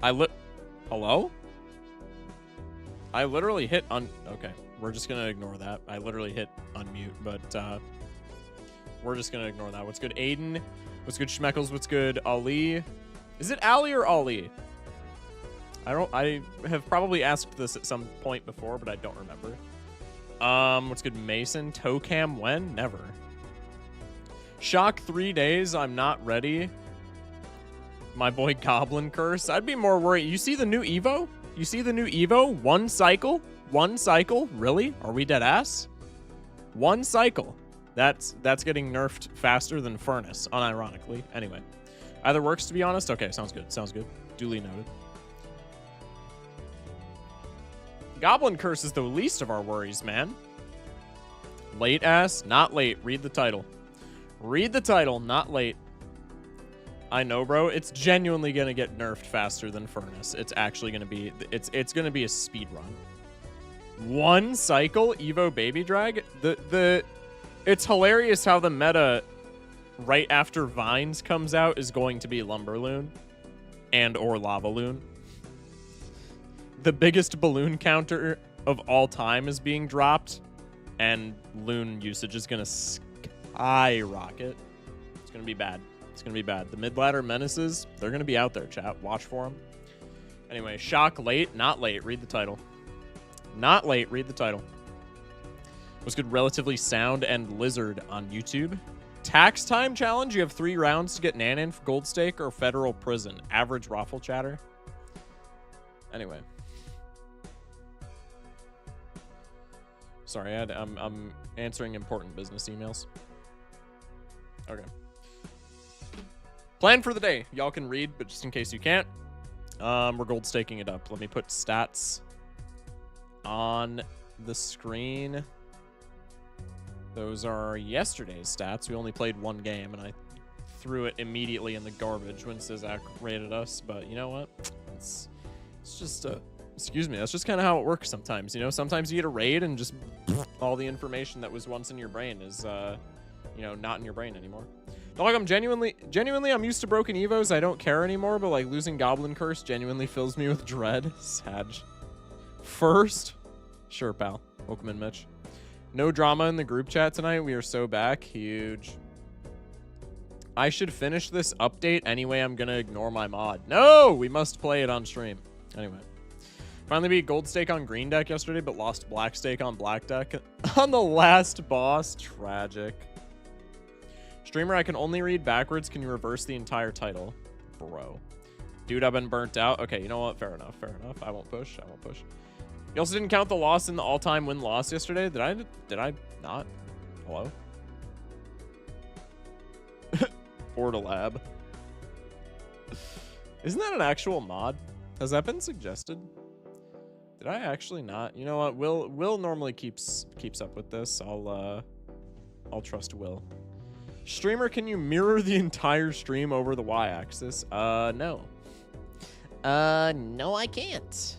Hello? I literally hit okay, we're just gonna ignore that. I literally hit unmute, but we're just gonna ignore that. What's good, Aiden? What's good, Schmeckles? What's good, Ali? Is it Ali or Ali? I have probably asked this at some point before, but I don't remember. What's good, Mason? Tocam when? Never. Shock 3 days. I'm not ready. My boy Goblin Curse. I'd be more worried. You see the new Evo? You see the new Evo? One cycle? One cycle? Really? Are we dead ass? One cycle. That's getting nerfed faster than Furnace, unironically. Anyway. Either works, to be honest. Okay, sounds good. Sounds good. Duly noted. Goblin Curse is the least of our worries, man. Late ass? Not late. Read the title. Read the title. Not late. I know, bro. It's genuinely gonna get nerfed faster than Furnace. It's actually gonna be. It's gonna be a speed run. One cycle Evo Baby Drag. It's hilarious how the meta right after Vines comes out is going to be Lumberloon and or Lava Loon. The biggest balloon counter of all time is being dropped, and Loon usage is gonna skyrocket. It's gonna be bad. It's gonna be bad. The mid-ladder menaces, they're gonna be out there, chat. Watch for them. Anyway, Shock late, not late. Read the title. Not late. Read the title. What's good, Relatively Sound and Lizard on YouTube. Tax time challenge. You have 3 rounds to get Nanan for gold stake or federal prison. Average raffle chatter. Anyway. Sorry, I'm answering important business emails. Okay. Plan for the day. Y'all can read, but just in case you can't, we're gold staking it up. Let me put stats on the screen. Those are yesterday's stats. We only played 1 game, and I threw it immediately in the garbage when Sizak rated us. But you know what? It's just excuse me. That's just kind of how it works sometimes. You know, sometimes you get a raid and just all the information that was once in your brain is, you know, not in your brain anymore. Dog, I'm genuinely, I'm used to broken Evos. I don't care anymore, but like losing Goblin Curse genuinely fills me with dread. Sag. First? Sure, pal. Welcome in, Mitch. No drama in the group chat tonight. We are so back. Huge. I should finish this update anyway. I'm going to ignore my mod. No! We must play it on stream. Anyway. Finally beat gold stake on green deck yesterday, but lost black stake on black deck. On the last boss. Tragic. Streamer, I can only read backwards. Can you reverse the entire title? Bro. Dude, I've been burnt out. Okay, you know what? Fair enough. Fair enough. I won't push. I won't push. You also didn't count the loss in the all-time win-loss yesterday. Did I not? Hello? Portalab. Isn't that an actual mod? Has that been suggested? Did I actually not? You know what? Will normally keeps up with this. I'll trust Will. Streamer, can you mirror the entire stream over the y-axis? No. No, I can't.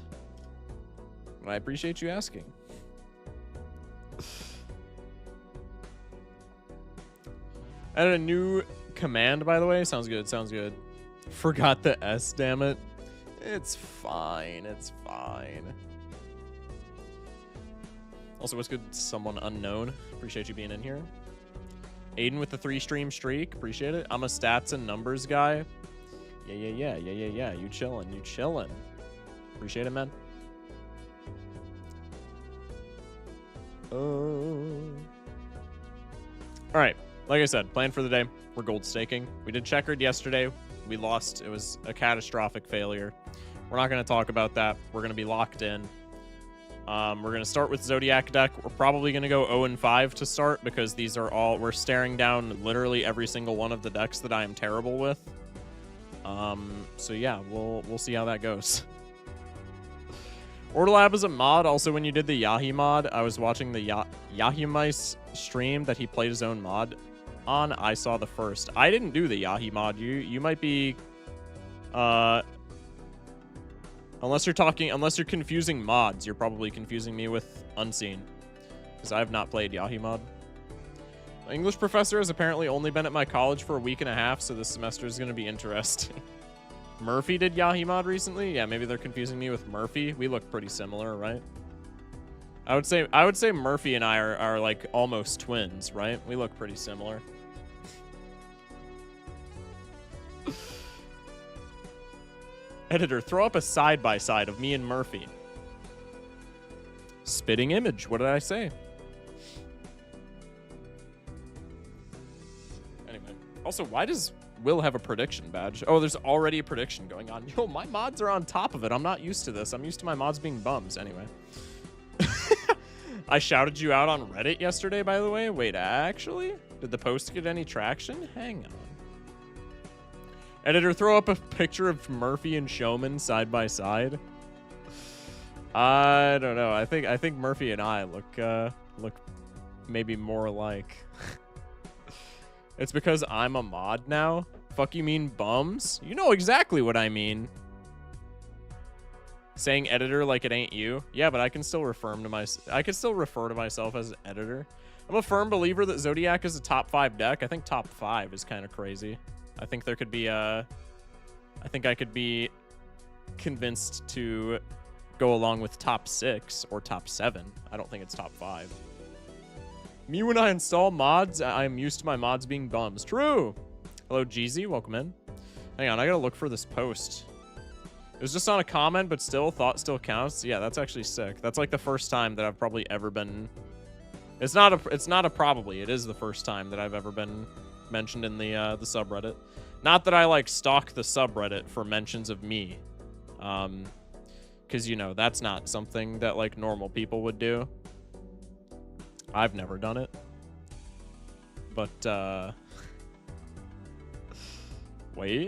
I appreciate you asking. Added a new command, by the way. Sounds good. Sounds good. Forgot the S, damn it. It's fine. It's fine. Also, what's good? Someone unknown. Appreciate you being in here. Aiden with the 3-stream streak. Appreciate it. I'm a stats and numbers guy. Yeah. You chillin'. You chillin'. Appreciate it, man. All right. Like I said, plan for the day. We're gold staking. We did checkered yesterday. We lost. It was a catastrophic failure. We're not going to talk about that. We're going to be locked in. We're going to start with Zodiac deck. We're probably going to go 0-5 to start because these are all... We're staring down literally every single one of the decks that I am terrible with. So yeah, we'll see how that goes. Ortalab is a mod. Also, when you did the Yahi mod, I was watching the Yahimice stream that he played his own mod on. I saw the first. I didn't do the Yahi mod. You might be... Unless you're confusing mods, you're probably confusing me with Unseen. Because I have not played Yahi mod. My English professor has apparently only been at my college for a week and a half, so this semester is going to be interesting. Murphy did Yahimod recently? Yeah, maybe they're confusing me with Murphy. We look pretty similar, right? I would say Murphy and I are like almost twins, right? We look pretty similar. Editor, throw up a side-by-side of me and Murphy. Spitting image. What did I say? Anyway. Also, why does Will have a prediction badge? Oh, there's already a prediction going on. Yo, my mods are on top of it. I'm not used to this. I'm used to my mods being bums. Anyway. I shouted you out on Reddit yesterday, by the way. Wait, actually? Did the post get any traction? Hang on. Editor, throw up a picture of Murphy and Showman side by side. I don't know. I think Murphy and I look maybe more alike. It's because I'm a mod now. Fuck you mean bums? You know exactly what I mean. Saying editor like it ain't you. Yeah, but I can still refer to myself as editor. I'm a firm believer that Zodiac is a top 5 deck. I think top 5 is kind of crazy. I think there could be I think I could be convinced to go along with top 6 or top 7. I don't think it's top 5. Me when I install mods, I'm used to my mods being bums. True. Hello, Jeezy. Welcome in. Hang on, I gotta look for this post. It was just on a comment, but still, thought still counts. Yeah, that's actually sick. That's like the first time that I've probably ever been... It's not a probably. It is the first time that I've ever been mentioned in the subreddit. Not that I, like, stalk the subreddit for mentions of me. Because, you know, that's not something that, like, normal people would do. I've never done it. But, Wait.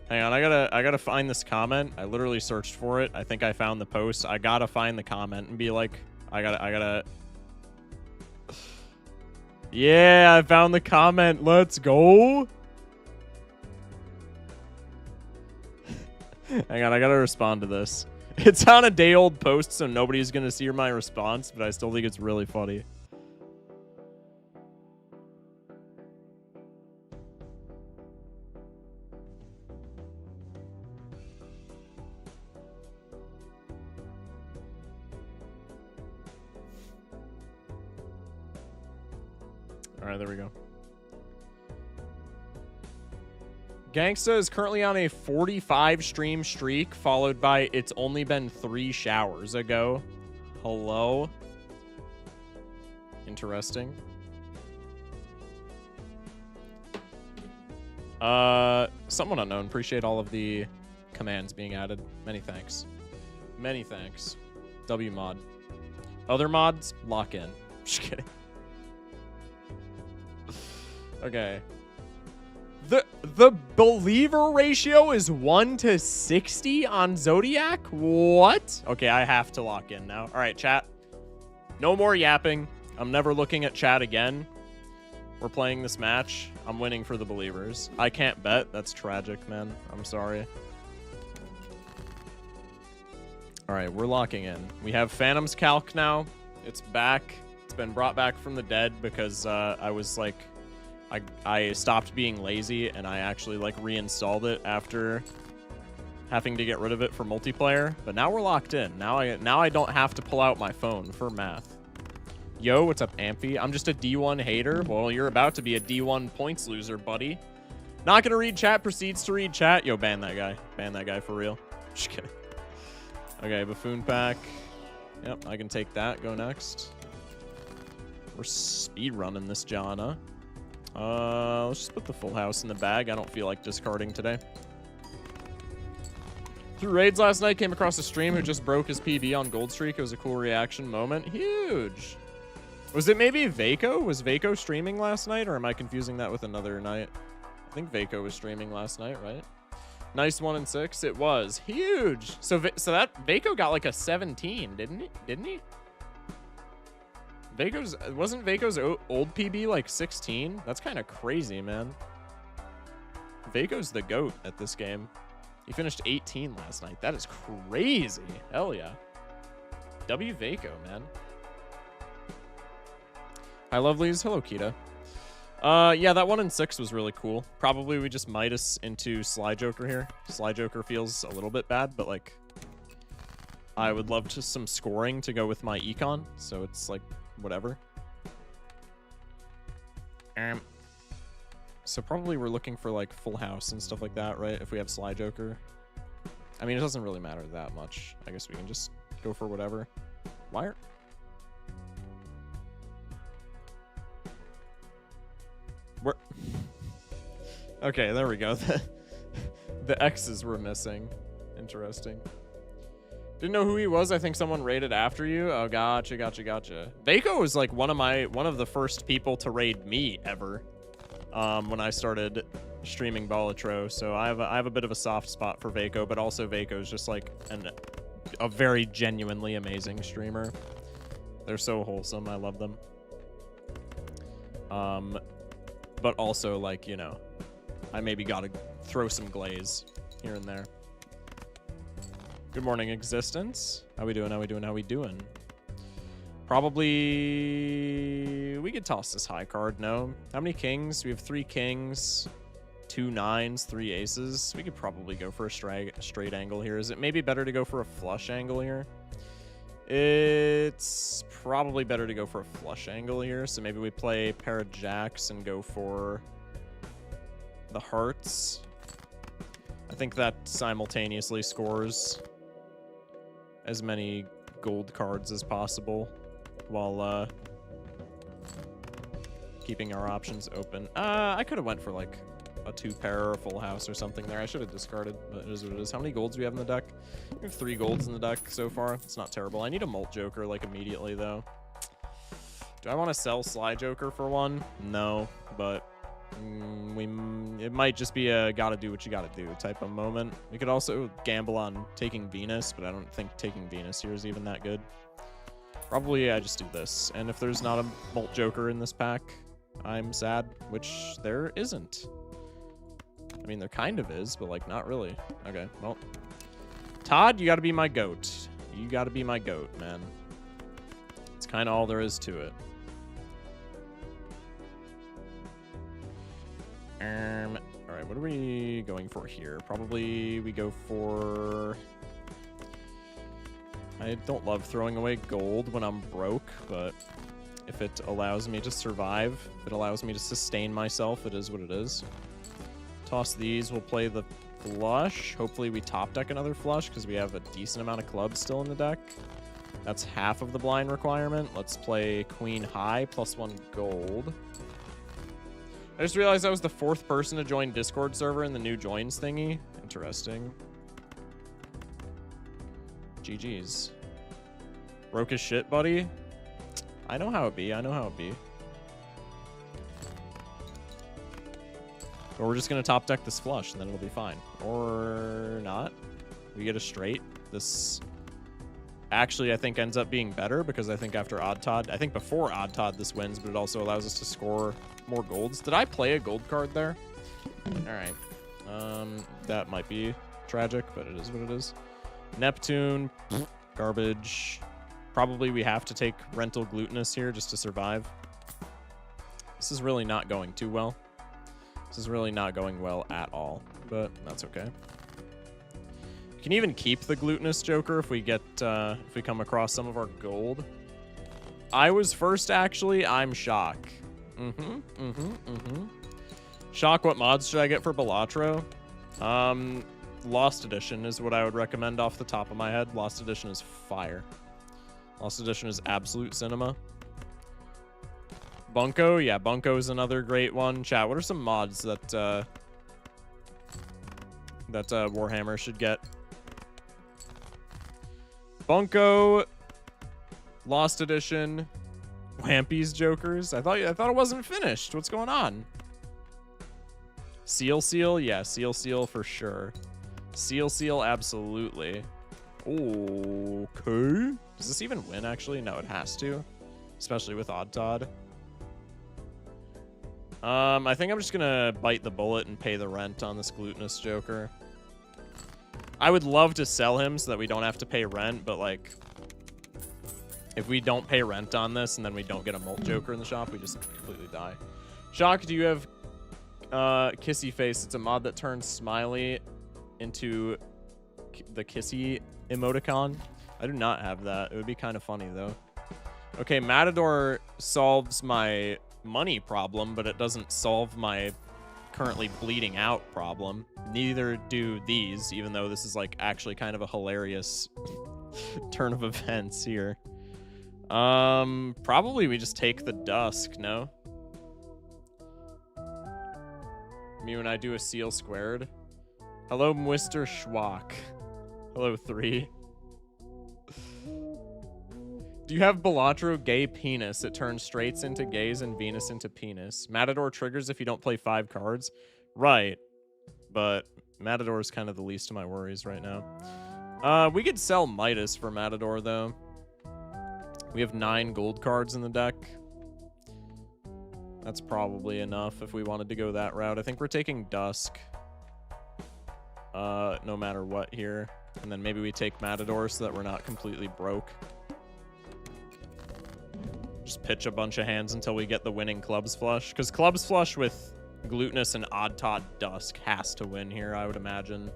Hang on, I gotta find this comment. I literally searched for it. I think I found the post. I gotta find the comment and be like, I gotta... Yeah, I found the comment. Let's go. Hang on, I gotta respond to this. It's on a day-old post, so nobody's gonna see my response, but I still think it's really funny. All right, there we go. Gangsta is currently on a 45 stream streak, followed by it's only been 3 showers ago. Hello? Interesting. Someone unknown. Appreciate all of the commands being added. Many thanks. Many thanks. W mod. Other mods, lock in. Just kidding. Okay. The believer ratio is 1 to 60 on Zodiac? What? Okay, I have to lock in now. All right, chat. No more yapping. I'm never looking at chat again. We're playing this match. I'm winning for the believers. I can't bet. That's tragic, man. I'm sorry. All right, we're locking in. We have Phantom's Calc now. It's back. It's been brought back from the dead because I was like... I stopped being lazy and I actually like reinstalled it after having to get rid of it for multiplayer. But now we're locked in. Now I don't have to pull out my phone for math. Yo, what's up, Amphi? I'm just a D1 hater. Well, you're about to be a D1 points loser, buddy. Not gonna read chat, proceeds to read chat. Yo, ban that guy. Ban that guy for real. Just kidding. Okay, Buffoon Pack. Yep, I can take that. Go next. We're speed running this Jana. Let's just put the full house in the bag. I don't feel like discarding today. Through raids last night, came across a stream who just broke his PB on Gold Streak. It was a cool reaction moment. Huge. Was it maybe Vaco? Was Vaco streaming last night, or am I confusing that with another night? I think Vaco was streaming last night, right? Nice 1 and 6. It was huge. So that Vaco got like a 17, didn't he? Wasn't Vaco's old PB like 16? That's kind of crazy, man. Vaco's the GOAT at this game. He finished 18 last night. That is crazy. Hell yeah. W Vaco, man. Hi, lovelies. Hello, Kita. Yeah, that 1 in 6 was really cool. Probably we just Midas into Sly Joker here. Sly Joker feels a little bit bad, but like, I would love just some scoring to go with my econ, so it's like, whatever. So probably we're looking for like full house and stuff like that, right? If we have Sly Joker. I mean, it doesn't really matter that much. I guess we can just go for whatever. Why are... We're... Okay, there we go. The X's were missing. Interesting. Didn't know who he was. I think someone raided after you. Oh, gotcha. Vaco was like one of the first people to raid me ever. When I started streaming Balatro, so I have a bit of a soft spot for Vaco, but also Vaco is just like a very genuinely amazing streamer. They're so wholesome. I love them. But also, like, you know, I maybe gotta throw some glaze here and there. Good morning, existence. How we doing? Probably we could toss this high card. No. How many kings? We have 3 kings, 2 nines, 3 aces. We could probably go for a straight angle here. Is it maybe better to go for a flush angle here? It's probably better to go for a flush angle here. So maybe we play pair of jacks and go for the hearts. I think that simultaneously scores as many gold cards as possible while keeping our options open. I could have went for like a 2-pair or a full house or something there. I should have discarded, but it is what it is. How many golds do we have in the deck? We have 3 golds in the deck so far. It's not terrible. I need a Molt Joker like immediately though. Do I want to sell Sly Joker for one? No, but it might just be a gotta do what you gotta do type of moment. We could also gamble on taking Venus, but I don't think taking Venus here is even that good. Probably I just do this. And if there's not a Molt Joker in this pack, I'm sad, which there isn't. I mean, there kind of is, but like not really. Okay, well. Todd, you gotta be my goat. You gotta be my goat, man. It's kind of all there is to it. All right, what are we going for here? Probably we go for... I don't love throwing away gold when I'm broke, but if it allows me to survive, if it allows me to sustain myself, it is what it is. Toss these. We'll play the flush. Hopefully we top deck another flush because we have a decent amount of clubs still in the deck. That's half of the blind requirement. Let's play queen high +1 gold. I just realized I was the 4th person to join Discord server in the new joins thingy. Interesting. GG's. Broke as shit, buddy. I know how it be. But we're just going to top deck this flush, and then it'll be fine. Or not. We get a straight. This actually, I think, ends up being better, because I think after Odd Todd... I think before Odd Todd this wins, but it also allows us to score more golds. Did I play a gold card there? All right. That might be tragic, but it is what it is. Neptune. Garbage. Probably we have to take Rental Glutinous here just to survive. This is really not going too well. This is really not going well at all, but that's okay. We can even keep the Glutinous Joker if we get, if we come across some of our gold. I was first, actually. I'm Shock. Shock, what mods should I get for Balatro? Lost Edition is what I would recommend off the top of my head. Lost Edition is fire. Lost Edition is absolute cinema. Bunko, yeah, Bunko is another great one. Chat, what are some mods that Warhammer should get? Bunko, Lost Edition, Wampy's Jokers. I thought it wasn't finished. What's going on? Seal, yeah, Seal for sure. Seal, absolutely. Okay. Does this even win, actually? No, it has to. Especially with Odd Todd. I think I'm just gonna bite the bullet and pay the rent on this Glutinous Joker. I would love to sell him so that we don't have to pay rent, but like, if we don't pay rent on this and then we don't get a Molt Joker in the shop, we just completely die. Shock, do you have Kissy Face? It's a mod that turns Smiley into the Kissy emoticon. I do not have that. It would be kind of funny, though. Okay, Matador solves my money problem, but it doesn't solve my currently bleeding out problem. Neither do these, even though this is, like, actually kind of a hilarious turn of events here. Probably we just take the Dusk, no? Mew and I do a seal squared. Hello, Mr. Schwach. Hello, 3. Do you have Balatro gay penis? It turns straights into gays and Venus into penis. Matador triggers if you don't play 5 cards. Right. But Matador is kind of the least of my worries right now. We could sell Midas for Matador, though. We have 9 gold cards in the deck. That's probably enough if we wanted to go that route. I think we're taking Dusk. No matter what here. And then maybe we take Matador so that we're not completely broke. Just pitch a bunch of hands until we get the winning Clubs flush. Because Clubs flush with Glutinous and Odd Tot Dusk has to win here, I would imagine.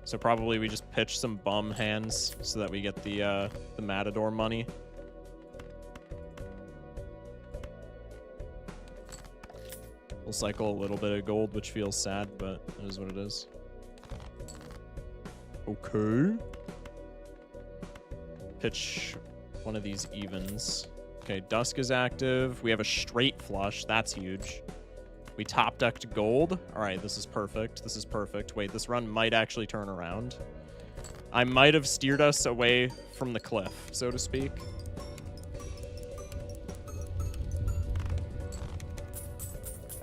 So probably we just pitch some bum hands so that we get the Matador money. We'll cycle a little bit of gold, which feels sad, but it is what it is. Okay. Pitch one of these evens. Okay, Dusk is active. We have a straight flush. That's huge. We top decked gold. All right, this is perfect. This is perfect. Wait, this run might actually turn around. I might have steered us away from the cliff, so to speak.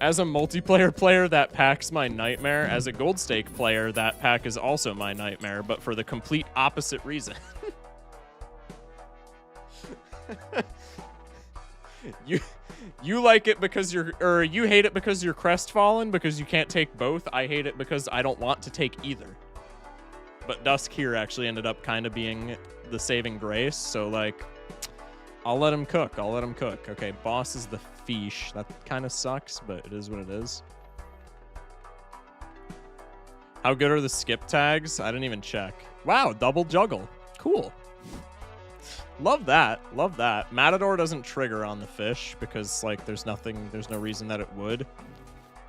As a multiplayer player, that pack's my nightmare. As a gold stake player, that pack is also my nightmare, but for the complete opposite reason. You like it because you hate it because you're crestfallen because you can't take both. I hate it because I don't want to take either. But Dusk here actually ended up kind of being the saving grace, so like I'll let him cook. I'll let him cook. Okay, boss is the fish. That kind of sucks, but it is what it is. How good are the skip tags? I didn't even check. Wow, double juggle. Cool. Love that. Love that. Matador doesn't trigger on the fish because, like, there's no reason that it would.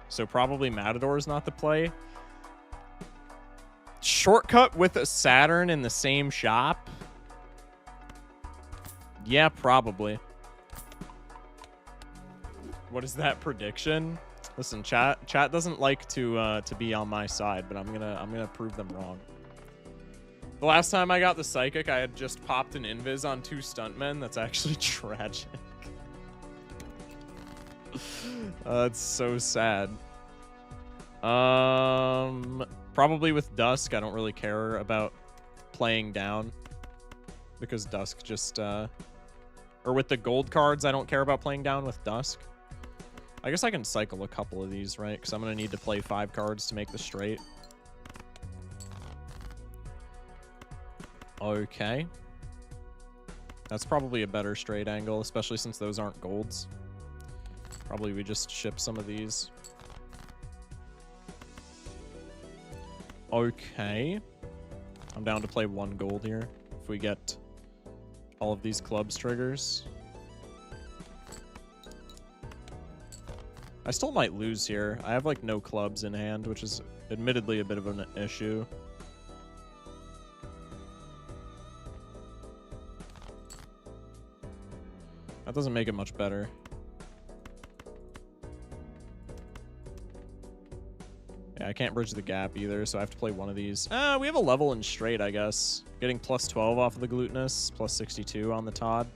So probably Matador is not the play. Shortcut with a Saturn in the same shop? Yeah, probably. What is that prediction? Listen, chat doesn't like to be on my side, but I'm gonna prove them wrong. The last time I got the Psychic, I had just popped an Invis on 2 stuntmen. That's actually tragic. It's so sad. Probably with Dusk, I don't really care about playing down. Because Dusk just, or with the gold cards, I don't care about playing down with Dusk. I guess I can cycle a couple of these, right? Because I'm going to need to play 5 cards to make the straight. Okay. That's probably a better straight angle, especially since those aren't golds. Probably we just ship some of these. Okay. I'm down to play 1 gold here if we get all of these clubs triggers. I still might lose here. I have like no clubs in hand, which is admittedly a bit of an issue. That doesn't make it much better. Yeah, I can't bridge the gap either, so I have to play one of these. We have a level in straight, I guess. Getting plus 12 off of the Glutinous, plus 62 on the Todd.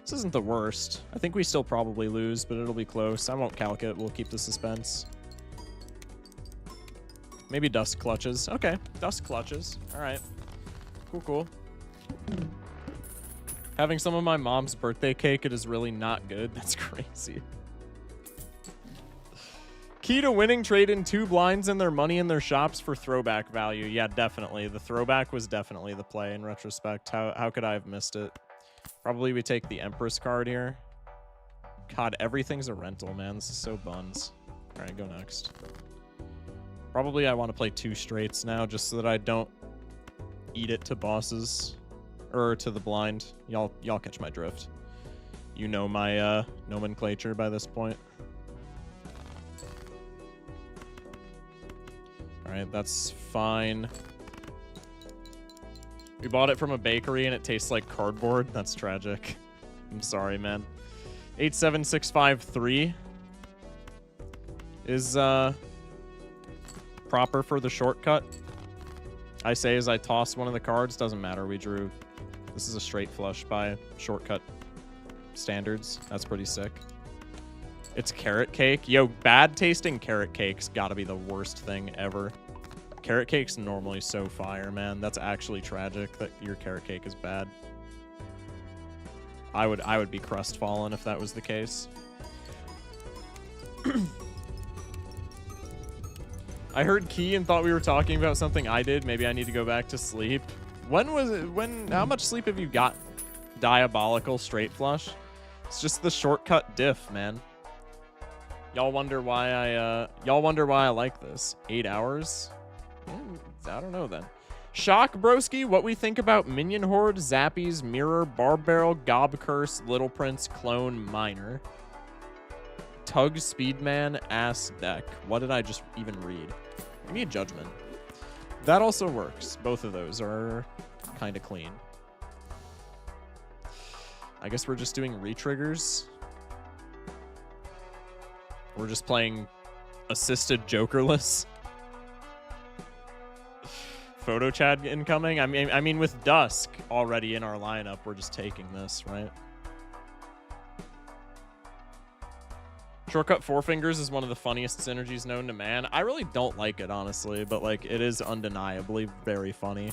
This isn't the worst. I think we still probably lose, but it'll be close. I won't calc it. We'll keep the suspense. Maybe Dusk clutches. Okay, Dusk clutches. All right. Cool, cool. Having some of my mom's birthday cake, it is really not good. That's crazy. Key to winning, trade in 2 blinds and their money in their shops for throwback value. Yeah, definitely. The throwback was definitely the play in retrospect. How could I have missed it? Probably we take the Empress card here. God, everything's a rental, man. This is so buns. All right, go next. Probably I want to play 2 straights now just so that I don't eat it to bosses or to the blind. Y'all catch my drift. You know my nomenclature by this point. All right, that's fine. We bought it from a bakery and it tastes like cardboard. That's tragic. I'm sorry, man. 87653 is proper for the shortcut. I say as I toss one of the cards. Doesn't matter. We drew. This is a straight flush by shortcut standards. That's pretty sick. It's carrot cake. Yo, bad tasting carrot cake's gotta be the worst thing ever. Carrot cake's normally so fire, man. That's actually tragic that your carrot cake is bad. I would be crestfallen if that was the case. I heard Key and thought we were talking about something I did. Maybe I need to go back to sleep. When was it? How much sleep have you got? Diabolical straight flush. It's just the shortcut diff, man. Y'all wonder why I like this. 8 hours? I don't know then. Shock Broski, what we think about Minion Horde, Zappies, Mirror, Barb Barrel, Gob Curse, Little Prince, Clone, Minor. Tug, Speedman, Ass Deck. What did I just even read? Give me a judgment. That also works. Both of those are kind of clean. I guess we're just doing retriggers. We're just playing assisted jokerless. Photo chat incoming. I mean, with Dusk already in our lineup, we're just taking this, right? Shortcut Four Fingers is one of the funniest synergies known to man. I really don't like it, honestly, but like it is undeniably very funny.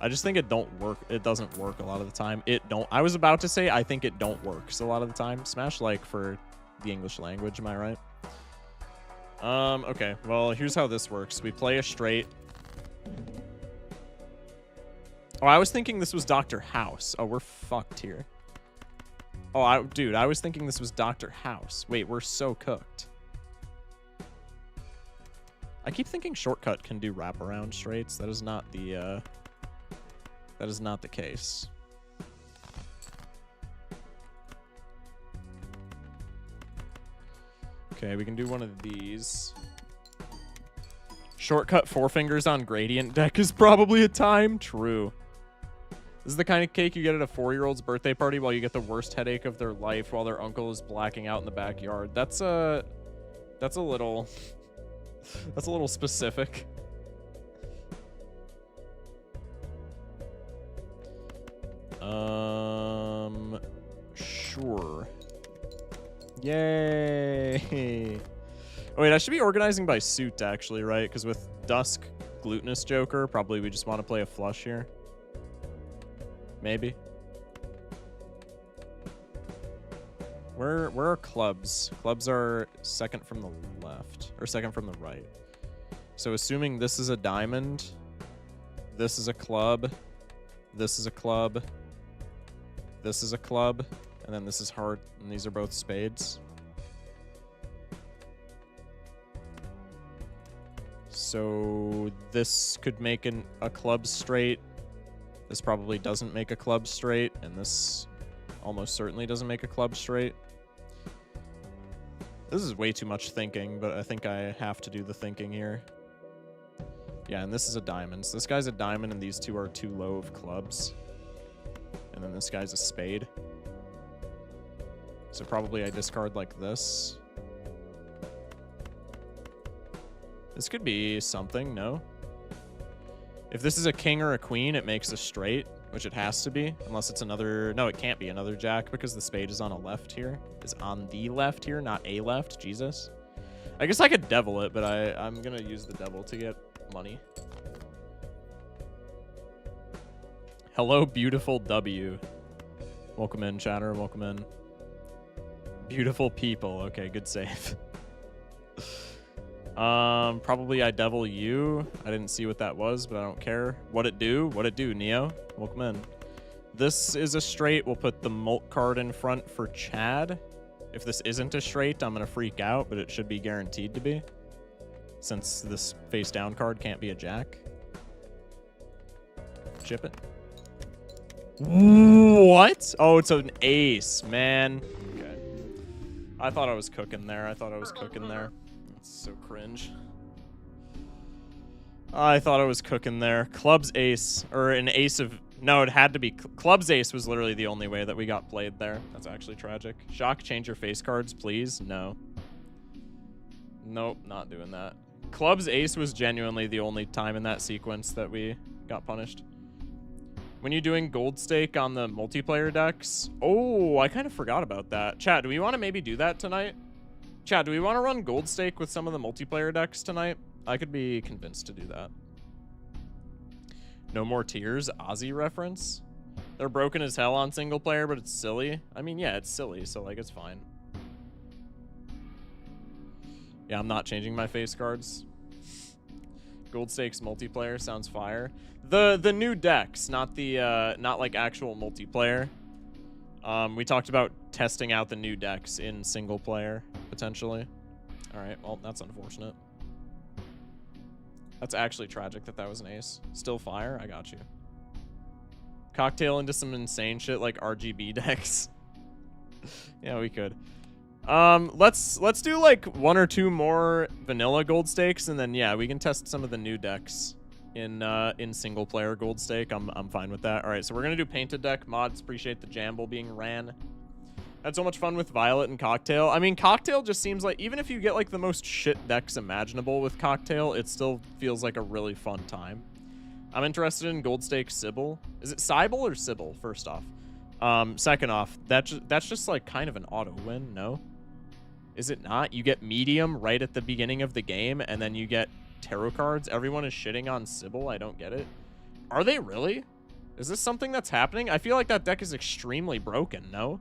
I just think it don't work. It doesn't work a lot of the time. I was about to say I think it don't works a lot of the time. Smash like for the English language, am I right? Okay, well, here's how this works. We play a straight. Oh, I was thinking this was Dr. House. Oh, we're fucked here. Oh, dude, I was thinking this was Dr. House. Wait, we're so cooked. I keep thinking shortcut can do wraparound straights. That is not the case. Okay, we can do one of these. Shortcut Four Fingers on Gradient deck is probably a time. True. This is the kind of cake you get at a 4-year-old's birthday party while you get the worst headache of their life while their uncle is blacking out in the backyard. That's a little specific. Sure. Yay. Oh, wait, I should be organizing by suit, actually, right? Because with Dusk, Glutinous Joker, probably we just want to play a flush here. Maybe. Where are clubs? Clubs are second from the left, or second from the right. So assuming this is a diamond, this is a club, this is a club, this is a club, and then this is heart, and these are both spades. So this could make a club straight. This probably doesn't make a club straight, and this almost certainly doesn't make a club straight. This is way too much thinking, but I think I have to do the thinking here. Yeah, and this is a diamond. So this guy's a diamond, and these two are too low of clubs. And then this guy's a spade. So probably I discard like this. This could be something, no? If this is a king or a queen, it makes a straight, which it has to be, unless it's another... No, it can't be another jack because the spade is on a left here. Is on the left here, not a left. Jesus. I guess I could devil it, but I'm going to use the devil to get money. Hello, beautiful W. Welcome in, chatter. Welcome in. Beautiful people. Okay, good save. Probably I devil you. I didn't see what that was, but I don't care. What it do? What it do, Neo? Welcome in. This is a straight. We'll put the Molt card in front for Chad. If this isn't a straight, I'm gonna freak out, but it should be guaranteed to be, since this face down card can't be a jack. Chip it. What? Oh, it's an ace, man. Okay. I thought I was cooking there. That's so cringe. I thought I was cooking there. Club's ace, or an ace of... No, it had to be... Club's ace was literally the only way that we got played there. That's actually tragic. Shock, change your face cards, please. No. Nope, not doing that. Club's ace was genuinely the only time in that sequence that we got punished. When you're doing gold stake on the multiplayer decks... Oh, I kind of forgot about that. Chat, do we want to maybe do that tonight? Chat, do we want to run gold stake with some of the multiplayer decks tonight? I could be convinced to do that. No more tears, Ozzy reference. They're broken as hell on single player, but it's silly. I mean, yeah, it's silly, so like it's fine. Yeah, I'm not changing my face cards. Gold stakes multiplayer sounds fire. The new decks, not the not like actual multiplayer. We talked about testing out the new decks in single player potentially. All right, well that's unfortunate. That's actually tragic that that was an ace. Still fire, I got you. Cocktail into some insane shit like RGB decks. Yeah, we could. Let's do like 1 or 2 more vanilla gold stakes, and then yeah, we can test some of the new decks in single player gold stake. I'm fine with that. All right, so we're gonna do painted deck mods. Appreciate the Jamble being ran. Had so much fun with Violet and Cocktail. I mean, Cocktail just seems like, even if you get like the most shit decks imaginable with Cocktail, it still feels like a really fun time. I'm interested in gold stake Sybil. Is it Sybil or Sybil? First off, second off, that's just like kind of an auto win. No, is it not? You get medium right at the beginning of the game, and then you get tarot cards. Everyone is shitting on Sybil. I don't get it. Are they really? Is this something that's happening? I feel like that deck is extremely broken. No.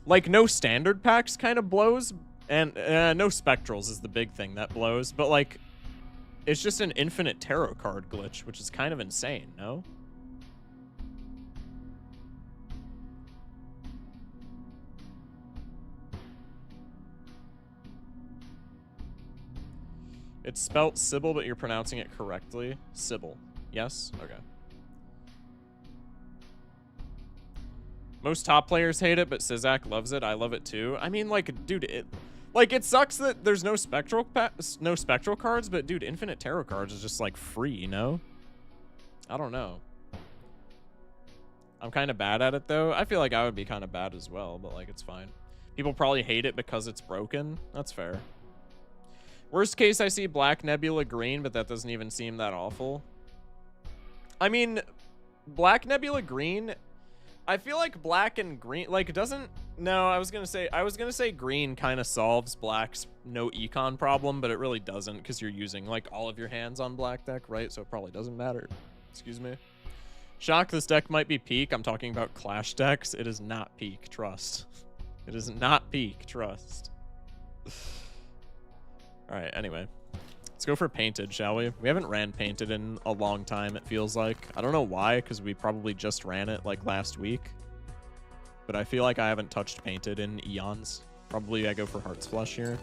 Like, no standard packs kind of blows, and no spectrals is the big thing that blows, but, like, it's just an infinite tarot card glitch, which is kind of insane, no? It's spelt Sybil, but you're pronouncing it correctly. Sybil. Yes? Okay. Most top players hate it, but Sizak loves it. I love it too. I mean, like, dude, it sucks that there's no spectral cards, but dude, infinite tarot cards is just like free, you know? I don't know. I'm kind of bad at it though. I feel like I would be kind of bad as well, but like it's fine. People probably hate it because it's broken. That's fair. Worst case, I see Black Nebula green, but that doesn't even seem that awful. I mean, Black Nebula green, I feel like black and green, like, it doesn't... No, I was gonna say green kind of solves black's no econ problem, but it really doesn't, because you're using, like, all of your hands on black deck, right? So it probably doesn't matter. Excuse me. Shock, this deck might be peak. I'm talking about Clash decks. It is not peak, trust. It is not peak, trust. Alright, anyway. Let's go for painted, shall we? We haven't ran painted in a long time, it feels like. I don't know why, because we probably just ran it like last week. But I feel like I haven't touched painted in eons. Probably I go for Heart's Flush here.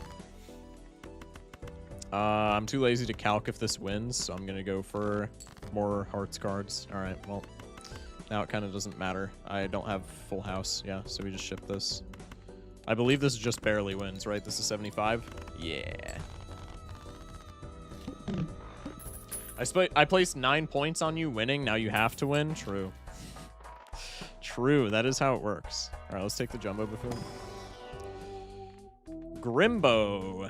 I'm too lazy to calc if this wins, so I'm going to go for more Hearts cards. Alright, well, now it kind of doesn't matter. I don't have full house, yeah, so we just ship this. I believe this just barely wins, right? This is 75? Yeah. I placed 9 points on you winning. Now you have to win. True. True. That is how it works. All right, let's take the jumbo before. Grimbo.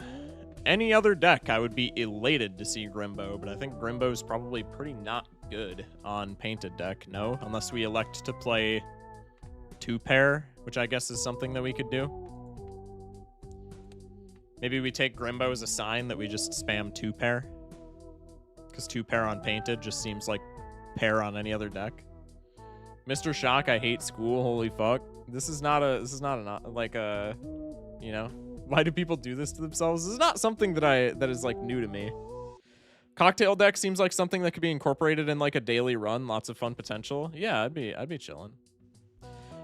Any other deck, I would be elated to see Grimbo, but I think Grimbo's probably pretty not good on painted deck. No, unless we elect to play 2-pair, which I guess is something that we could do. Maybe we take Grimbo as a sign that we just spam 2-pair. Because 2-pair on painted just seems like pair on any other deck. Mr. Shock, I hate school. Holy fuck. This is not like a, you know, why do people do this to themselves? This is not something that is like new to me. Cocktail deck seems like something that could be incorporated in like a daily run. Lots of fun potential. Yeah, I'd be chilling.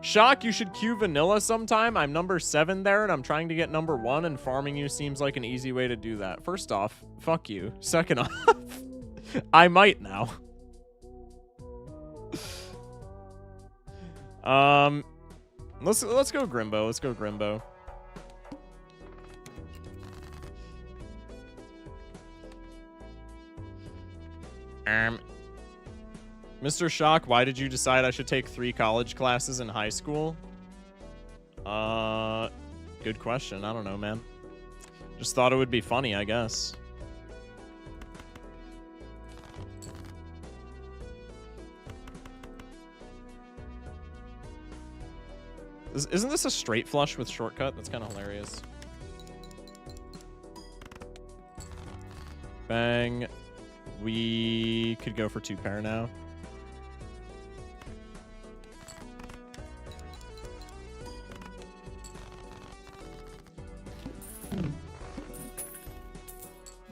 Shock, you should queue vanilla sometime. I'm number 7 there, and I'm trying to get number 1, and farming you seems like an easy way to do that. First off, fuck you. Second off, I might now. Let's go Grimbo. Let's go Grimbo. Mr. Shock, why did you decide I should take 3 college classes in high school? Good question. I don't know, man. Just thought it would be funny, I guess. Isn't this a straight flush with shortcut? That's kind of hilarious. Bang. We could go for 2 pair now.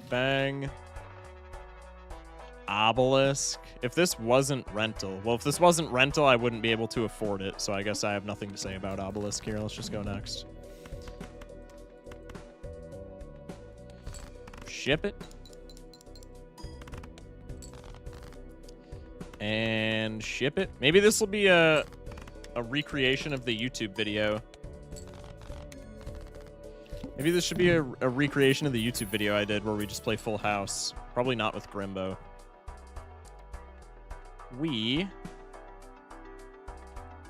Bang. Obelisk. If this wasn't rental. Well, if this wasn't rental, I wouldn't be able to afford it. So I guess I have nothing to say about Obelisk here. Let's just go next. Ship it. And ship it. Maybe this will be a recreation of the YouTube video. Maybe this should be a recreation of the YouTube video I did where we just play Full House. Probably not with Grimbo. We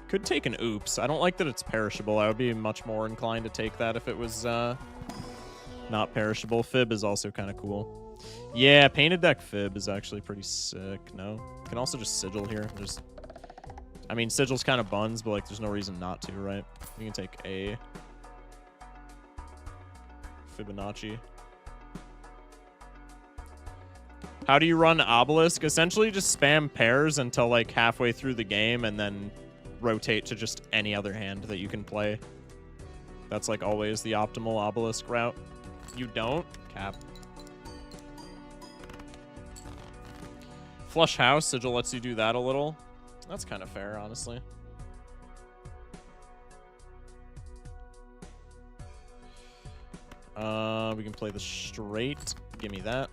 could take an oops. I don't like that it's perishable. I would be much more inclined to take that if it was not perishable. Fib is also kind of cool. Yeah, painted deck Fib is actually pretty sick. No? Can also just sigil here. I mean, sigil's kind of buns, but like there's no reason not to, right? We can take a Fibonacci. How do you run Obelisk? Essentially just spam pairs until like halfway through the game and then rotate to just any other hand that you can play. That's like always the optimal Obelisk route. You don't? Cap. Flush House. Sigil lets you do that a little. That's kind of fair, honestly. We can play the straight. Give me that.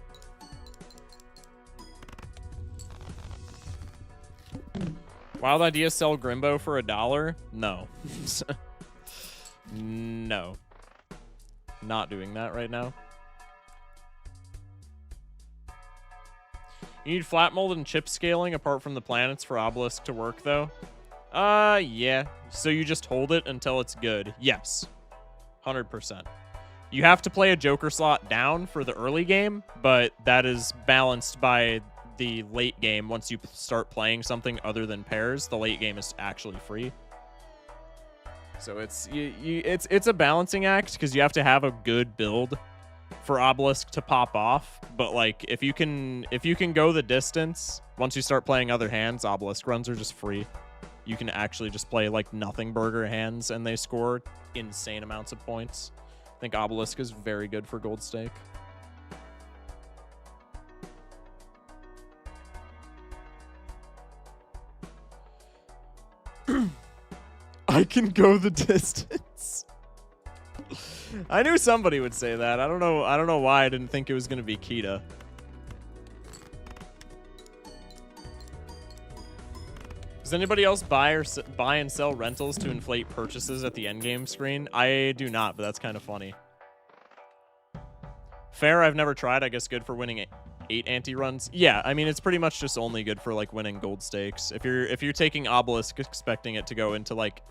Wild idea, sell Grimbo for $1? No. No. Not doing that right now. You need flat mold and chip scaling apart from the planets for Obelisk to work, though? Yeah. So you just hold it until it's good. Yes. 100%. You have to play a Joker slot down for the early game, but that is balanced by the late game. Once you start playing something other than pairs, the late game is actually free. So it's a balancing act because you have to have a good build for Obelisk to pop off. But like if you can go the distance, once you start playing other hands, Obelisk runs are just free. You can actually just play like nothing burger hands and they score insane amounts of points. I think Obelisk is very good for gold stake. I can go the distance. I knew somebody would say that. I don't know why I didn't think it was going to be Kita. Does anybody else buy and sell rentals to inflate purchases at the endgame screen? I do not, but that's kind of funny. Fair, I've never tried. I guess good for winning 8 anti-runs. Yeah, I mean, it's pretty much just only good for like winning gold stakes. If you're taking Obelisk expecting it to go into like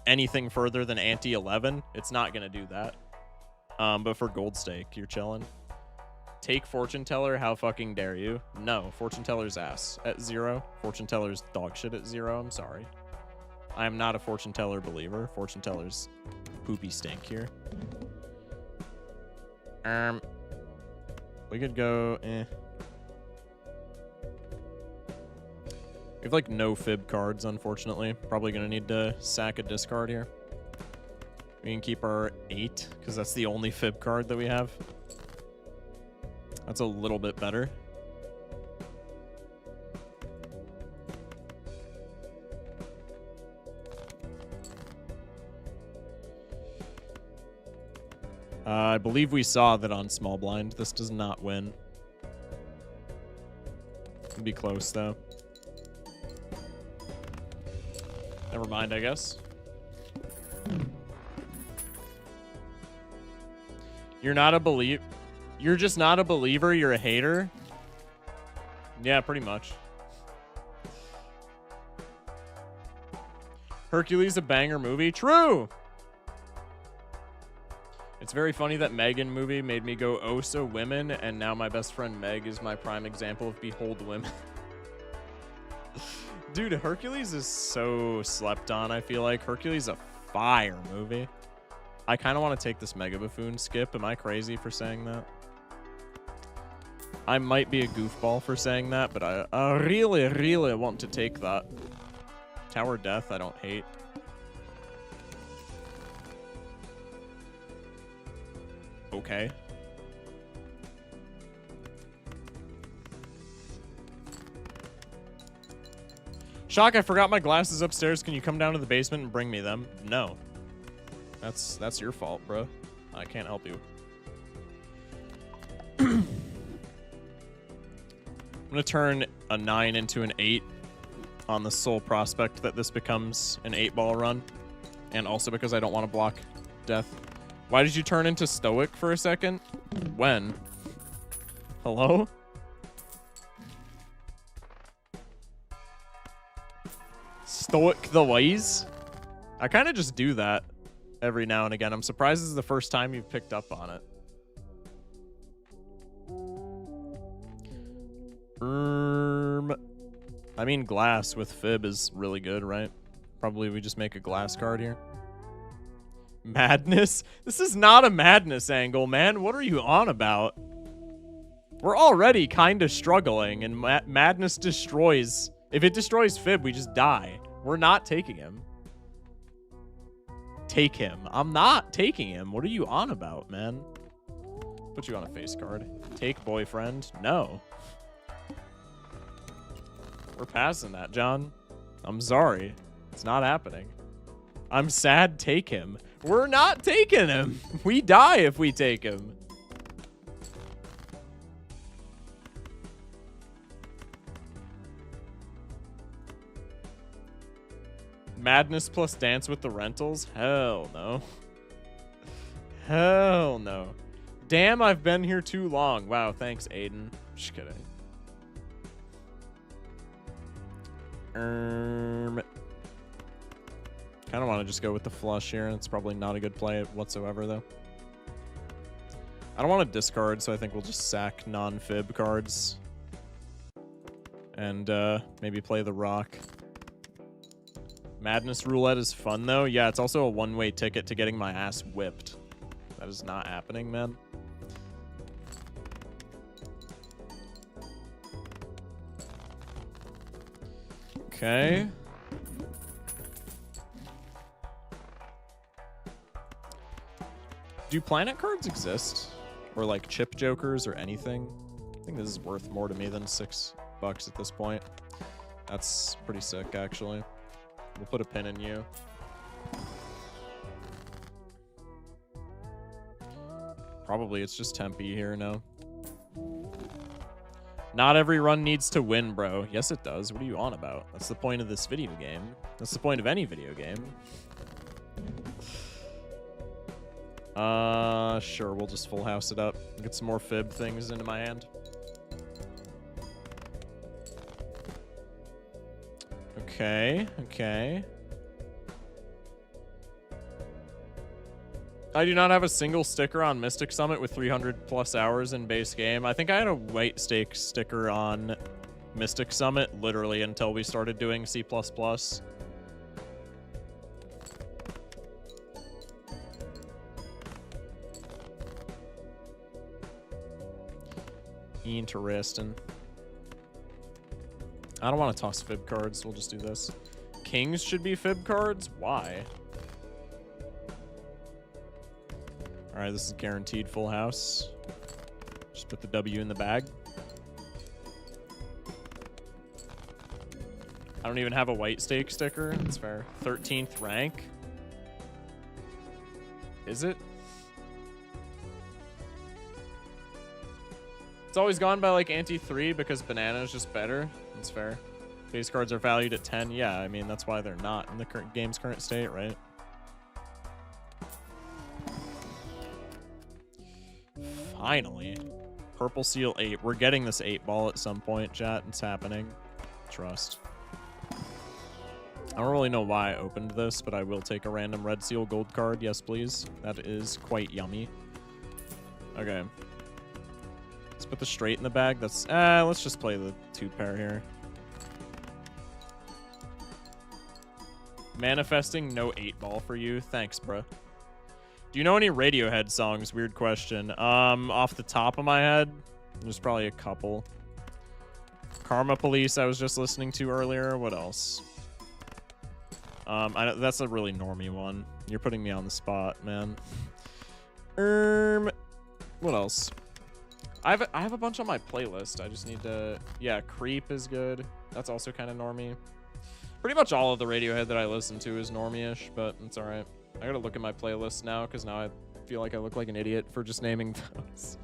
anything further than anti-11, it's not going to do that. But for gold stake, you're chilling. Take Fortune Teller, how fucking dare you? No, Fortune Teller's ass at 0. Fortune Teller's dog shit at 0. I'm sorry. I am not a Fortune Teller believer. Fortune Teller's poopy stink here. We could go, We have like no fib cards, unfortunately. Probably gonna need to sack a discard here. We can keep our 8, because that's the only fib card that we have. That's a little bit better. I believe we saw that on small blind. This does not win. It'd be close, though. Never mind, I guess. You're not a believer. You're just not a believer. You're a hater. Yeah, pretty much. Hercules a banger movie. True. It's very funny that Megan movie made me go oh so women, and now my best friend Meg is my prime example of behold women. Dude, Hercules is so slept on, I feel like. Hercules a fire movie. I kind of want to take this Mega Buffoon skip. Am I crazy for saying that? I might be a goofball for saying that, but I really, really want to take that. Tower Death, I don't hate. Okay. Shock, I forgot my glasses upstairs. Can you come down to the basement and bring me them? No. That's your fault, bro. I can't help you. I'm gonna turn a 9 into an 8 on the sole prospect that this becomes an 8-ball run. And also because I don't want to block death. Why did you turn into Stoic for a second? When? Hello? Stoic the ways? I kind of just do that every now and again. I'm surprised this is the first time you've picked up on it. I mean, glass with fib is really good, right? Probably we just make a glass card here. Madness? This is not a madness angle, man. What are you on about? We're already kind of struggling, and madness destroys. If it destroys fib, we just die. We're not taking him. Take him. I'm not taking him. What are you on about, man? Put you on a face card. Take boyfriend? No. We're passing that, John. I'm sorry. It's not happening. I'm sad. Take him. We're not taking him. We die if we take him. Madness plus dance with the rentals? Hell no. Hell no. Damn, I've been here too long. Wow, thanks, Aiden. Just kidding. Kind of want to just go with the flush here. It's probably not a good play whatsoever, though. I don't want to discard, so I think we'll just sack non-fib cards. And maybe play the rock. Madness Roulette is fun, though. Yeah, it's also a one-way ticket to getting my ass whipped. That is not happening, man. Okay. Do planet cards exist? Or like chip jokers or anything? I think this is worth more to me than $6 at this point. That's pretty sick, actually. We'll put a pin in you. Probably it's just Tempe here, no? Not every run needs to win, bro. Yes, it does. What are you on about? That's the point of this video game. That's the point of any video game. Sure, we'll just full house it up. Get some more fib things into my hand. Okay, okay. I do not have a single sticker on Mystic Summit with 300 plus hours in base game. I think I had a white stake sticker on Mystic Summit literally until we started doing C++. Interesting. I don't want to toss fib cards. We'll just do this. Kings should be fib cards? Why? Alright, this is guaranteed full house. Just put the W in the bag. I don't even have a white stake sticker. That's fair. 13th rank. Is it? It's always gone by like ante 3 because banana is just better. That's fair. Face cards are valued at 10. Yeah, I mean, that's why they're not in the game's current state, right? Finally. Purple seal 8. We're getting this 8 ball at some point, chat. It's happening. Trust. I don't really know why I opened this, but I will take a random red seal gold card. Yes, please. That is quite yummy. Okay. Let's put the straight in the bag. That's let's just play the 2 pair here. Manifesting no 8 ball for you. Thanks, bro. Do you know any Radiohead songs? Weird question. Off the top of my head, there's probably a couple. Karma Police I was just listening to earlier. What else? That's a really normie one. You're putting me on the spot, man. What else? I have a bunch on my playlist. I just need to... Yeah, Creep is good. That's also kind of normie. Pretty much all of the Radiohead that I listen to is normie-ish, but it's all right. I gotta look at my playlist now, because now I feel like I look like an idiot for just naming those.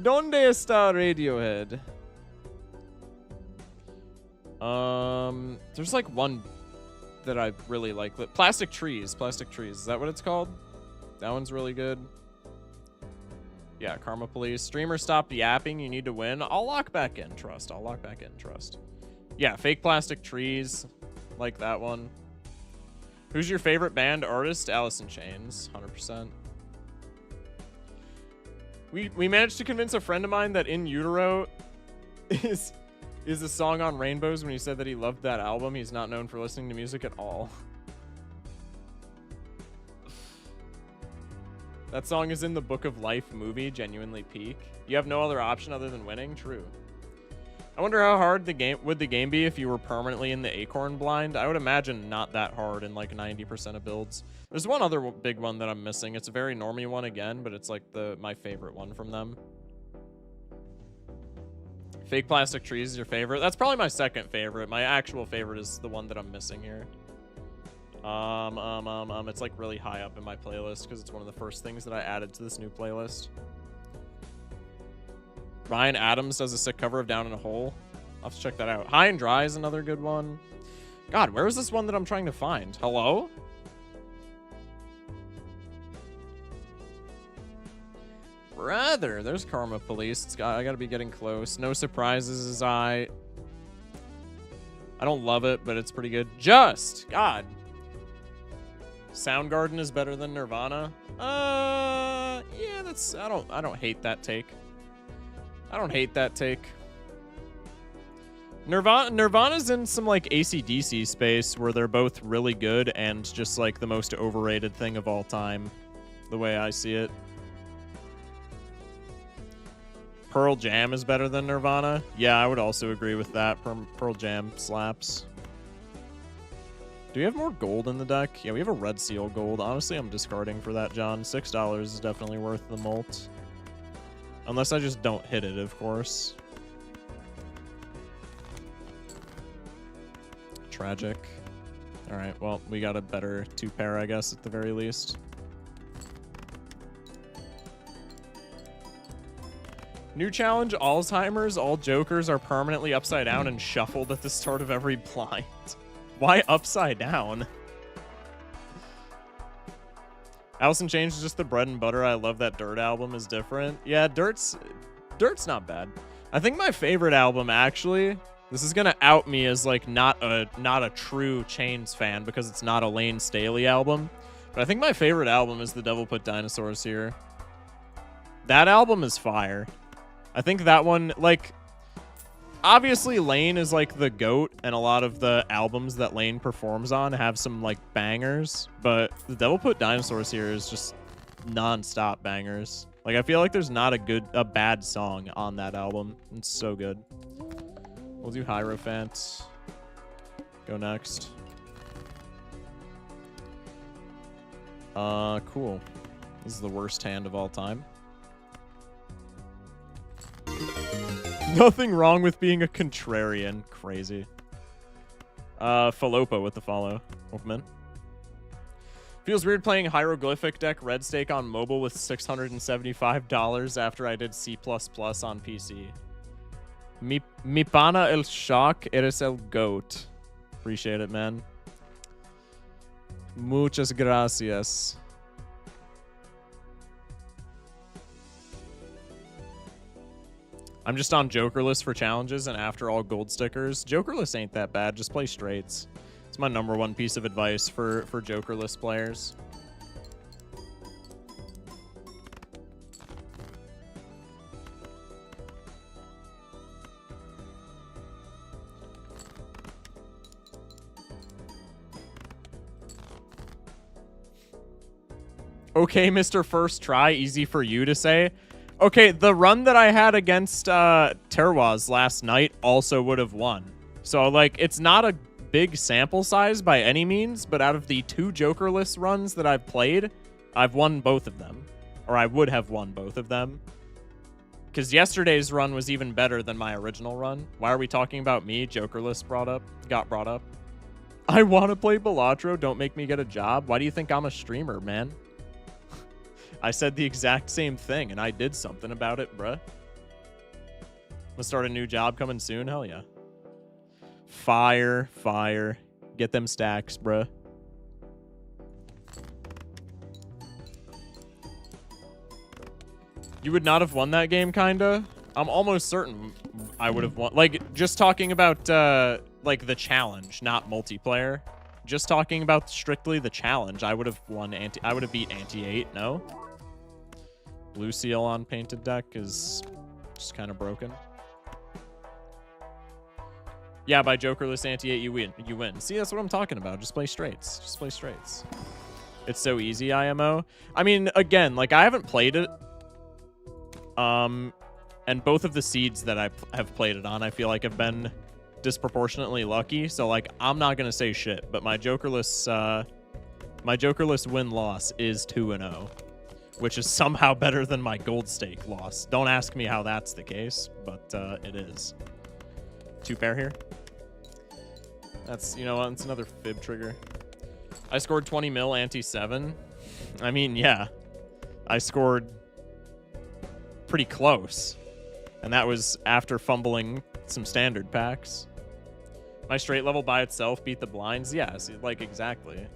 Donde está Radiohead? There's like one that I really like. Plastic Trees. Plastic Trees. Is that what it's called? That one's really good. Yeah, Karma Police. Streamer stopped yapping. You need to win. I'll lock back in. Trust. I'll lock back in. Trust. Yeah, Fake Plastic Trees. Like that one. Who's your favorite band artist? Alice in Chains. 100%. We managed to convince a friend of mine that In Utero is a song on Rainbows. When he said that he loved that album, he's not known for listening to music at all. That song is in the Book of Life movie, genuinely peak. You have no other option other than winning? True. I wonder how hard would the game be if you were permanently in the Acorn blind? I would imagine not that hard in like 90% of builds. There's one other big one that I'm missing. It's a very normie one again, but it's like my favorite one from them. Fake Plastic Trees is your favorite? That's probably my second favorite. My actual favorite is the one that I'm missing here. It's like really high up in my playlist because it's one of the first things that I added to this new playlist. Ryan Adams does a sick cover of Down in a Hole. I'll have to check that out. High and Dry is another good one. God, where is this one that I'm trying to find? Hello? Brother, there's Karma Police. I gotta be getting close. No Surprises is I don't love it, but it's pretty good. God. Soundgarden is better than Nirvana. Yeah, that's I don't hate that take. I don't hate that take. Nirvana's in some like AC/DC space where they're both really good and just like the most overrated thing of all time, the way I see it. Pearl Jam is better than Nirvana. Yeah, I would also agree with that. Pearl Jam slaps. Do we have more gold in the deck? Yeah, we have a red seal gold. Honestly, I'm discarding for that, John. $6 is definitely worth the molt. Unless I just don't hit it, of course. Tragic. Alright, well, we got a better 2 pair, I guess, at the very least. New challenge, Alzheimer's. All jokers are permanently upside down and shuffled at the start of every blind. Why upside down? Alice in Chains is just the bread and butter. I love that Dirt album is different. Yeah, Dirt's not bad. I think my favorite album, actually, this is gonna out me as like not a true Chains fan because it's not a Lane Staley album. But I think my favorite album is The Devil Put Dinosaurs Here. That album is fire. I think that one, like, obviously Lane is like the GOAT, and a lot of the albums that Lane performs on have some like bangers, but The Devil Put Dinosaurs Here is just non-stop bangers. Like, I feel like there's not a bad song on that album. It's so good. We'll do Hierophant. Go next. Cool. This is the worst hand of all time. Nothing wrong with being a contrarian. Crazy. Falopa with the follow. Welcome in. Feels weird playing hieroglyphic deck red stake on mobile with $675 after I did C++ on PC. Mi pana el shock, eres el goat. Appreciate it, man. Muchas gracias. I'm just on Jokerless for challenges, and after all gold stickers. Jokerless ain't that bad. Just play straights. It's my #1 piece of advice for Jokerless players. Okay, Mr. First Try, easy for you to say. Okay, the run that I had against Terroirs last night also would have won. So, like, it's not a big sample size by any means, but out of the 2 Jokerless runs that I've played, I've won both of them. Or I would have won both of them. Because yesterday's run was even better than my original run. Why are we talking about me? Jokerless got brought up. I want to play Balatro, don't make me get a job. Why do you think I'm a streamer, man? I said the exact same thing, and I did something about it, bruh. Gonna start a new job coming soon? Hell yeah. Fire. Get them stacks, bruh. You would not have won that game, kinda? I'm almost certain I would have won. Like, just talking about, like, the challenge, not multiplayer. Just talking about strictly the challenge, I would have won I would have beat Anti-8, no? Blue seal on painted deck is just kind of broken. Yeah, by Jokerless Anti-8, you win. See, that's what I'm talking about. Just play straights. Just play straights. It's so easy, IMO. I mean, again, like, I haven't played it. And both of the seeds that I have played it on, I feel like have been disproportionately lucky. So, like, I'm not going to say shit. But my Jokerless win-loss is 2-0. Which is somehow better than my gold stake loss. Don't ask me how that's the case, but it is. 2 pair here. That's, you know what, it's another fib trigger. I scored 20 mil anti-7. I mean, yeah. I scored pretty close. And that was after fumbling some standard packs. My straight level by itself beat the blinds? Yeah, see, like, exactly.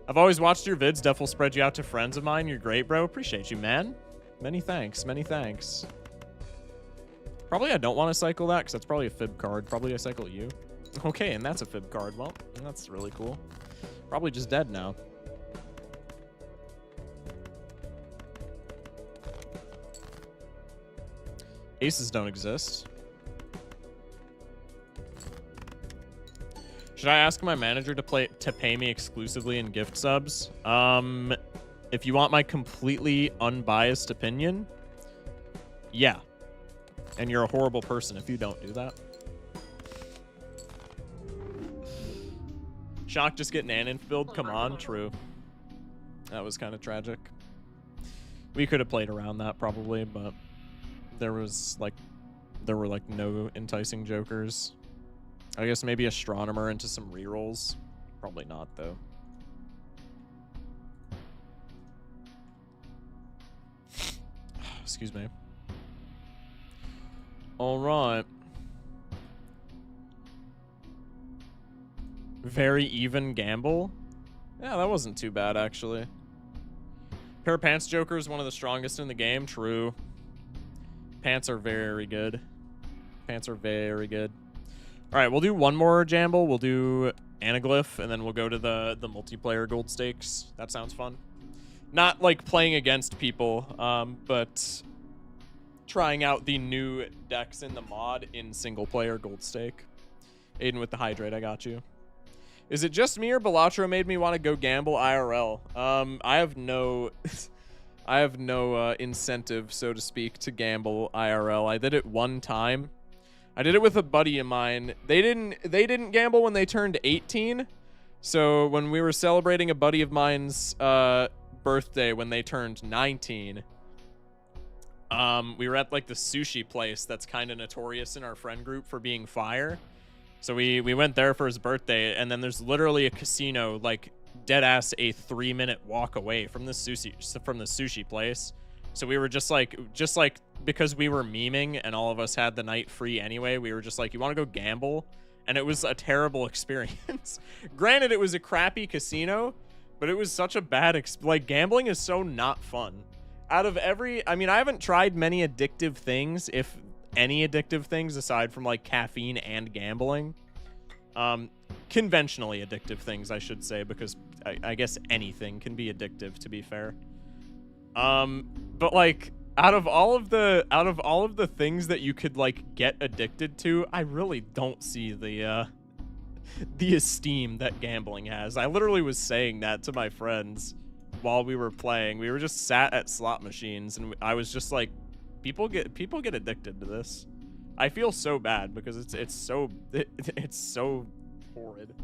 I've always watched your vids. Def will spread you out to friends of mine. You're great, bro. Appreciate you, man. Many thanks. Many thanks. Probably I don't want to cycle that because that's probably a fib card. Probably I cycle you. Okay, and that's a fib card. Well, that's really cool. Probably just dead now. Aces don't exist. Should I ask my manager to pay me exclusively in gift subs? If you want my completely unbiased opinion, yeah. And you're a horrible person if you don't do that. Shock just getting an build. Come on, true. That was kind of tragic. We could have played around that probably, but there were like no enticing jokers. I guess maybe Astronomer into some rerolls. Probably not, though. Excuse me. All right. Very even gamble. Yeah, that wasn't too bad, actually. Pair of Pants Joker is one of the strongest in the game. True. Pants are very good. Pants are very good. All right, we'll do one more Jamble. We'll do Anaglyph, and then we'll go to the multiplayer gold stakes. That sounds fun. Not like playing against people, but trying out the new decks in the mod in single-player gold stake. Aiden with the hydrate, I got you. Is it just me or Balatro made me want to go gamble IRL? I have no... I have no incentive, so to speak, to gamble IRL. I did it one time. I did it with a buddy of mine. They didn't gamble when they turned 18. So when we were celebrating a buddy of mine's birthday when they turned 19, we were at like the sushi place that's kind of notorious in our friend group for being fire. So we went there for his birthday, and then there's literally a casino like dead ass a 3-minute walk away from the sushi place. So we were just like because we were memeing and all of us had the night free anyway, we were just like, you want to go gamble? And it was a terrible experience. Granted, it was a crappy casino, but it was such a bad like gambling is so not fun. Out of every, I mean, I haven't tried many addictive things, if any addictive things aside from like caffeine and gambling. Conventionally addictive things, I should say, because I guess anything can be addictive, to be fair. But like out of all of the things that you could like get addicted to, I really don't see the esteem that gambling has. I literally was saying that to my friends while we were playing. We were just sat at slot machines and I was just like, people get addicted to this. I feel so bad because it's so horrid.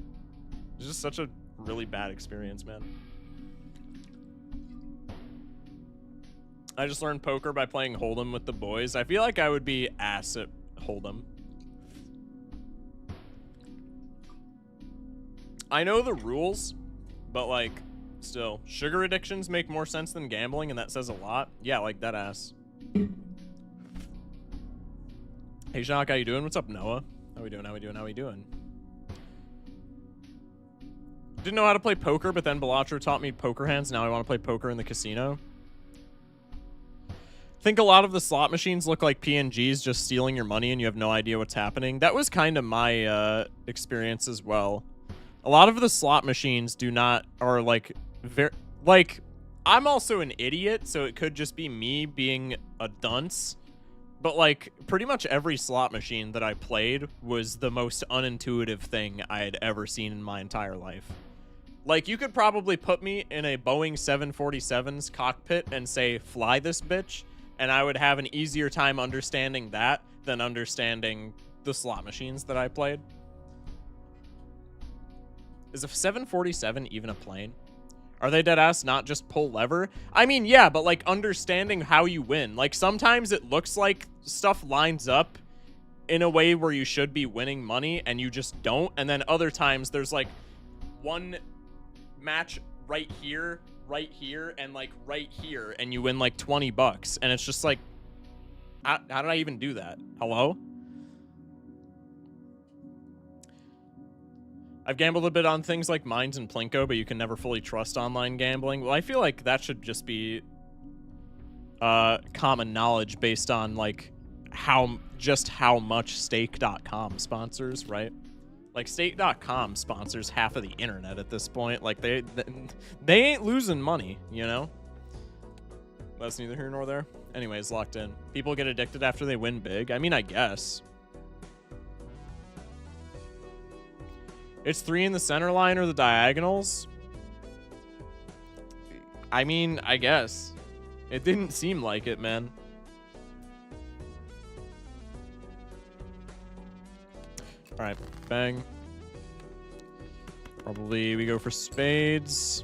It's just such a really bad experience, man. I just learned poker by playing Hold'em with the boys. I feel like I would be ass at Hold'em. I know the rules, but like, still, sugar addictions make more sense than gambling, and that says a lot. Yeah, like that ass. Hey, Shock, how you doing? What's up, Noah? How we doing? How we doing? How we doing? Didn't know how to play poker, but then Balatro taught me poker hands. Now I want to play poker in the casino. I think a lot of the slot machines look like PNGs just stealing your money and you have no idea what's happening. That was kind of my experience as well. A lot of the slot machines are like, I'm also an idiot, so it could just be me being a dunce. But like, pretty much every slot machine that I played was the most unintuitive thing I had ever seen in my entire life. Like, you could probably put me in a Boeing 747's cockpit and say, fly this bitch, and I would have an easier time understanding that than understanding the slot machines that I played. Is a 747 even a plane? Are they deadass not just pull lever? I mean, yeah, but like understanding how you win. Like sometimes it looks like stuff lines up in a way where you should be winning money and you just don't. And then other times there's like one match right here, and like right here, and you win like 20 bucks. And it's just like, how did I even do that? Hello? I've gambled a bit on things like Mines and Plinko, but you can never fully trust online gambling. Well, I feel like that should just be common knowledge based on like how much stake.com sponsors, right? Like stake.com sponsors half of the internet at this point. Like they ain't losing money, you know? That's neither here nor there. Anyways, locked in. People get addicted after they win big. I mean, I guess. It's 3 in the center line or the diagonals? I mean, I guess. It didn't seem like it, man. Alright, bang. Probably we go for spades.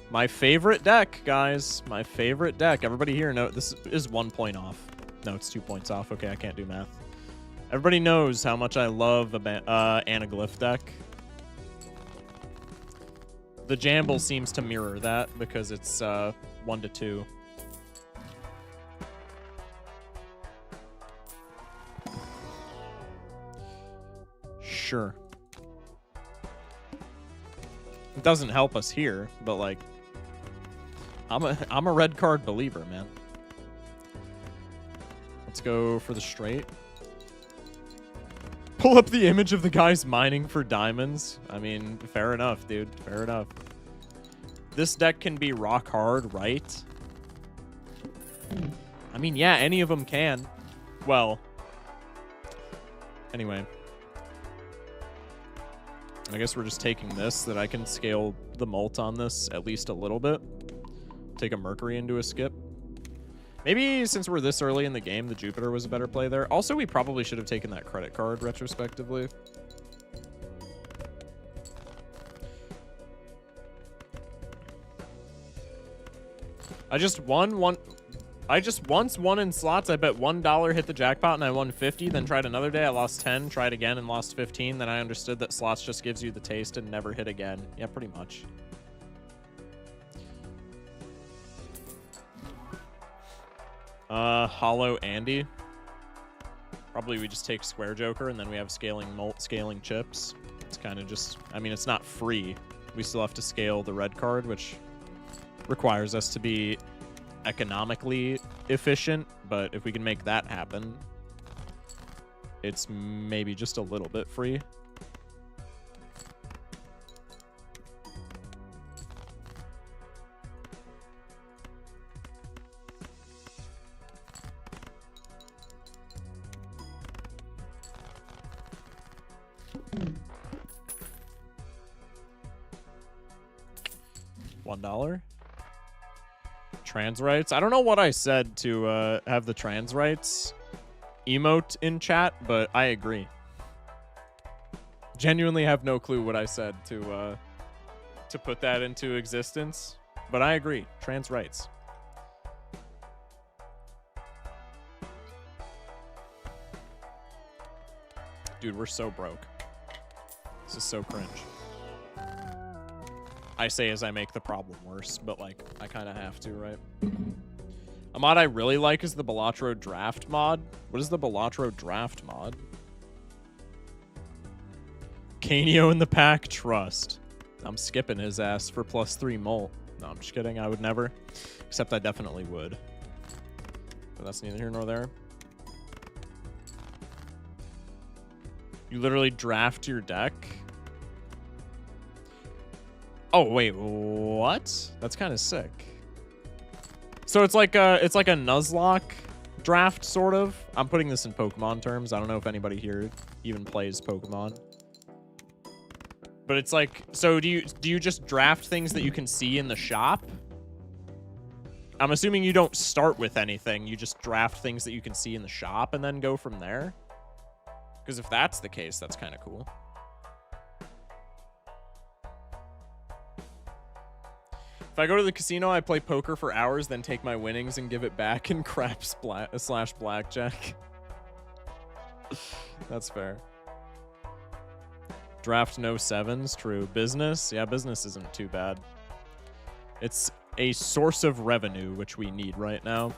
My favorite deck, guys. My favorite deck. Everybody here know this is 1 point off. No, it's 2 points off. Okay, I can't do math. Everybody knows how much I love a Anaglyph deck. The Jamble seems to mirror that because it's 1 to 2. Sure. It doesn't help us here, but like, I'm a red card believer, man. Let's go for the straight. Pull up the image of the guys mining for diamonds. I mean, fair enough, dude. Fair enough. This deck can be rock hard, right? I mean, yeah, any of them can. Well, anyway. I guess we're just taking this so that I can scale the mult on this at least a little bit. Take a Mercury into a skip. Maybe since we're this early in the game, the Jupiter was a better play there. Also, we probably should have taken that credit card retrospectively. I just once won in slots. I bet $1 hit the jackpot and I won 50. Then tried another day. I lost 10. Tried again and lost 15. Then I understood that slots just gives you the taste and never hit again. Yeah, pretty much. Hollow Andy. Probably we just take Square Joker and then we have scaling chips. It's kind of just, I mean, it's not free. We still have to scale the red card, which requires us to be economically efficient. But if we can make that happen, it's maybe just a little bit free. $1. Trans rights. I don't know what I said to have the trans rights emote in chat, but I agree. Genuinely have no clue what I said to put that into existence, but I agree. Trans rights. Dude, we're so broke. This is so cringe. I say as I make the problem worse, but like I kind of have to, right? A mod I really like is the Balatro draft mod. What is the Balatro draft mod? Canio in the pack, trust. I'm skipping his ass for +3 molt. No, I'm just kidding. I would never. Except I definitely would. But that's neither here nor there. You literally draft your deck. Oh wait, what? That's kind of sick. So it's like a Nuzlocke draft, sort of. I'm putting this in Pokemon terms. I don't know if anybody here even plays Pokemon. But it's like, so do you just draft things that you can see in the shop? I'm assuming you don't start with anything. You just draft things that you can see in the shop and then go from there. Because if that's the case, that's kind of cool. If I go to the casino, I play poker for hours, then take my winnings and give it back in craps / blackjack. That's fair. Draft no 7s, true. Business? Yeah, business isn't too bad. It's a source of revenue, which we need right now.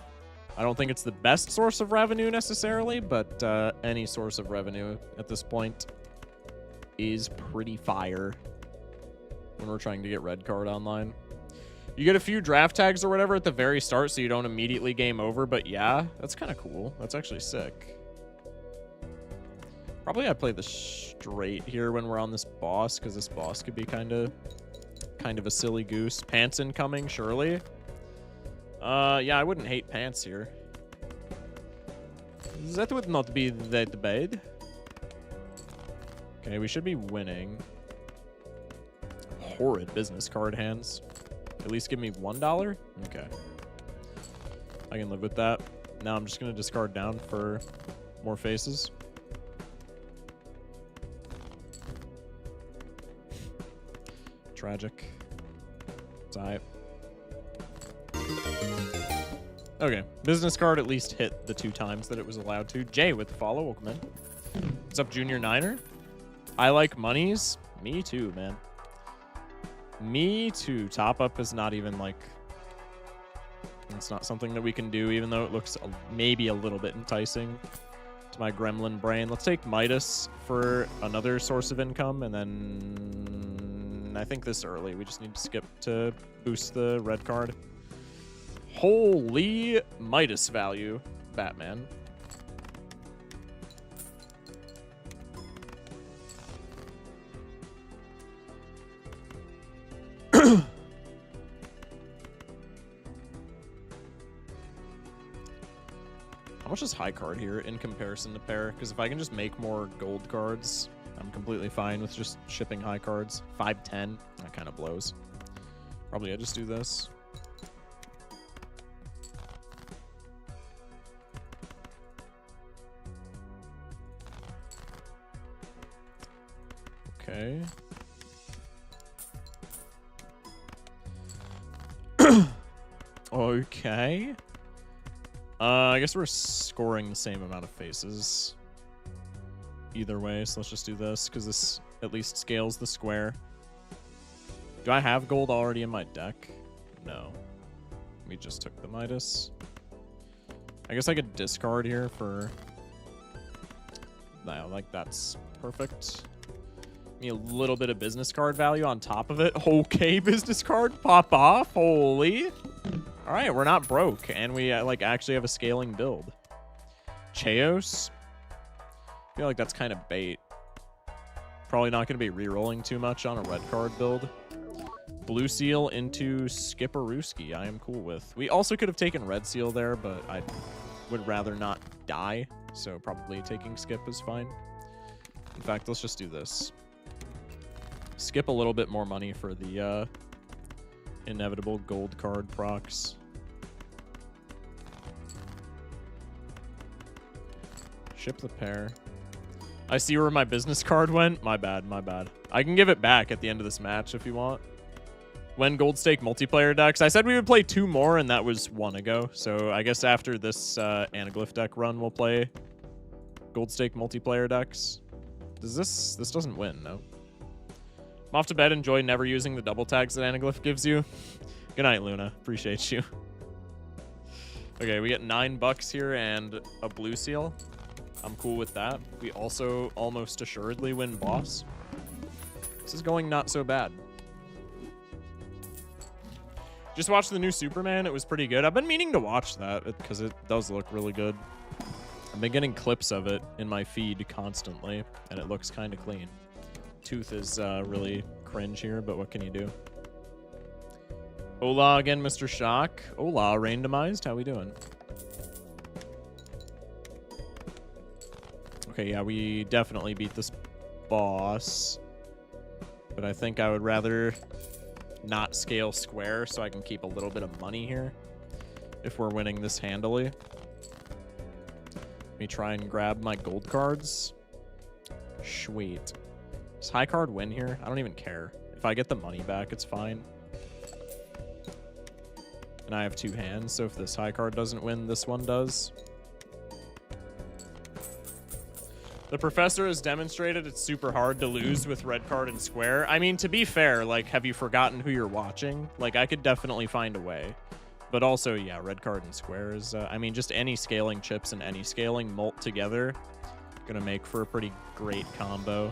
I don't think it's the best source of revenue necessarily, but any source of revenue at this point is pretty fire when we're trying to get red card online. You get a few draft tags or whatever at the very start so you don't immediately game over, but yeah, that's kind of cool. That's actually sick. Probably I play the straight here when we're on this boss, because this boss could be kind of a silly goose. Pants incoming, surely. Yeah, I wouldn't hate pants here. That would not be that bad. Okay, we should be winning. Horrid business card hands. At least give me $1? Okay. I can live with that. Now I'm just going to discard down for more faces. Tragic. It's alright. Okay. Business card at least hit the 2 times that it was allowed to. Jay with the follow. Welcome in. What's up, Junior Niner? I like monies. Me too, man. Me too. Top up is not even like... It's not something that we can do, even though it looks maybe a little bit enticing to my gremlin brain. Let's take Midas for another source of income, and then I think this early. We just need to skip to boost the red card. Holy Midas value, Batman. How much is high card here in comparison to pair? Because if I can just make more gold cards, I'm completely fine with just shipping high cards. 510, that kind of blows. Probably I just do this. Okay. Okay. I guess we're scoring the same amount of faces either way, so let's just do this, because this at least scales the square. Do I have gold already in my deck? No. We just took the Midas. I guess I could discard here for... No, like, that's perfect. Need a little bit of business card value on top of it. Okay, business card, pop off. Holy. All right, we're not broke, and we, like, actually have a scaling build. Chaos. I feel like that's kind of bait. Probably not going to be re-rolling too much on a red card build. Blue Seal into Skipperooski, I am cool with. We also could have taken Red Seal there, but I would rather not die, so probably taking Skip is fine. In fact, let's just do this. Skip a little bit more money for the inevitable gold card procs. Ship the pair. I see where my business card went. My bad, my bad. I can give it back at the end of this match if you want. When gold stake multiplayer decks. I said we would play 2 more, and that was 1 ago. So I guess after this Anaglyph deck run, we'll play gold stake multiplayer decks. Does this doesn't win, no? I'm off to bed. Enjoy never using the double tags that Anaglyph gives you. Good night, Luna. Appreciate you. Okay, we get $9 here and a blue seal. I'm cool with that. We also almost assuredly win boss. This is going not so bad. Just watched the new Superman. It was pretty good. I've been meaning to watch that because it does look really good. I've been getting clips of it in my feed constantly, and it looks kind of clean. Tooth is really cringe here, but what can you do? Hola again, Mr. Shock. Hola, randomized. How we doing? Okay, yeah, we definitely beat this boss. But I think I would rather not scale square so I can keep a little bit of money here if we're winning this handily. Let me try and grab my gold cards. Sweet. Does high card win here? I don't even care. If I get the money back, it's fine. And I have 2 hands, so if this high card doesn't win, this one does. The professor has demonstrated it's super hard to lose with red card and square. I mean, to be fair, like, have you forgotten who you're watching? Like, I could definitely find a way. But also, yeah, red card and square is, I mean, just any scaling chips and any scaling mult together gonna make for a pretty great combo.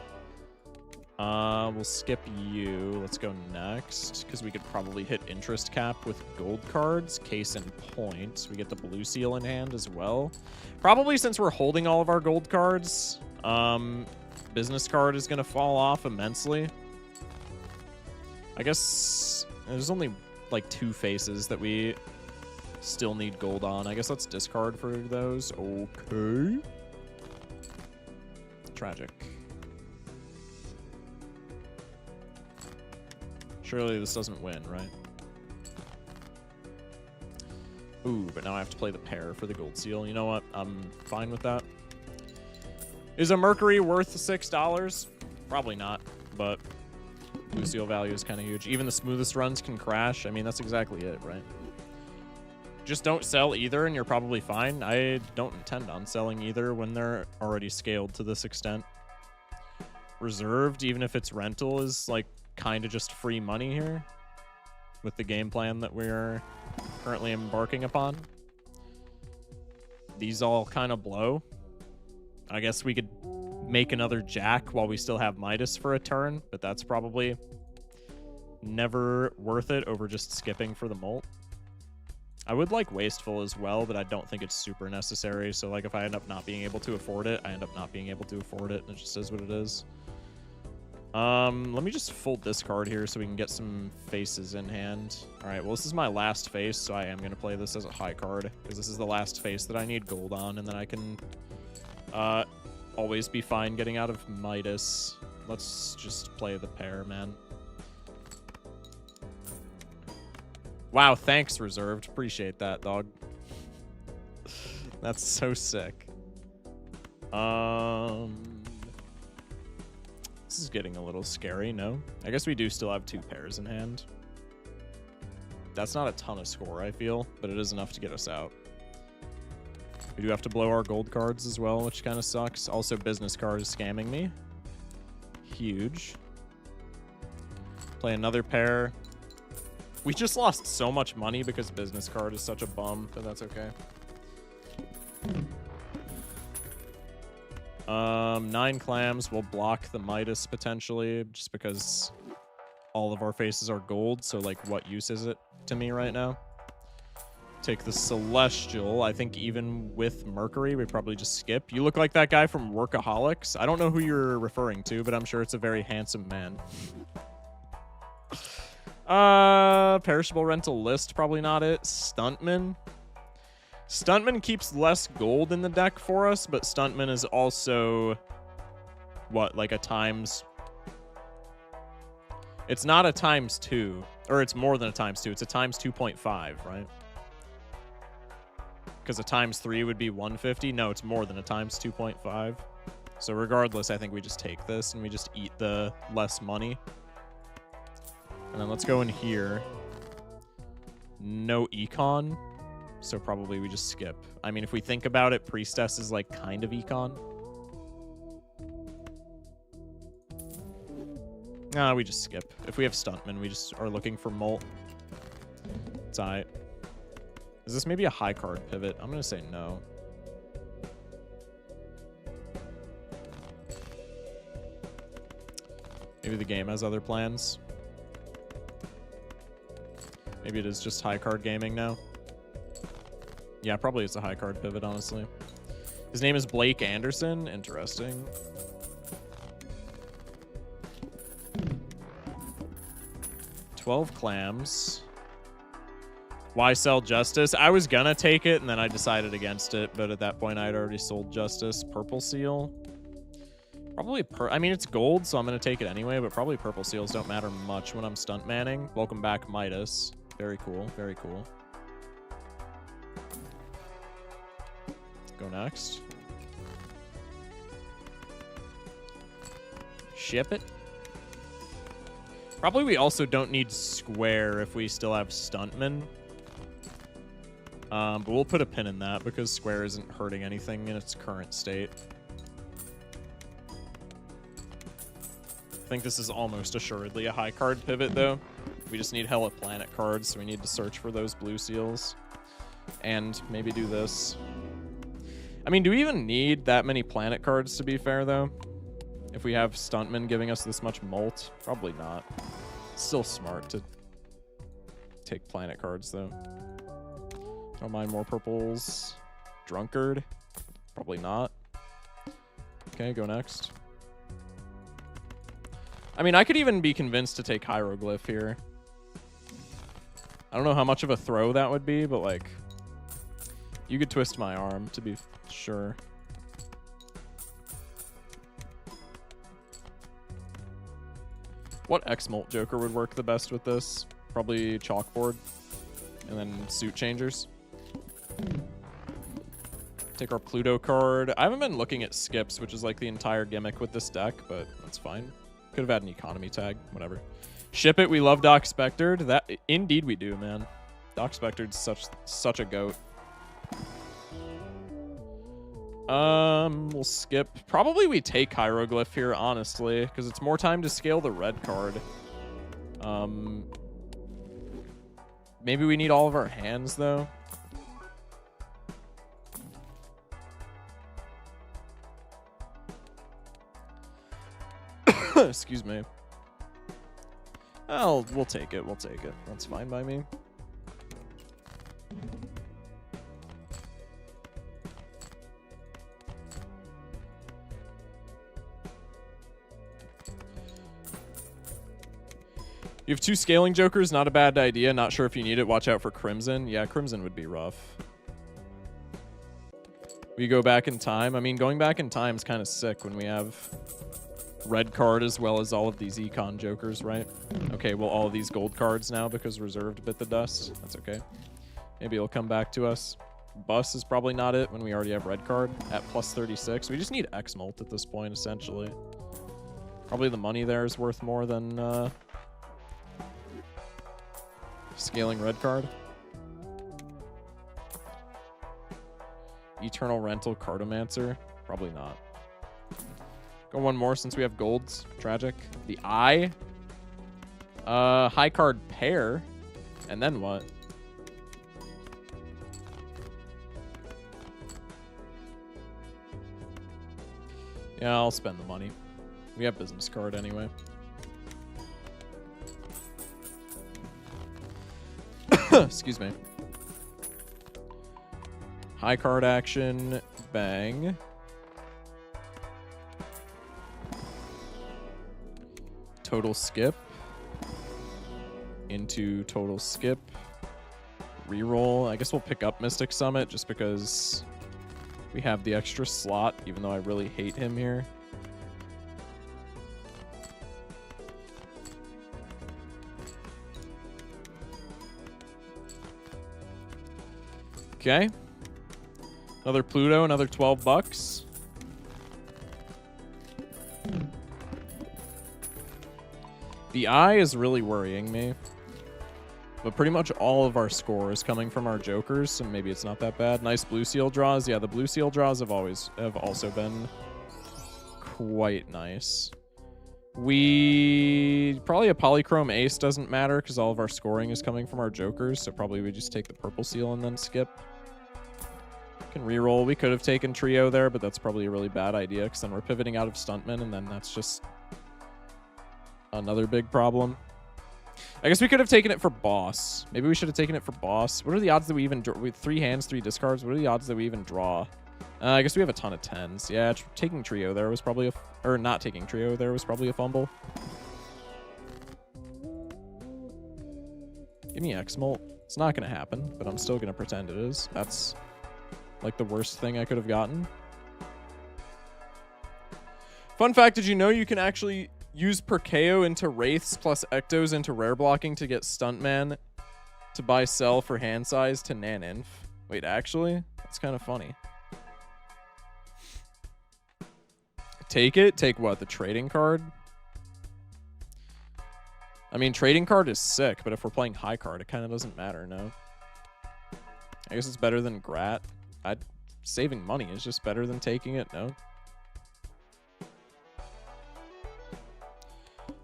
We'll skip you. Let's go next, because we could probably hit interest cap with gold cards. Case in point, we get the blue seal in hand as well. Probably since we're holding all of our gold cards, business card is going to fall off immensely. I guess there's only like 2 faces that we still need gold on. I guess let's discard for those. Okay. Tragic. Surely this doesn't win, right? Ooh, but now I have to play the pair for the gold seal. You know what? I'm fine with that. Is a Mercury worth $6? Probably not, but blue seal value is kind of huge. Even the smoothest runs can crash. I mean, that's exactly it, right? Just don't sell either, and you're probably fine. I don't intend on selling either when they're already scaled to this extent. Reserved, even if it's rental, is like kind of just free money here with the game plan that we're currently embarking upon. These all kind of blow. I guess we could make another jack while we still have Midas for a turn, but that's probably never worth it over just skipping for the molt. I would like Wasteful as well, but I don't think it's super necessary. So like if I end up not being able to afford it, I end up not being able to afford it. It just is what it is. Let me just fold this card here so we can get some faces in hand. All right, well, this is my last face, so I am going to play this as a high card because this is the last face that I need gold on, and then I can always be fine getting out of Midas. Let's just play the pair, man. Wow, thanks, Reserved. Appreciate that, dog. That's so sick. This is getting a little scary, no? I guess we do still have 2 pairs in hand. That's not a ton of score, I feel, but it is enough to get us out. We do have to blow our gold cards as well, which kind of sucks. Also, business card is scamming me. Huge. Play another pair. We just lost so much money because business card is such a bum, but that's okay. Nine clams will block the Midas potentially, just because all of our faces are gold. So like, what use is it to me right now? Take the Celestial. I think even with Mercury, we probably just skip. You look like that guy from Workaholics. I don't know who you're referring to, but I'm sure it's a very handsome man. Perishable rental list, probably not it. Stuntman. Stuntman keeps less gold in the deck for us, but Stuntman is also what, like a times... It's not a times 2, or it's more than a times 2. It's a times 2.5, right? Because a times 3 would be 150. No, it's more than a times 2.5. So regardless, I think we just take this and we just eat the less money. And then let's go in here. No econ. So probably we just skip. I mean, if we think about it, Priestess is like kind of econ. Nah, we just skip. If we have Stuntman, we just are looking for Molt. It's alright. Is this maybe a high card pivot? I'm gonna say no. Maybe the game has other plans. Maybe it is just high card gaming now. Yeah, probably it's a high card pivot, honestly. His name is Blake Anderson. Interesting. $12 clams. Why sell Justice? I was gonna take it, and then I decided against it, but at that point, I had already sold Justice. Purple Seal. Probably, I mean, it's gold, so I'm gonna take it anyway, but probably Purple Seals don't matter much when I'm stunt manning. Welcome back, Midas. Very cool, very cool. Go next. Ship it. Probably we also don't need Square if we still have Stuntman. But we'll put a pin in that because Square isn't hurting anything in its current state. I think this is almost assuredly a high card pivot, though. We just need hella planet cards, so we need to search for those blue seals. And maybe do this. I mean, do we even need that many planet cards, to be fair, though? If we have Stuntman giving us this much Molt? Probably not. Still smart to take planet cards, though. Don't mind more purples. Drunkard? Probably not. Okay, go next. I mean, I could even be convinced to take Hieroglyph here. I don't know how much of a throw that would be, but, like, you could twist my arm, to be sure. What X-Molt Joker would work the best with this? Probably Chalkboard. And then Suit Changers. Take our Pluto card. I haven't been looking at skips, which is like the entire gimmick with this deck, but that's fine. Could have had an economy tag, whatever. Ship it. We love Doc Spectred. That indeed we do, man. Doc Spectred's such a goat. We'll skip. Probably we take Hieroglyph here, honestly, because it's more time to scale the red card. Maybe we need all of our hands, though. Excuse me. We'll take it. We'll take it. That's fine by me. You have 2 scaling jokers. Not a bad idea. Not sure if you need it. Watch out for Crimson. Yeah, Crimson would be rough. We go back in time. I mean, going back in time is kind of sick when we have red card as well as all of these econ jokers, right? Okay, well, all of these gold cards now because reserved bit the dust. That's okay. Maybe it'll come back to us. Bus is probably not it when we already have red card at plus 36. We just need X-Molt at this point, essentially. Probably the money there is worth more than scaling red card. Eternal Rental Cartomancer? Probably not. Go one more since we have golds. Tragic. The Eye. High card pair. And then what? Yeah, I'll spend the money. We have business card anyway. Excuse me. High card action. Bang. Total skip. Into total skip. Reroll. I guess we'll pick up Mystic Summit just because we have the extra slot, even though I really hate him here. Okay. Another Pluto, another 12 bucks. The eye is really worrying me. But pretty much all of our score is coming from our jokers, so maybe it's not that bad. Nice blue seal draws. Yeah, the blue seal draws have also been quite nice. We probably a polychrome ace doesn't matter because all of our scoring is coming from our jokers, so probably we just take the purple seal and then skip. Can reroll. We could have taken trio there, but that's probably a really bad idea because then we're pivoting out of stuntman, and then that's just another big problem. I guess we could have taken it for boss. Maybe we should have taken it for boss. What are the odds that we even draw? With 3 hands, 3 discards, what are the odds that we even draw? I guess we have a ton of 10s. Yeah, taking trio there was probably or not taking trio there was probably a fumble. Give me X-Molt. It's not going to happen, but I'm still going to pretend it is. That's like the worst thing I could have gotten. Fun fact, did you know you can actually use Perkeo into Wraiths plus Ectos into rare blocking to get Stuntman to buy sell for hand size to Naninf? Wait, actually? That's kind of funny. Take it? Take what? The trading card? I mean, trading card is sick, but if we're playing high card, it kind of doesn't matter, no? I guess it's better than Grat. Saving money is just better than taking it, no?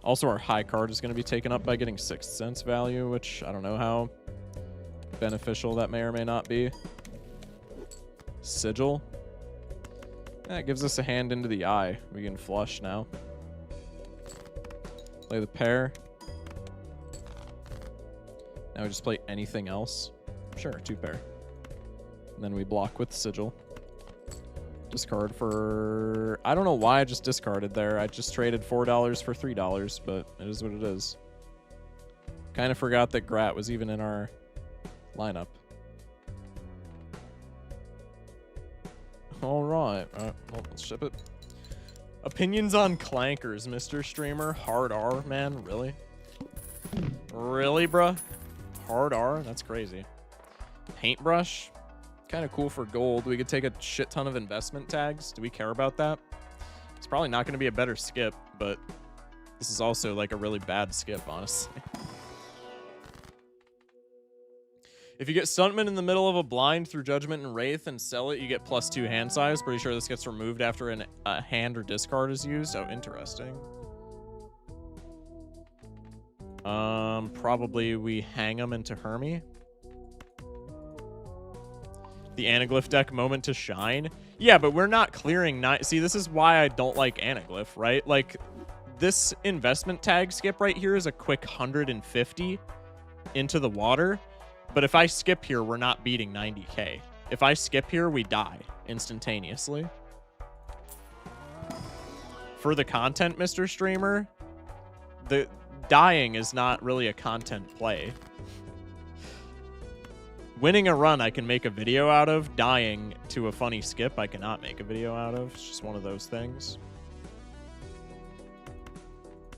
Also, our high card is going to be taken up by getting 6th Sense value, which I don't know how beneficial that may or may not be. Sigil. That gives us a hand into the eye. We can flush now. Play the pair. Now we just play anything else. Sure, 2 pair. And then we block with Sigil. Discard for... I don't know why I just discarded there. I just traded $4 for $3, but it is what it is. Kind of forgot that Grat was even in our lineup. All right. Well, let's ship it. Opinions on clankers, Mr. Streamer. Hard R, man. Really? Really, bruh? Hard R? That's crazy. Paintbrush? Kind of cool for gold. We could take a shit ton of investment tags. Do we care about that? It's probably not going to be a better skip, but this is also like a really bad skip, honestly. If you get Stuntman in the middle of a blind through Judgment and Wraith and sell it, you get +2 hand size. Pretty sure this gets removed after a hand or discard is used. Oh, interesting. Probably we hang them into Hermie. The Anaglyph deck moment to shine. Yeah, but we're not clearing... See, this is why I don't like Anaglyph, right? Like, this investment tag skip right here is a quick 150 into the water. But if I skip here, we're not beating 90k. If I skip here, we die instantaneously. For the content, Mr. Streamer, the dying is not really a content play. Winning a run, I can make a video out of. Dying to a funny skip, I cannot make a video out of. It's just one of those things.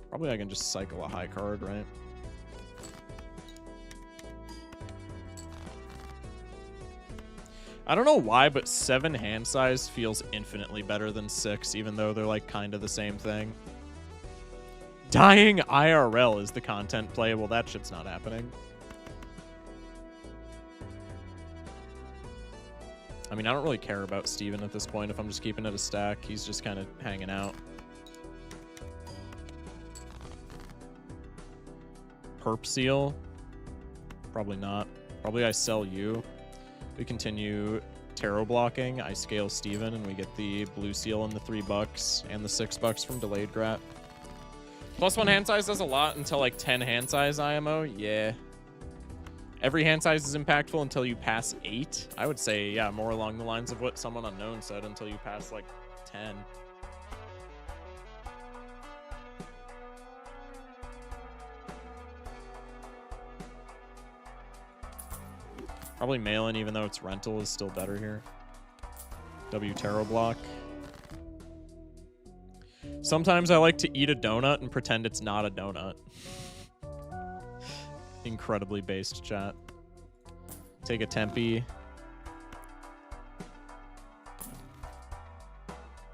Probably I can just cycle a high card, right? I don't know why, but 7 hand size feels infinitely better than 6, even though they're like kind of the same thing. Dying IRL is the content play. Well, that shit's not happening. I mean, I don't really care about Steven at this point if I'm just keeping it a stack. He's just kind of hanging out. Perp seal? Probably not. Probably I sell you. We continue tarot blocking, I scale Steven, and we get the blue seal and the $3 and the $6 from delayed grat. +1 hand size does a lot until like 10 hand size IMO. Yeah. Every hand size is impactful until you pass 8. I would say, yeah, more along the lines of what someone unknown said, until you pass like 10. Probably mail-in, even though it's rental, is still better here. W tarot block. Sometimes I like to eat a donut and pretend it's not a donut. Incredibly based chat. Take a Tempe.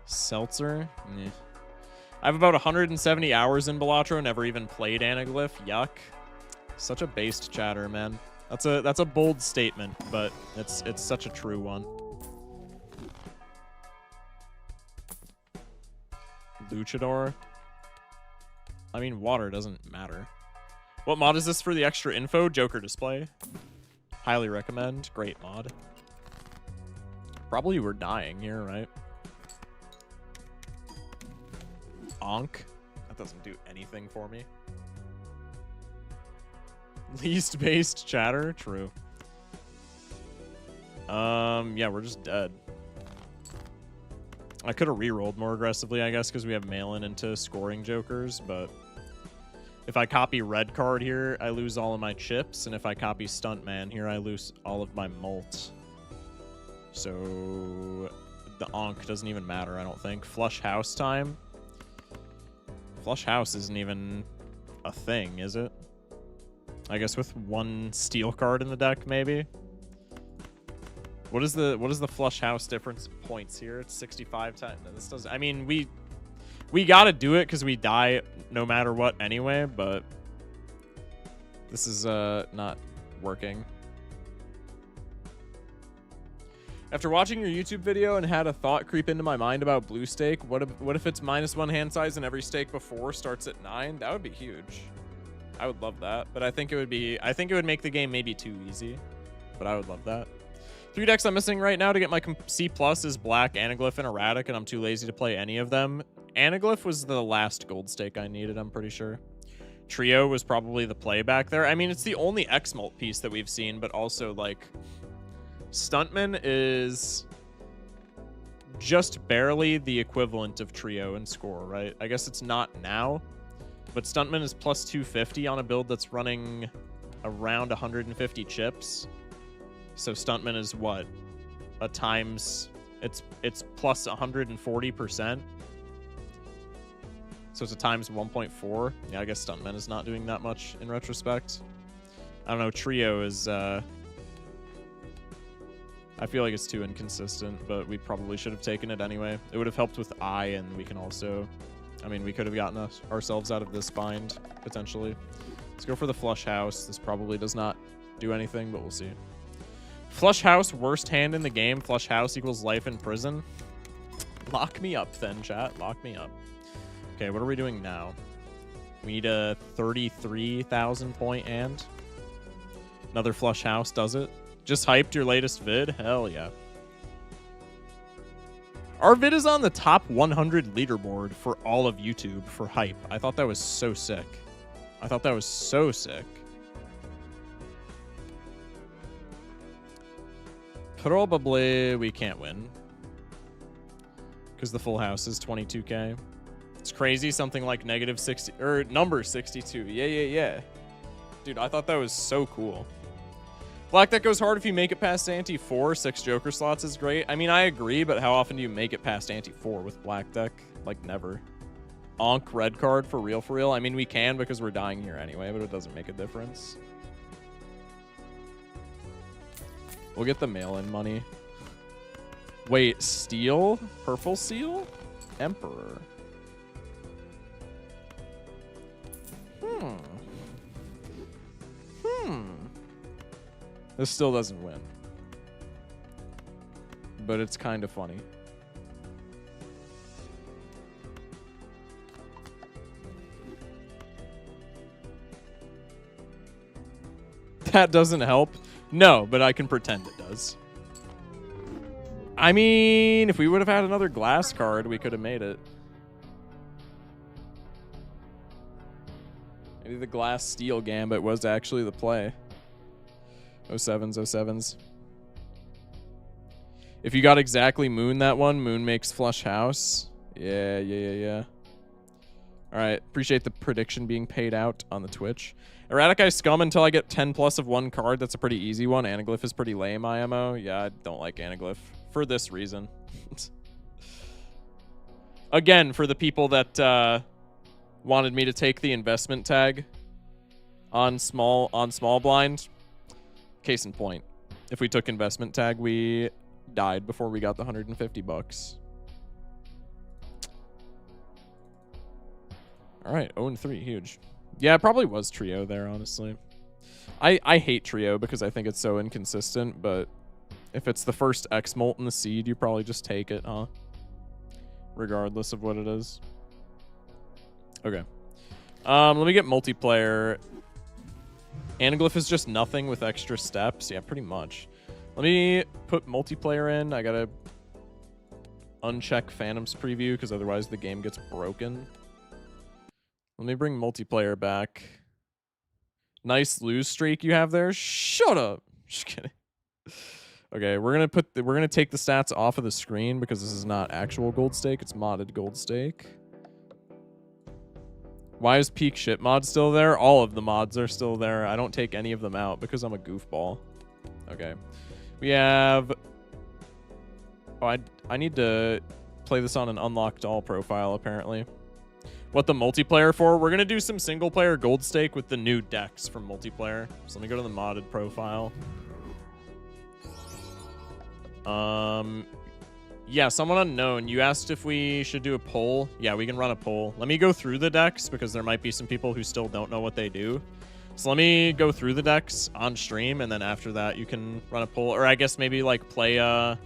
Seltzer? Meh. I have about 170 hours in Balatro, never even played Anaglyph. Yuck. Such a based chatter, man. That's a bold statement, but it's such a true one. Luchador. I mean, water doesn't matter. What mod is this for the extra info? Joker display. Highly recommend. Great mod. Probably we're dying here, right? Onk. That doesn't do anything for me. Least based chatter? True. Yeah, we're just dead. I could have re-rolled more aggressively, I guess, because we have mail-in into scoring jokers, but if I copy red card here, I lose all of my chips, and if I copy Stuntman here, I lose all of my mult. So the onk doesn't even matter, I don't think. Flush house time. Flush house isn't even a thing, is it? I guess with one steel card in the deck, maybe. What is the flush house difference in points here? It's 65 times. This does. I mean, we gotta do it because we die no matter what anyway. But this is not working. After watching your YouTube video and had a thought creep into my mind about blue stake, what if it's -1 hand size and every stake before starts at 9? That would be huge. I would love that, but I think it would make the game maybe too easy, but I would love that. 3 decks I'm missing right now to get my C+ is Black, Anaglyph, and Erratic, and I'm too lazy to play any of them. Anaglyph was the last gold stake I needed, I'm pretty sure. Trio was probably the play back there. I mean, it's the only X-Mult piece that we've seen, but also, like, Stuntman is just barely the equivalent of Trio in score, right? I guess it's not now, but Stuntman is plus 250 on a build that's running around 150 chips. So Stuntman is what? A times... It's plus 140%. So it's a times 1.4. Yeah, I guess Stuntman is not doing that much in retrospect. I don't know, Trio is... I feel like it's too inconsistent, but we probably should have taken it anyway. It would have helped with I, and we can also... I mean, we could have gotten ourselves out of this bind, potentially. Let's go for the flush house. This probably does not do anything, but we'll see. Flush house, worst hand in the game. Flush house equals life in prison. Lock me up then, chat. Lock me up. Okay, what are we doing now? We need a 33,000 point hand. Another flush house does it. Just hyped your latest vid? Hell yeah. Our vid is on the top 100 leaderboard for all of YouTube for hype. I thought that was so sick. I thought that was so sick. Probably we can't win. Because the full house is 22k. It's crazy, something like -60, or number 62. Yeah. Dude, I thought that was so cool. Black deck goes hard if you make it past ante 4. 6 Joker slots is great. I mean, I agree, but how often do you make it past ante 4 with black deck? Like, never. Onk red card for real. I mean, we can because we're dying here anyway, but it doesn't make a difference. We'll get the mail-in money. Wait, steel? Purple seal? Emperor. This still doesn't win. But it's kind of funny. That doesn't help. No, but I can pretend it does. I mean, if we would have had another glass card, we could have made it. Maybe the glass steel gambit was actually the play. 07s, 07s. If you got exactly Moon that one, Moon makes flush house. Yeah. All right, appreciate the prediction being paid out on the Twitch. Erratic Eye Scum until I get 10 plus of one card. That's a pretty easy one. Anaglyph is pretty lame IMO. Yeah, I don't like Anaglyph for this reason. Again, for the people that wanted me to take the investment tag on small blind, case in point. If we took investment tag, we died before we got the $150. All right, 0-3, huge. Yeah, it probably was trio there, honestly. I hate trio because I think it's so inconsistent, but if it's the first X molt in the seed, you probably just take it, huh? Regardless of what it is. Okay. Let me get multiplayer. Anaglyph is just nothing with extra steps. Yeah, pretty much. Let me put multiplayer in. I gotta uncheck Phantom's preview because otherwise the game gets broken. Let me bring multiplayer back. Nice lose streak you have there. Shut up. Just kidding. Okay, we're gonna take the stats off of the screen because this is not actual gold stake. It's modded gold stake. Why is peak shit mod still there? All of the mods are still there. I don't take any of them out because I'm a goofball. Okay, we have. Oh, I need to play this on an unlocked all profile apparently. What the multiplayer for? We're gonna do some single player gold stake with the new decks from multiplayer. So let me go to the modded profile. Yeah, someone unknown. You asked if we should do a poll. Yeah, we can run a poll. Let me go through the decks because there might be some people who still don't know what they do. So let me go through the decks on stream, and then after that you can run a poll, or I guess maybe like play or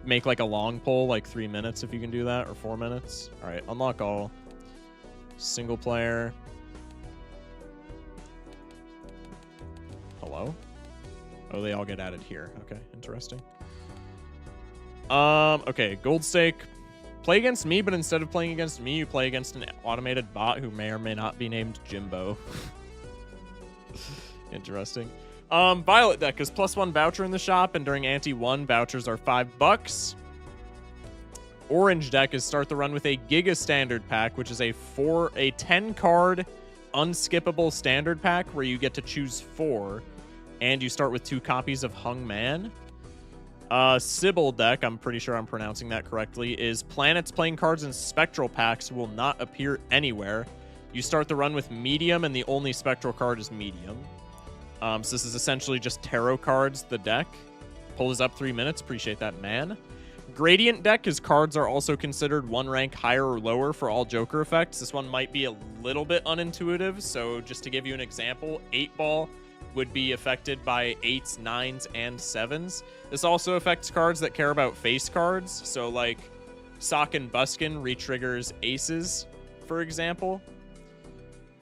make like a long poll, like 3 minutes if you can do that, or 4 minutes. All right, unlock all. Single player. Hello? Oh, they all get added here. Okay, interesting. Okay, gold stake. Play against me, but instead of playing against me, you play against an automated bot who may or may not be named Jimbo. Interesting. Violet deck is +1 voucher in the shop, and during ante 1, vouchers are $5. Orange deck is start the run with a Giga Standard pack, which is a 10 card unskippable standard pack where you get to choose 4, and you start with 2 copies of Hung Man. Sybil deck, I'm pretty sure I'm pronouncing that correctly, is planets playing cards in spectral packs will not appear anywhere. You start the run with medium, and the only spectral card is medium. So this is essentially just tarot cards, the deck. Pull is up 3 minutes. Appreciate that, man. Gradient deck is cards are also considered 1 rank higher or lower for all Joker effects. This one might be a little bit unintuitive, so just to give you an example, 8-ball would be affected by 8s, 9s, and 7s. This also affects cards that care about face cards, so like Sock and Buskin re-triggers aces, for example.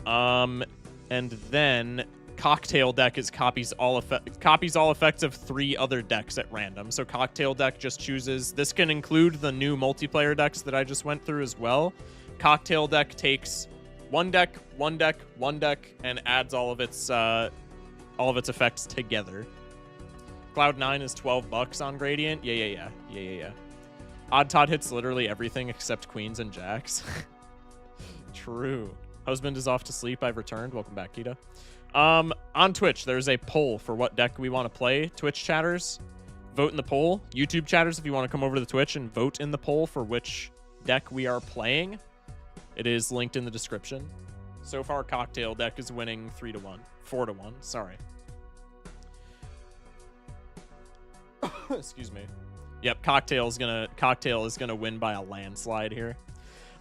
And then Cocktail deck is copies all effects of 3 other decks at random. So Cocktail deck just chooses, this can include the new multiplayer decks that I just went through as well. Cocktail deck takes one deck, and adds all of its effects together. Cloud9 is $12 on Gradient. Yeah. Odd Todd hits literally everything except queens and jacks. True. Husband is off to sleep. I've returned. Welcome back, Kita. On Twitch, there's a poll for what deck we want to play. Twitch chatters, vote in the poll. YouTube chatters, if you want to come over to the Twitch and vote in the poll for which deck we are playing, it is linked in the description. So far, Cocktail deck is winning 3-1. 4-1, sorry. Excuse me. Yep, Cocktail is gonna win by a landslide here.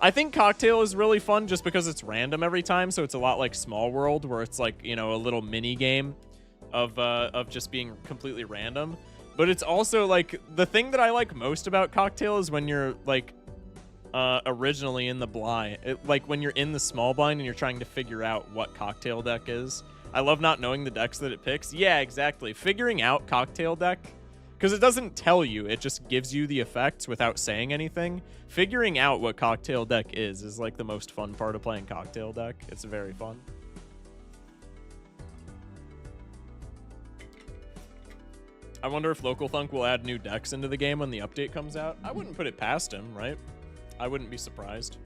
I think Cocktail is really fun just because it's random every time, so it's a lot like Small World, where it's like, you know, a little mini game of just being completely random. But it's also like the thing that I like most about Cocktail is when you're like originally in the blind, like when you're in the small blind and you're trying to figure out what Cocktail deck is. I love not knowing the decks that it picks. Yeah, exactly. Figuring out Cocktail deck Because it doesn't tell you, it just gives you the effects without saying anything. Figuring out what cocktail deck is like the most fun part of playing cocktail deck. It's very fun. I wonder if Local Thunk will add new decks into the game when the update comes out. I wouldn't put it past him, right? I wouldn't be surprised.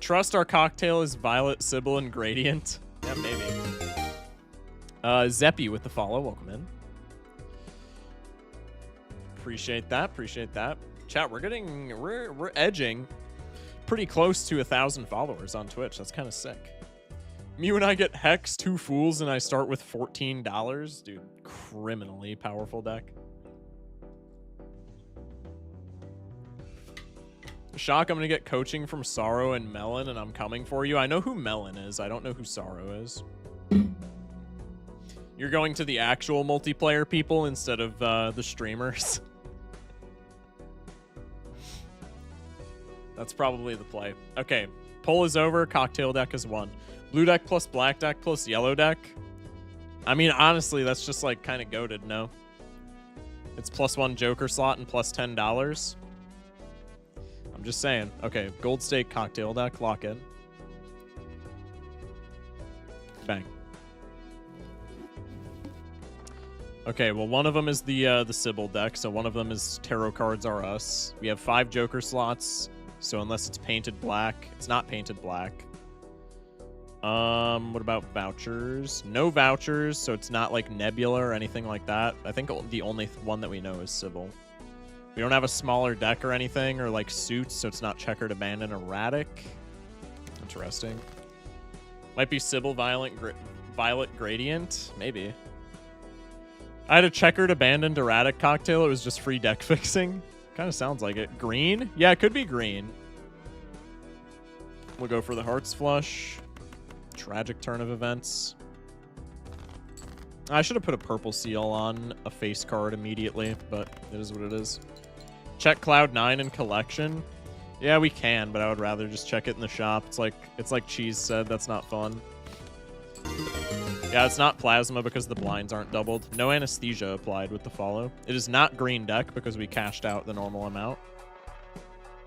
Trust our cocktail is Violet, Sybil, and Gradient. Yeah, maybe. Zeppy with the follow. Welcome in. Appreciate that. Appreciate that. Chat, we're edging pretty close to 1,000 followers on Twitch. That's kind of sick. Me when I get Hex, 2 Fools, and I start with $14. Dude, criminally powerful deck. Shock, I'm going to get coaching from Sorrow and Melon, and I'm coming for you. I know who Melon is. I don't know who Sorrow is. You're going to the actual multiplayer people instead of the streamers. That's probably the play. Okay, poll is over. Cocktail deck is won. Blue deck plus black deck plus yellow deck. I mean, honestly, that's just like kind of goated, no? It's +1 Joker slot and plus $10. I'm just saying. Okay, gold stake cocktail deck, lock in. Bang. Okay, well, one of them is the Sybil deck, so one of them is Tarot Cards Are Us. We have 5 Joker slots, so unless it's painted black, it's not painted black. What about vouchers? No vouchers, so it's not like Nebula or anything like that. I think the only one that we know is Sybil. We don't have a smaller deck or anything, or like suits, so it's not Checkered, Abandoned, Erratic. Interesting. Might be Sybil, Violet Gradient? Maybe. I had a Checkered, Abandoned, Erratic cocktail. It was just free deck fixing. Kind of sounds like it. Green? Yeah, it could be green. We'll go for the Hearts Flush. Tragic turn of events. I should have put a purple seal on a face card immediately, but it is what it is. Check Cloud9 in collection. Yeah, we can, but I would rather just check it in the shop. It's like Cheese said, that's not fun. Yeah, it's not plasma because the blinds aren't doubled. No anesthesia applied with the follow. It is not green deck because we cashed out the normal amount.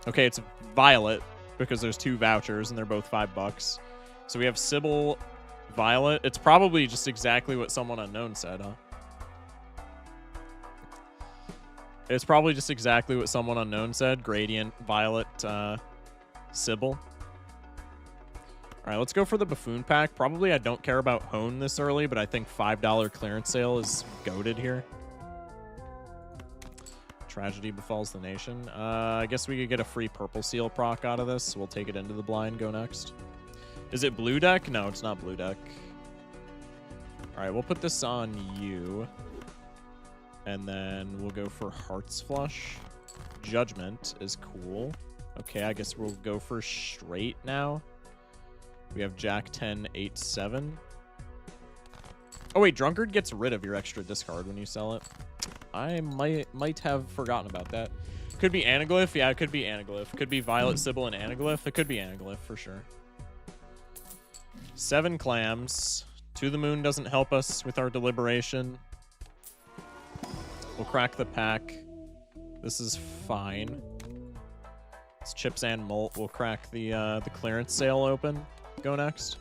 Okay, it's violet because there's 2 vouchers and they're both $5. So we have Sybil, Violet. It's probably just exactly what someone unknown said, huh? It's probably just exactly what someone unknown said. Gradient, Violet, Sybil. All right, let's go for the Buffoon pack. Probably I don't care about Hone this early, but I think $5 clearance sale is goated here. Tragedy befalls the nation. I guess we could get a free purple seal proc out of this. So we'll take it into the blind. Go next. Is it blue deck? No, it's not blue deck. All right, we'll put this on you. And then we'll go for Hearts Flush. Judgment is cool. Okay, I guess we'll go for straight now. We have Jack 10, 8, 7. Oh, wait, Drunkard gets rid of your extra discard when you sell it. I might have forgotten about that. Could be Anaglyph. Yeah, it could be Anaglyph. Could be Violet, Sybil, and Anaglyph. It could be Anaglyph for sure. 7 clams. To the Moon doesn't help us with our deliberation. We'll crack the pack. This is fine. It's Chips and Molt. We'll crack the clearance sale open. Go next.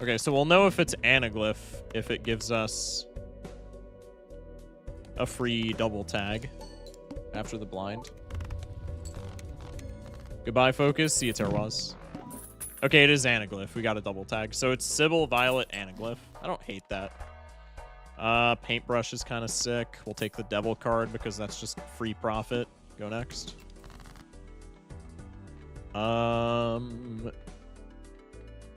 Okay, so we'll know if it's Anaglyph if it gives us a free double tag after the blind. Goodbye, Focus. See you, Terroise. Okay, it is Anaglyph. We got a double tag. So it's Sybil, Violet, Anaglyph. I don't hate that. Paintbrush is kind of sick. We'll take the Devil card because that's just free profit. Go next.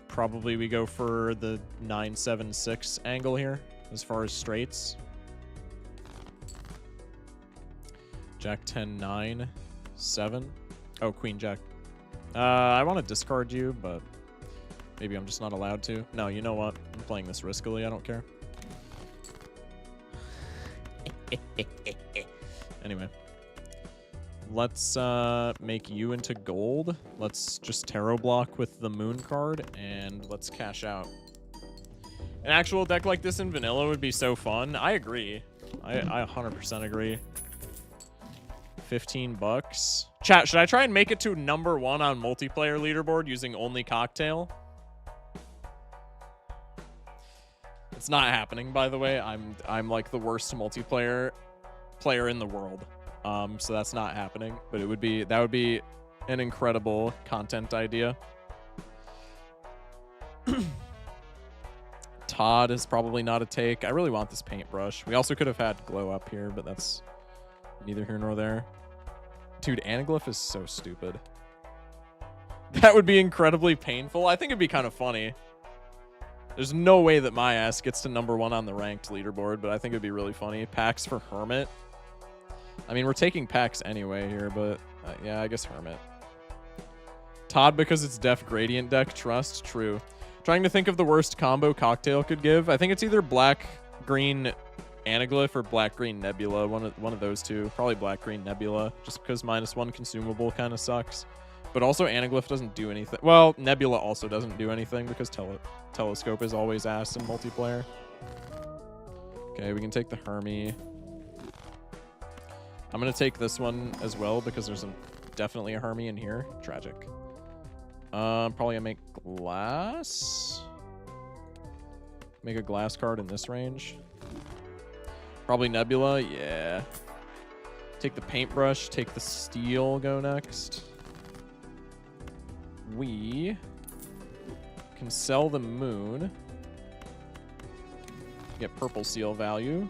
Probably we go for the 9-7-6 angle here as far as straights. Jack 10, 9, 7. Oh, Queen Jack. I want to discard you, but maybe I'm just not allowed to. No, you know what? I'm playing this riskily. I don't care. Anyway. Let's make you into gold. Let's just tarot block with the Moon card, and let's cash out. An actual deck like this in vanilla would be so fun. I agree. I 100% agree. 15 bucks. Chat, should I try and make it to number 1 on multiplayer leaderboard using only cocktail? It's not happening, by the way. I'm like the worst multiplayer player in the world. So that's not happening, but that would be an incredible content idea. Todd is probably not a take. I really want this paintbrush. We also could have had glow up here, but that's neither here nor there. Dude, anaglyph is so stupid. That would be incredibly painful. I think it'd be kind of funny. There's no way that my ass gets to number 1 on the ranked leaderboard, but I think it'd be really funny. Packs for Hermit. I mean, we're taking packs anyway here, but yeah, I guess Hermit. Todd because it's def gradient deck. Trust. True. Trying to think of the worst combo cocktail could give. I think it's either black-green anaglyph or black-green nebula. One of those two. Probably black-green nebula, just because -1 consumable kind of sucks. But also anaglyph doesn't do anything. Well, nebula also doesn't do anything because telescope is always ass in multiplayer. Okay, we can take the Hermie. I'm going to take this one as well because there's definitely a Hermie in here. Tragic. Probably gonna make glass. Make a glass card in this range. Probably Nebula, yeah. Take the paintbrush, take the steel, go next. We can sell the moon. Get purple seal value.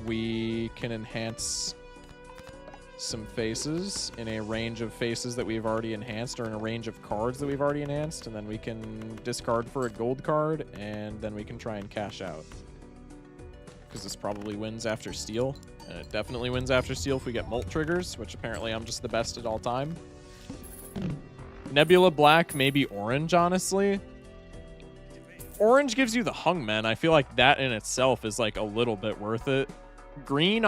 We can enhance some faces in a range of faces that we've already enhanced, or in a range of cards that we've already enhanced, and then we can discard for a gold card, and then we can try and cash out. Because this probably wins after steel, and it definitely wins after steel if we get molt triggers, which apparently I'm just the best at all time. Nebula black, maybe orange, honestly. Orange gives you the Hungmen. I feel like that in itself is like a little bit worth it. Green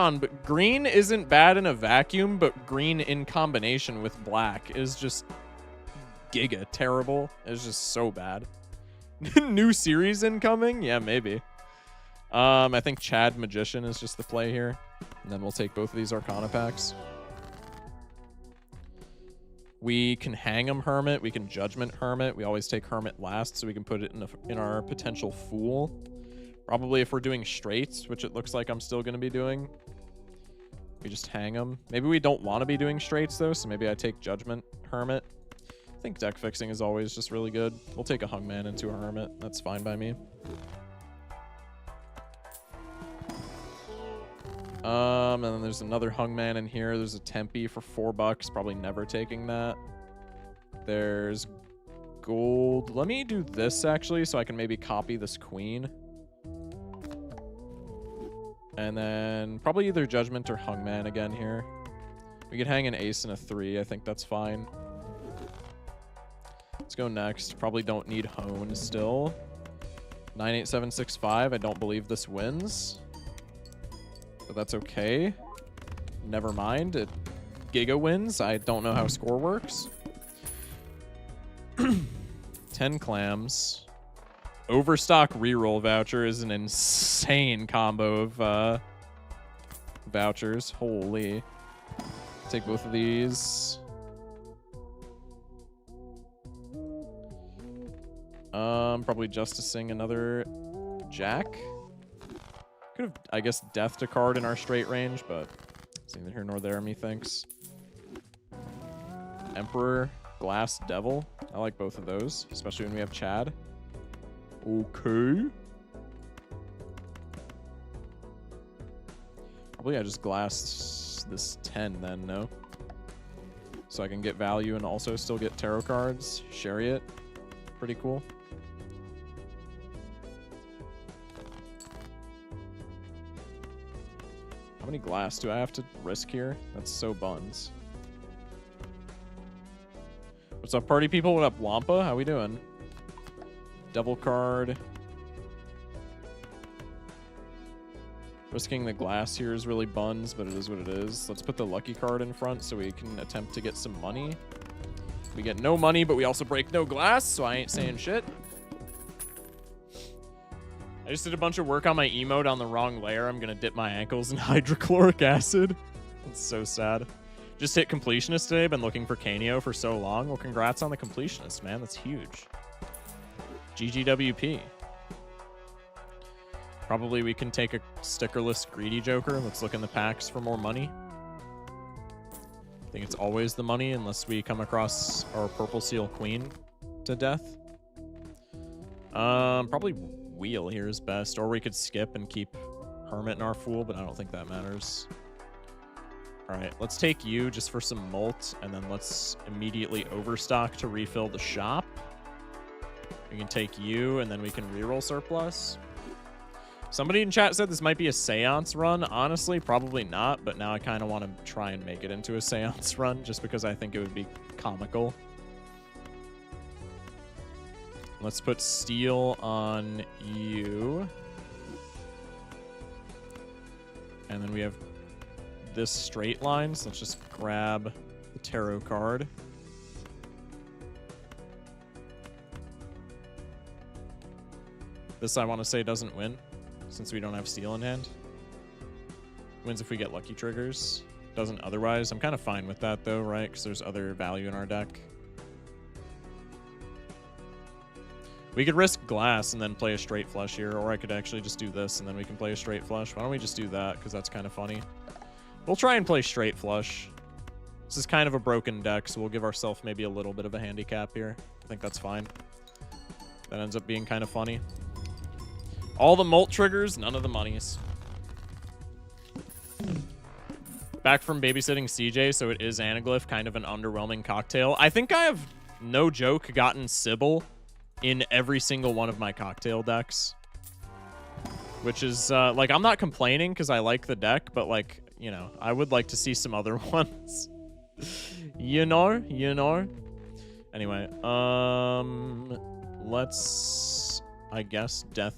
isn't bad in a vacuum, but green in combination with black is just giga terrible. It's just so bad. New series incoming? Yeah, maybe. I think Chad Magician is just the play here. And then we'll take both of these Arcana packs. We can hang 'em Hermit. We can Judgment Hermit. We always take Hermit last, so we can put it in our potential Fool. Probably if we're doing straights, which it looks like I'm still going to be doing, we just hang them. Maybe we don't want to be doing straights, though, so maybe I take Judgment Hermit. I think deck fixing is always just really good. We'll take a Hungman into a Hermit. That's fine by me. And then there's another Hungman in here. There's a Tempe for $4. Probably never taking that. There's gold. Let me do this, actually, so I can maybe copy this Queen. And then probably either Judgment or Hungman again here. We could hang an ace and a 3. I think that's fine. Let's go next. Probably don't need Hone still. 98765. I don't believe this wins. But that's okay. Never mind. It Giga wins. I don't know how score works. 10 clams. Overstock reroll voucher is an insane combo of vouchers. Holy. Take both of these. Probably justicing another Jack. Could have, I guess, deathed a card in our straight range, but it's neither here nor there, methinks. Emperor, Glass, Devil. I like both of those, especially when we have Chad. Okay. Probably I just glass this 10 then, no? So I can get value and also still get tarot cards. Chariot. Pretty cool. How many glass do I have to risk here? That's so buns. What's up, party people? What up, Wampa? How we doing? Devil card. Risking the glass here is really buns, but it is what it is. Let's put the lucky card in front so we can attempt to get some money. We get no money, but we also break no glass, so I ain't saying shit. I just did a bunch of work on my emote on the wrong layer. I'm gonna dip my ankles in hydrochloric acid. That's so sad. Just hit completionist today. Been looking for Canio for so long. Well, congrats on the completionist, man. That's huge. GGWP. Probably we can take a stickerless greedy joker. Let's look in the packs for more money. I think it's always the money unless we come across our purple seal queen to death. Probably wheel here is best, or we could skip and keep hermit in our fool, but I don't think that matters. All right, let's take you just for some molt, and then let's immediately overstock to refill the shop. We can take you, and then we can reroll surplus. Somebody in chat said this might be a seance run. Honestly, probably not, but now I kind of want to try and make it into a seance run just because I think it would be comical. Let's put steel on you. And then we have this straight line, so let's just grab the tarot card. This I want to say doesn't win, since we don't have steel in hand. Wins if we get lucky triggers. Doesn't otherwise. I'm kind of fine with that though, right? Because there's other value in our deck. We could risk glass and then play a straight flush here, or I could actually just do this and then we can play a straight flush. Why don't we just do that, because that's kind of funny. We'll try and play straight flush. This is kind of a broken deck, so we'll give ourselves maybe a little bit of a handicap here. I think that's fine. That ends up being kind of funny. All the molt triggers, none of the monies. Back from babysitting CJ, so it is Anaglyph, kind of an underwhelming cocktail. I think I have, no joke, gotten Sybil in every single one of my cocktail decks. Which is, like, I'm not complaining because I like the deck, but, like, you know, I would like to see some other ones. You know? Anyway, let's, I guess, death,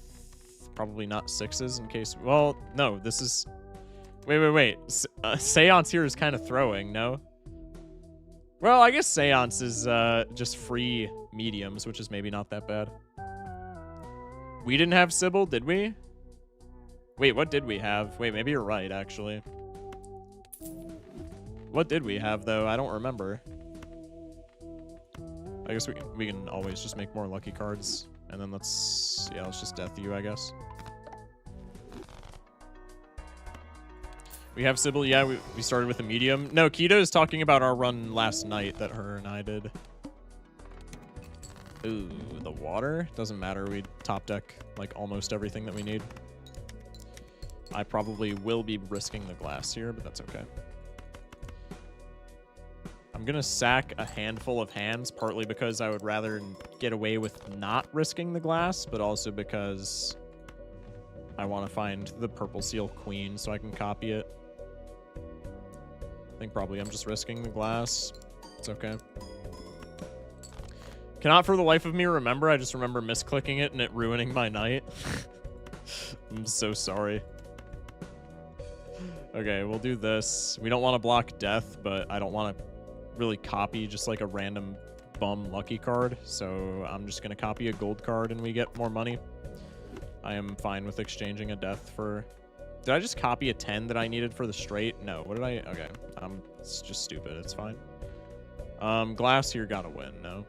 probably not sixes in case, well, no, this is, wait. Seance here is kind of throwing, no? Well, I guess Seance is just free mediums, which is maybe not that bad. We didn't have Sybil, did we? Wait, what did we have? Wait, maybe you're right, actually. What did we have, though? I don't remember. I guess we can always just make more lucky cards. And then let's just death you, I guess. We have Sybil. Yeah, we started with a medium. No, Keto is talking about our run last night that her and I did. Ooh, the water? Doesn't matter. We top deck, like, almost everything that we need. I probably will be risking the glass here, but that's okay. I'm going to sack a handful of hands, partly because I would rather get away with not risking the glass, but also because I want to find the purple seal queen so I can copy it. I think probably I'm just risking the glass. It's okay. Cannot for the life of me remember. I just remember misclicking it and it ruining my night. I'm so sorry. Okay, we'll do this. We don't want to block death, but I don't want to really copy just like a random bum lucky card. So I'm just going to copy a gold card and we get more money. I am fine with exchanging a death for... Did I just copy a 10 that I needed for the straight? No. What did I... Okay. It's just stupid. It's fine. Glass here gotta win, no?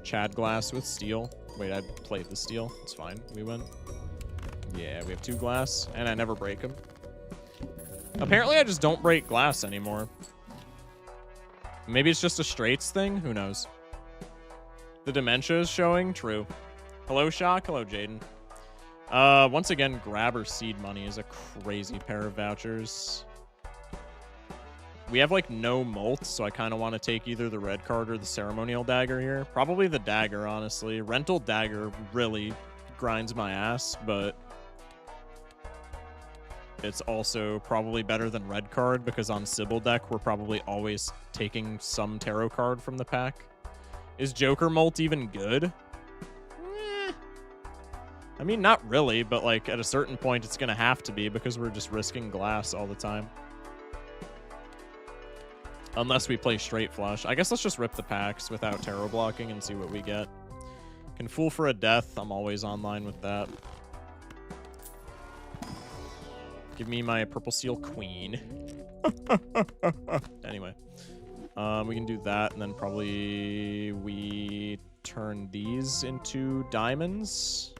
Chad glass with steel. Wait, I played the steel. It's fine. We win. Yeah, we have 2 glass, and I never break them. Apparently, I just don't break glass anymore. Maybe it's just a straights thing? Who knows? The dementia is showing? True. Hello, Shock. Hello, Jaden. Once again, grab or seed money is a crazy pair of vouchers. We have, like, no molt, so I kind of want to take either the red card or the ceremonial dagger here. Probably the dagger, honestly. Rental dagger really grinds my ass, but it's also probably better than red card because on Sybil deck, we're probably always taking some tarot card from the pack. Is Joker molt even good? I mean, not really, but, like, at a certain point, it's going to have to be because we're just risking glass all the time. Unless we play straight flush. I guess let's just rip the packs without tarot blocking and see what we get. Can fool for a death. I'm always online with that. Give me my purple seal queen. Anyway. We can do that, and then probably we turn these into diamonds.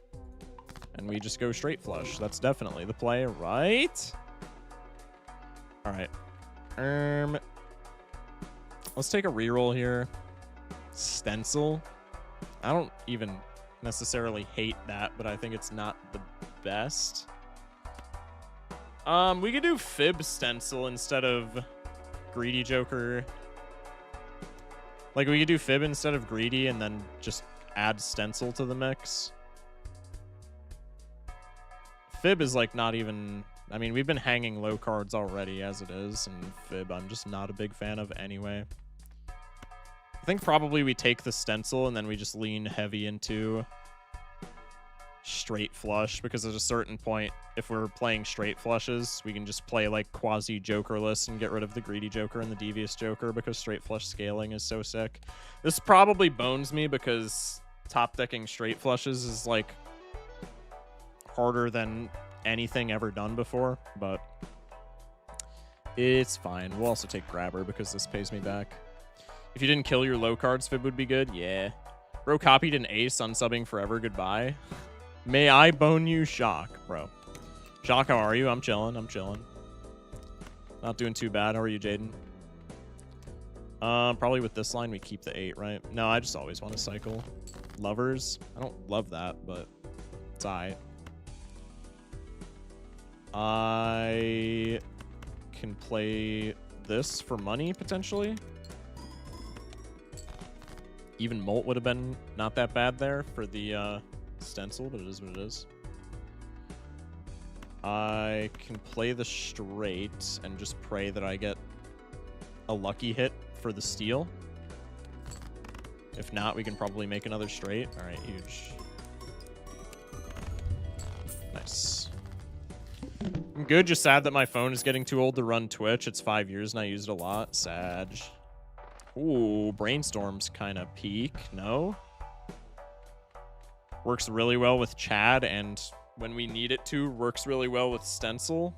And we just go straight flush. That's definitely the play, right? Alright. Let's take a reroll here. Stencil. I don't even necessarily hate that, but I think it's not the best. We could do Fib Stencil instead of Greedy Joker. Like, we could do Fib instead of Greedy and then just add Stencil to the mix. Fib is, like, not even... I mean, we've been hanging low cards already as it is, and Fib I'm just not a big fan of anyway. I think probably we take the Stencil and then we just lean heavy into straight flush, because at a certain point, if we're playing straight flushes, we can just play like quasi jokerless and get rid of the greedy joker and the devious joker, because straight flush scaling is so sick. This probably bones me because top decking straight flushes is like harder than anything ever done before, but it's fine. We'll also take grabber because this pays me back. If you didn't kill your low cards, Fib would be good. Yeah. Bro copied an ace unsubbing forever. Goodbye. May I bone you, Shock, bro? Shock, how are you? I'm chilling. I'm chilling. Not doing too bad. How are you, Jaden? Probably with this line, we keep the 8, right? No, I just always want to cycle. Lovers. I don't love that, but it's alright. I can play this for money, potentially. Even Molt would have been not that bad there for the stencil, but it is what it is. I can play the straight and just pray that I get a lucky hit for the steal. If not, we can probably make another straight. All right, huge. Nice. I'm good, just sad that my phone is getting too old to run Twitch. It's 5 years and I use it a lot. Sag. Ooh, Brainstorm's kind of peak. No? Works really well with Chad, and when we need it to, works really well with Stencil.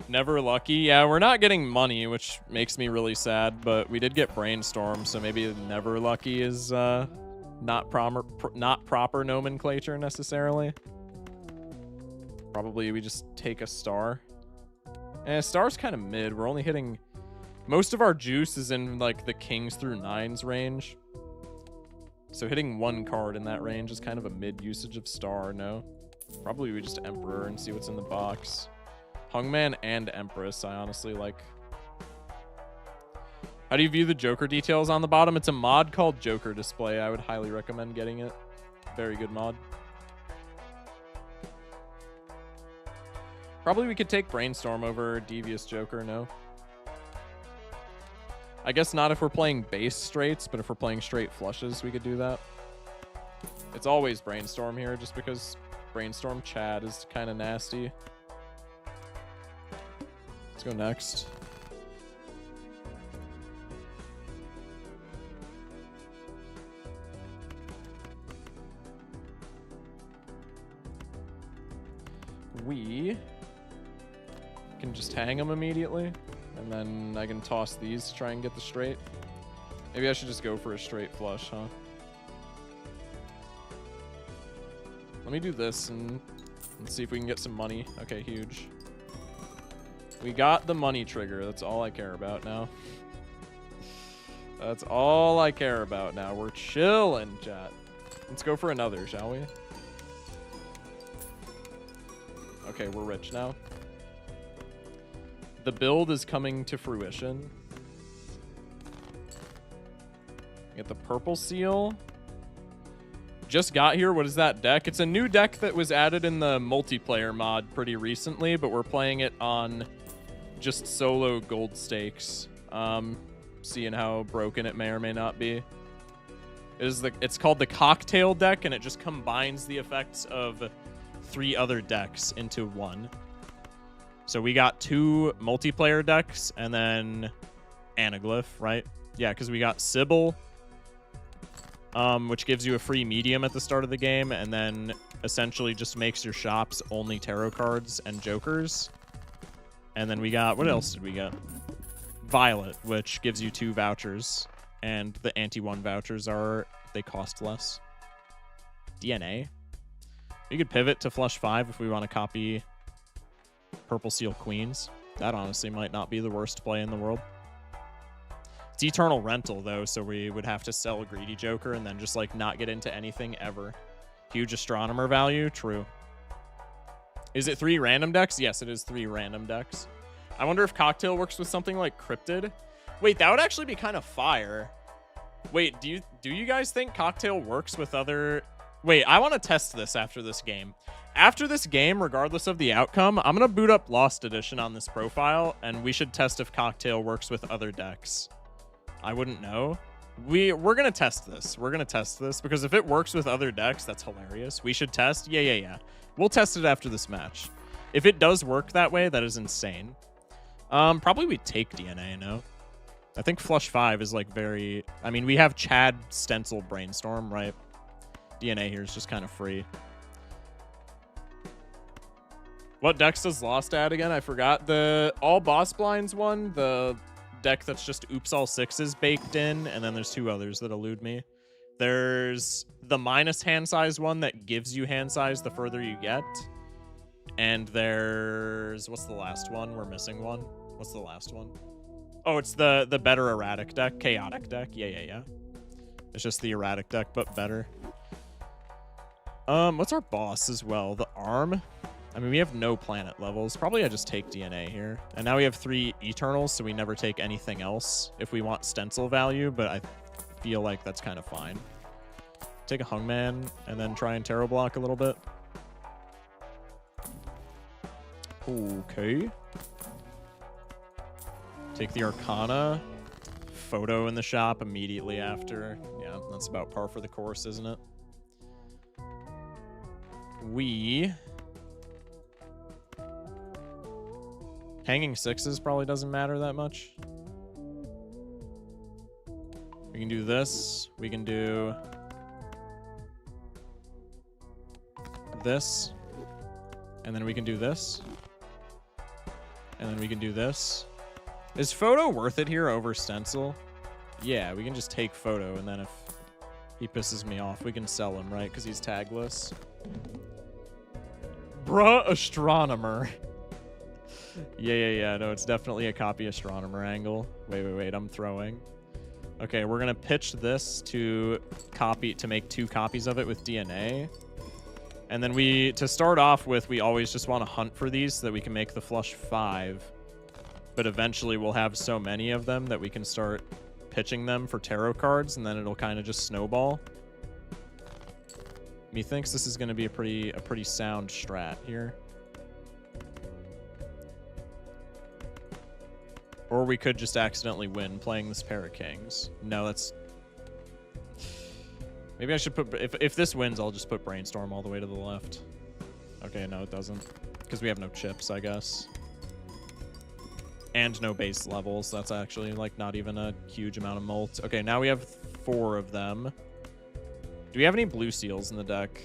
Never lucky. Yeah, we're not getting money, which makes me really sad, but we did get Brainstorm, so maybe never lucky is not proper nomenclature necessarily. Probably we just take a star. Star's kind of mid. We're only hitting... Most of our juice is in, like, the kings through nines range. So hitting one card in that range is kind of a mid usage of star, no? Probably we just Emperor and see what's in the box. Hungman and Empress, I honestly like. How do you view the Joker details on the bottom? It's a mod called Joker Display. I would highly recommend getting it. Very good mod. Probably we could take Brainstorm over Devious Joker, no? I guess not if we're playing base straights, but if we're playing straight flushes, we could do that. It's always Brainstorm here, just because Brainstorm Chad is kind of nasty. Let's go next. We can just hang them immediately, and then I can toss these to try and get the straight. Maybe I should just go for a straight flush, huh? Let me do this and see if we can get some money. Okay, huge. We got the money trigger. That's all I care about now. That's all I care about now. We're chilling, chat. Let's go for another, shall we? Okay, we're rich now. The build is coming to fruition. Get the purple seal. Just got here. What is that deck? It's a new deck that was added in the multiplayer mod pretty recently, but we're playing it on just solo gold stakes. Seeing how broken it may or may not be. It's called the cocktail deck, and it just combines the effects of 3 other decks into one. So we got 2 multiplayer decks and then Anaglyph, right? Yeah, because we got Sybil, which gives you a free medium at the start of the game, and then essentially just makes your shops only tarot cards and jokers. And then we got, what else did we get? Violet, which gives you 2 vouchers, and the anti-1 vouchers they cost less. DNA. You could pivot to flush 5 if we want to copy Purple Seal Queens. That honestly might not be the worst play in the world. It's Eternal Rental, though, so we would have to sell a Greedy Joker and then just, like, not get into anything ever. Huge Astronomer value? True. Is it 3 random decks? Yes, it is 3 random decks. I wonder if Cocktail works with something like Cryptid. Wait, that would actually be kind of fire. Wait, do you guys think Cocktail works with other... Wait, I want to test this after this game. After this game, regardless of the outcome, I'm going to boot up Lost Edition on this profile, and we should test if Cocktail works with other decks. I wouldn't know. We're going to test this. We're going to test this, because if it works with other decks, that's hilarious. We should test? Yeah. We'll test it after this match. If it does work that way, that is insane. Probably we take DNA, no? I think Flush 5 is, like, very... I mean, we have Chad, Stencil, Brainstorm, right? DNA here is just kind of free. What decks does Lost add again? I forgot. The All Boss Blinds one, the deck that's just Oops All Sixes baked in, and then there's 2 others that elude me. There's the minus hand size one that gives you hand size the further you get. And there's... What's the last one? We're missing one. What's the last one? Oh, it's the better erratic deck. Chaotic deck. Yeah. It's just the erratic deck, but better. What's our boss as well? The Arm? I mean, we have no planet levels. Probably I just take DNA here. And now we have 3 Eternals, so we never take anything else if we want Stencil value, but I feel like that's kind of fine. Take a Hungman and then try and Tarot block a little bit. Okay. Take the Arcana. Photo in the shop immediately after. Yeah, that's about par for the course, isn't it? Hanging 6s probably doesn't matter that much. We can do this. We can do this. And then we can do this. And then we can do this. Is Photo worth it here over Stencil? Yeah, we can just take Photo, and then if he pisses me off, we can sell him, right? Because he's tagless. Bruh, Astronomer. Yeah. No, it's definitely a copy Astronomer angle. Wait. I'm throwing. Okay, we're going to pitch this to make 2 copies of it with DNA. And then to start off with, we always just want to hunt for these so that we can make the Flush 5. But eventually we'll have so many of them that we can start pitching them for tarot cards, and then it'll kind of just snowball. Methinks this is going to be a pretty sound strat here. Or we could just accidentally win playing this pair of kings. No, that's... Maybe I should put... If this wins, I'll just put Brainstorm all the way to the left. Okay, no, it doesn't. Because we have no chips, I guess. And no base levels. That's actually, like, not even a huge amount of molt. Okay, now we have 4 of them. Do we have any blue seals in the deck?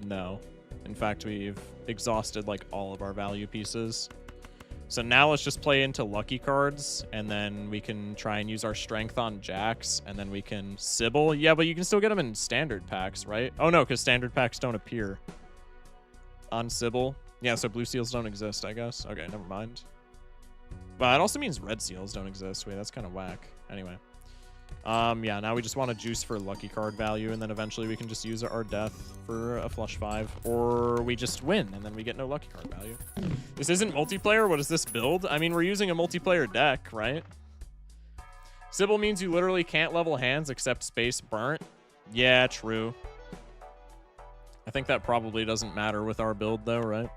No. In fact, we've exhausted, like, all of our value pieces. So now let's just play into lucky cards, and then we can try and use our strength on jacks, and then we can Sybil. Yeah, but you can still get them in standard packs, right? Oh, no, because standard packs don't appear on Sybil. Yeah, so blue seals don't exist, I guess. Okay, never mind. But it also means red seals don't exist. Wait, that's kind of whack. Anyway. Yeah, now we just want to juice for lucky card value, and then eventually we can just use our death for a Flush 5, or we just win, and then we get no lucky card value. This isn't multiplayer? What is this build? I mean, we're using a multiplayer deck, right? Sybil means you literally can't level hands except space burnt. Yeah, true. I think that probably doesn't matter with our build, though, right?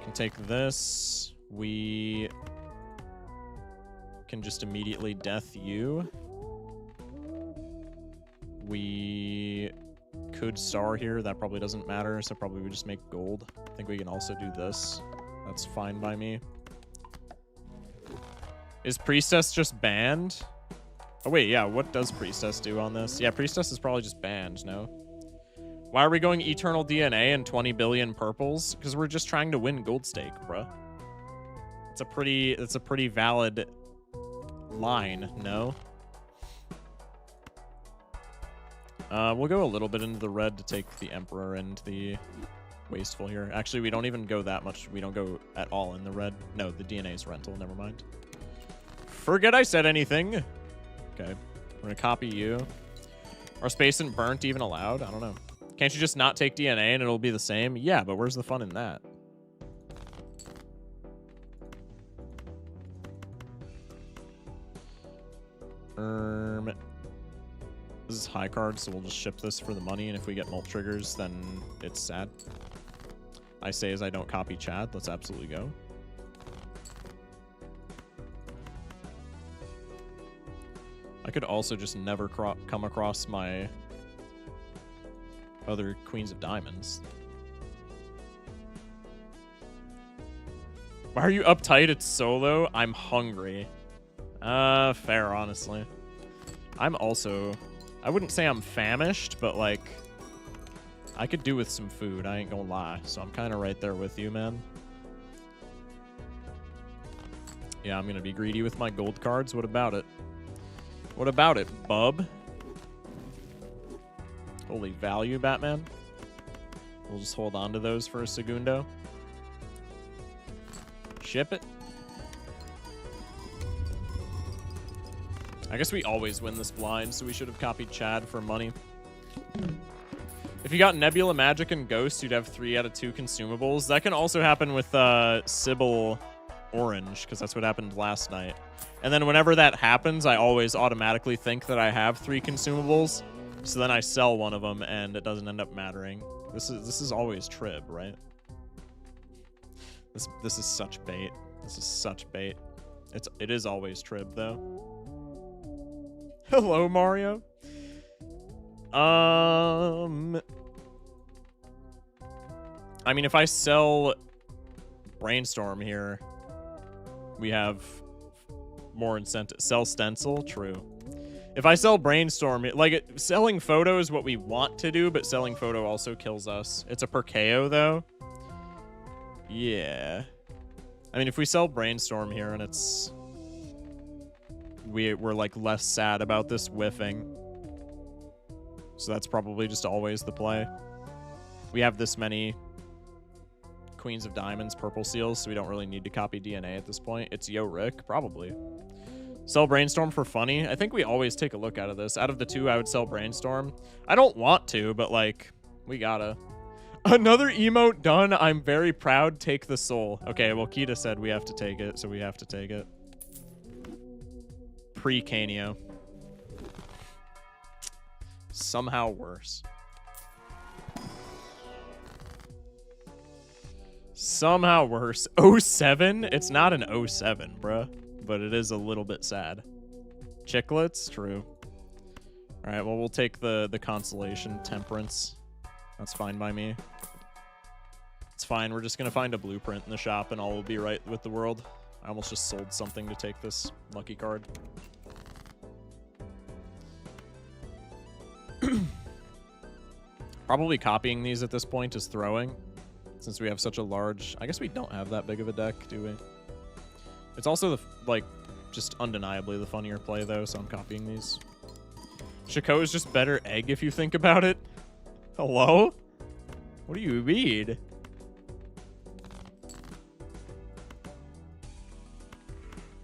Can take this. We can just immediately death you. We could star here. That probably doesn't matter, so probably we just make gold. I think we can also do this. That's fine by me. Is Priestess just banned? Oh, wait, yeah, what does Priestess do on this? Yeah, Priestess is probably just banned, no? Why are we going Eternal DNA and 20 billion purples? Because we're just trying to win Gold Stake, bruh. It's a pretty valid line, no? We'll go a little bit into the red to take the Emperor and the Wasteful here. Actually, we don't even go that much. We don't go at all in the red. No, the DNA's rental. Never mind. Forget I said anything. Okay. We're going to copy you. Are space and burnt even allowed? I don't know. Can't you just not take DNA and it'll be the same? Yeah, but where's the fun in that? This is high card, so we'll just ship this for the money, and if we get mult triggers, then it's sad. I say as I don't copy Chad. Let's absolutely go. I could also just never come across my other Queens of Diamonds. Why are you uptight? It's solo. I'm hungry. Fair, honestly. I'm also... I wouldn't say I'm famished, but, like... I could do with some food, I ain't gonna lie. So I'm kind of right there with you, man. Yeah, I'm gonna be greedy with my gold cards. What about it? What about it, bub? Holy value, Batman. We'll just hold on to those for a segundo. Ship it. I guess we always win this blind, so we should have copied Chad for money. If you got Nebula, Magic, and Ghost, you'd have 3 out of 2 consumables. That can also happen with Sybil Orange, because that's what happened last night. And then whenever that happens, I always automatically think that I have 3 consumables. So then I sell one of them, and it doesn't end up mattering. This is always Trib, right? This is such bait. This is such bait. It is always Trib, though. Hello, Mario. I mean, if I sell Brainstorm here, we have more incentive. Sell Stencil? True. If I sell Brainstorm, selling Photo is what we want to do, but selling Photo also kills us. It's a per KO, though. Yeah. I mean, if we sell Brainstorm here and it's... We're, like, less sad about this whiffing. So that's probably just always the play. We have this many Queens of Diamonds, Purple Seals, so we don't really need to copy DNA at this point. It's Yo Rick, probably. Sell Brainstorm for funny. I think we always take a look out of this. Out of the 2, I would sell Brainstorm. I don't want to, but, like, we gotta. Another emote done. I'm very proud. Take the soul. Okay, well, Kita said we have to take it, so we have to take it. Pre-Canio. Somehow worse. Somehow worse. 07? It's not an 07, bruh. But it is a little bit sad. Chiclets? True. Alright, well, we'll take the consolation. Temperance. That's fine by me. It's fine. We're just going to find a blueprint in the shop and all will be right with the world. I almost just sold something to take this lucky card. Probably copying these at this point is throwing, since we have such a large... I guess we don't have that big of a deck, do we? It's also, just undeniably the funnier play, though, so I'm copying these. Shaco is just better egg if you think about it. Hello? What do you mean?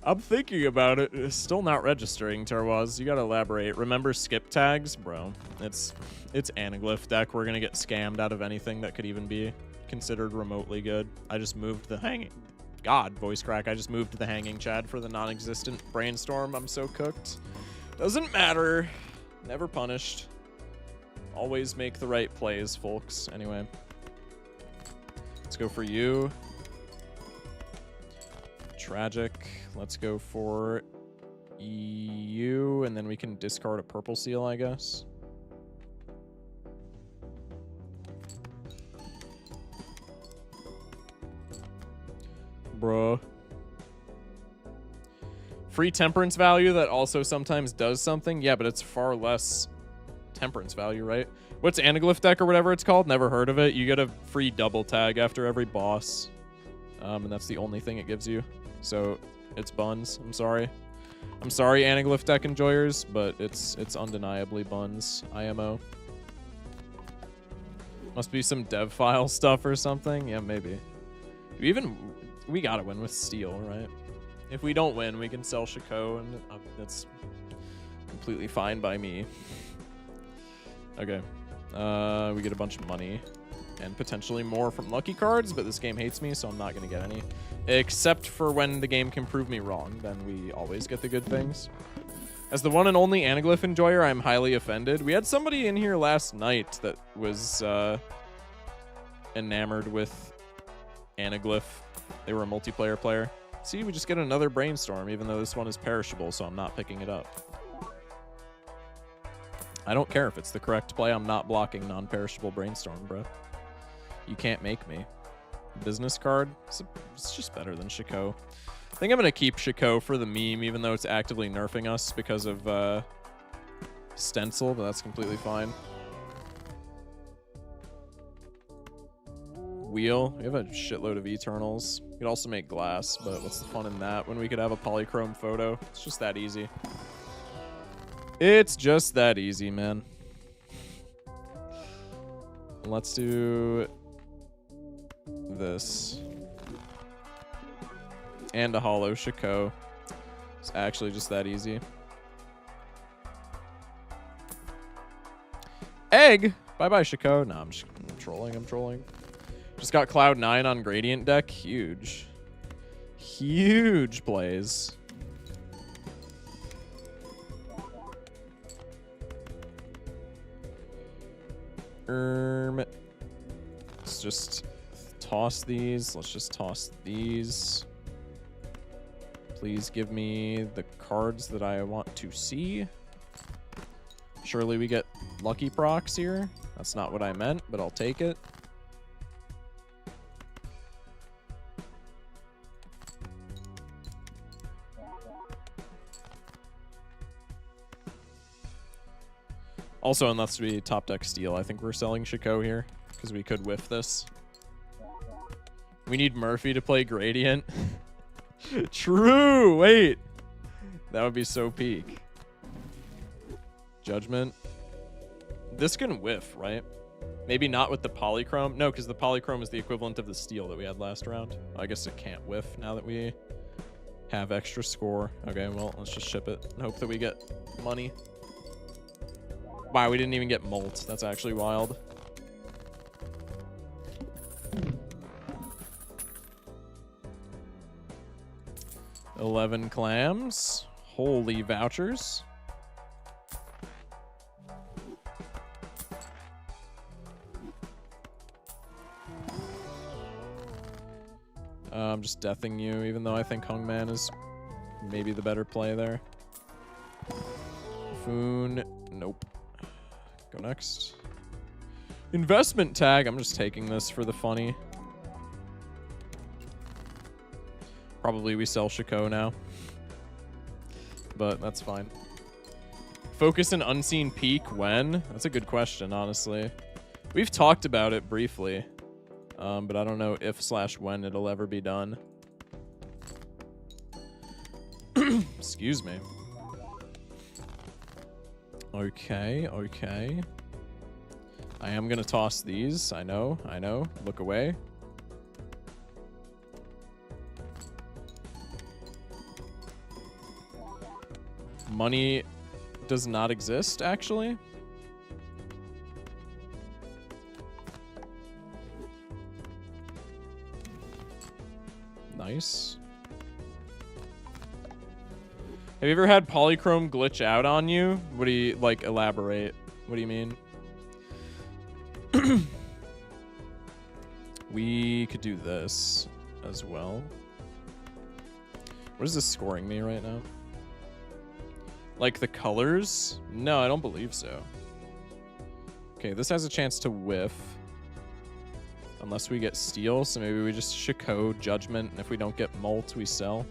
I'm thinking about it. It's still not registering, Tarwaz. You gotta elaborate. Remember skip tags? Bro, it's Anaglyph deck. We're gonna get scammed out of anything that could even be considered remotely good. I just moved the hanging... God, voice crack. I just moved the hanging Chad for the non-existent Brainstorm. I'm so cooked. Doesn't matter. Never punished. Always make the right plays, folks. Anyway. Let's go for you. Tragic. Let's go for you, and then we can discard a purple seal, I guess. Bruh. Free temperance value that also sometimes does something. Yeah, but it's far less temperance value, right? What's Anaglyph deck or whatever it's called? Never heard of it. You get a free double tag after every boss. And that's the only thing it gives you. So it's buns. I'm sorry. I'm sorry, Anaglyph deck enjoyers, but it's undeniably buns. IMO. Must be some dev file stuff or something. Yeah, maybe. We gotta win with steel, right? If we don't win, we can sell Shiko, and that's completely fine by me. Okay. We get a bunch of money and potentially more from lucky cards, but this game hates me, so I'm not going to get any. Except for when the game can prove me wrong, then we always get the good things. As the one and only Anaglyph enjoyer, I'm highly offended. We had somebody in here last night that was enamored with Anaglyph. They were a multiplayer player. See, we just get another brainstorm, even though this one is perishable, so I'm not picking it up. I don't care if it's the correct play. I'm not blocking non-perishable brainstorm, bro. You can't make me. Business card? It's just better than Shiko. I think I'm going to keep Shiko for the meme, even though it's actively nerfing us because of Stencil, but that's completely fine. Wheel. We have a shitload of Eternals. We could also make glass, but what's the fun in that when we could have a polychrome photo? It's just that easy. It's just that easy, man. Let's do this. And a hollow Shiko. It's actually just that easy. Egg! Bye-bye, Shiko. No, I'm trolling. I'm trolling. Just got Cloud 9 on Gradient deck. Huge. Huge plays. Let's just toss these. Let's just toss these. Please give me the cards that I want to see. Surely we get lucky procs here. That's not what I meant, but I'll take it. Also, unless we top deck steel, I think we're selling Shiko here because we could whiff this. We need Murphy to play Gradient. True. Wait, that would be so peak. Judgment. This can whiff, right? Maybe not with the polychrome. No, because the polychrome is the equivalent of the steel that we had last round. I guess it can't whiff now that we have extra score. Okay, well, let's just ship it and hope that we get money. Wow, we didn't even get Molt. That's actually wild. $11 clams. Holy vouchers. I'm just deathing you, even though I think Hungman is maybe the better play there. Foon. Nope. Go next. Investment tag. I'm just taking this for the funny. Probably we sell Shiko now. But that's fine. Focus an unseen peak when? That's a good question, honestly. We've talked about it briefly. But I don't know if/when it'll ever be done. Excuse me. Okay, okay. I am gonna toss these. I know. Look away. Money does not exist, actually. Nice. Have you ever had polychrome glitch out on you? What do you, like, elaborate? What do you mean? We could do this as well. What is this scoring me right now? Like the colors? No, I don't believe so. Okay, this has a chance to whiff. Unless we get steel, so maybe we just Shiko Judgment, and if we don't get Molt, we sell.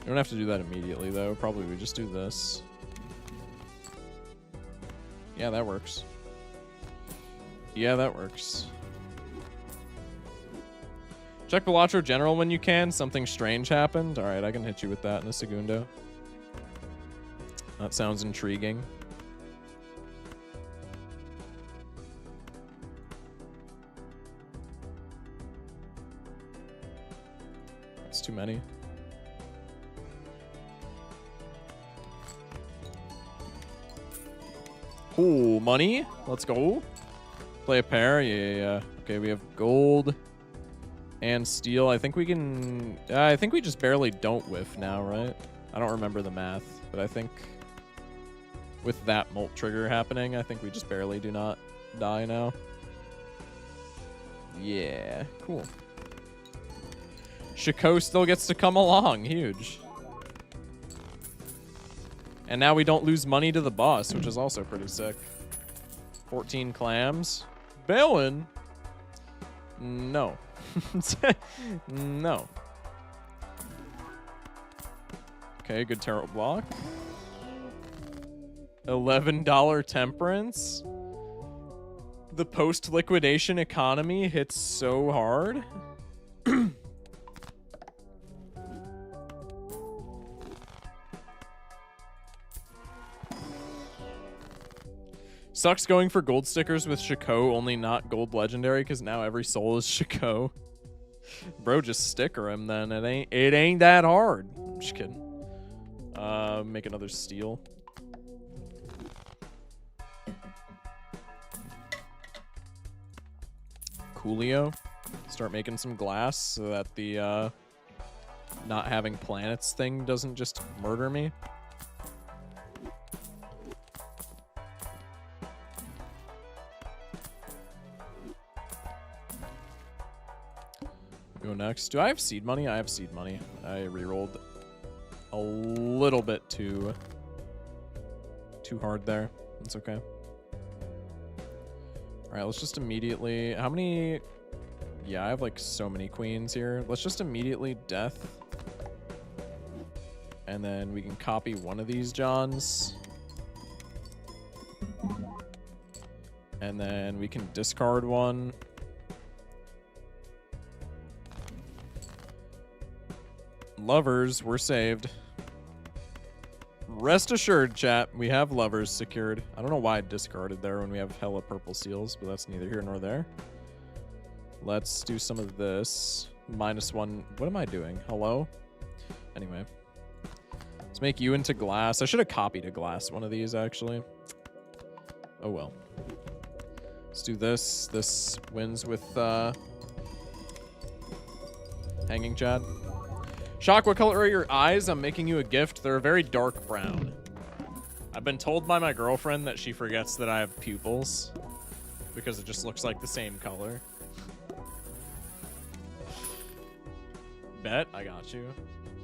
We don't have to do that immediately, though. Probably we just do this. Yeah, that works. Yeah, that works. Check Balatro General when you can. Something strange happened. All right, I can hit you with that in a segundo. That sounds intriguing. It's too many. Cool, money. Let's go. Play a pair. Yeah. Okay, we have gold and steel. I think we can... I think we just barely don't whiff now, right? I don't remember the math, but I think with that molt trigger happening, I think we just barely do not die now. Yeah, cool. Shiko still gets to come along. Huge. And now we don't lose money to the boss, which is also pretty sick. 14 clams. Balin? No. No. Okay, good tarot block. $11 temperance. The post-liquidation economy hits so hard. Sucks going for gold stickers with Shiko, only not gold legendary, because now every soul is Shiko. Bro, just sticker him then. It ain't that hard. I'm just kidding. Make another steel. Coolio. Start making some glass so that the not having planets thing doesn't just murder me. Go next. Do I have seed money? I have seed money. I rerolled a little bit too hard there. It's okay. All right, let's just immediately... How many... Yeah, I have like so many queens here. Let's just immediately death. And then we can copy one of these Johns. And then we can discard one. Lovers, we're saved. Rest assured, chat, we have lovers secured. I don't know why I discarded there when we have hella purple seals, but that's neither here nor there. Let's do some of this. -1. What am I doing? Hello? Anyway. Let's make you into glass. I should have copied a glass one of these, actually. Oh, well. Let's do this. This wins with Hanging Chad. Shock, what color are your eyes? I'm making you a gift. They're a very dark brown. I've been told by my girlfriend that she forgets that I have pupils because it just looks like the same color. Bet, I got you.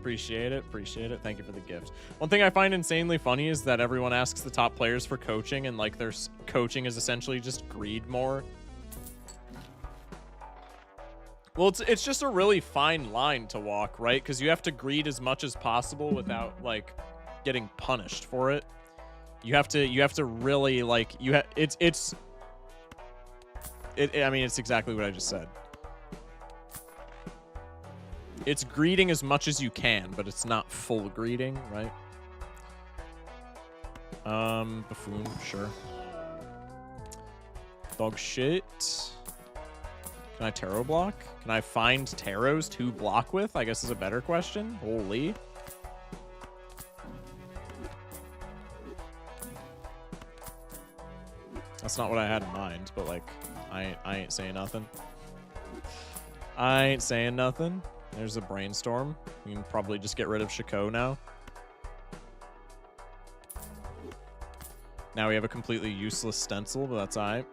Appreciate it, appreciate it. Thank you for the gift. One thing I find insanely funny is that everyone asks the top players for coaching, and like their coaching is essentially just greed more. Well, it's just a really fine line to walk, right? Because you have to greed as much as possible without like getting punished for it. You have to really like I mean, it's exactly what I just said. It's greeting as much as you can, but it's not full greeting, right? Buffoon, sure. Dog shit. Can I tarot block? Can I find tarots to block with? I guess is a better question. Holy. That's not what I had in mind, but like, I ain't saying nothing. I ain't saying nothing. There's a brainstorm. We can probably just get rid of Shiko now. Now we have a completely useless stencil, but that's alright.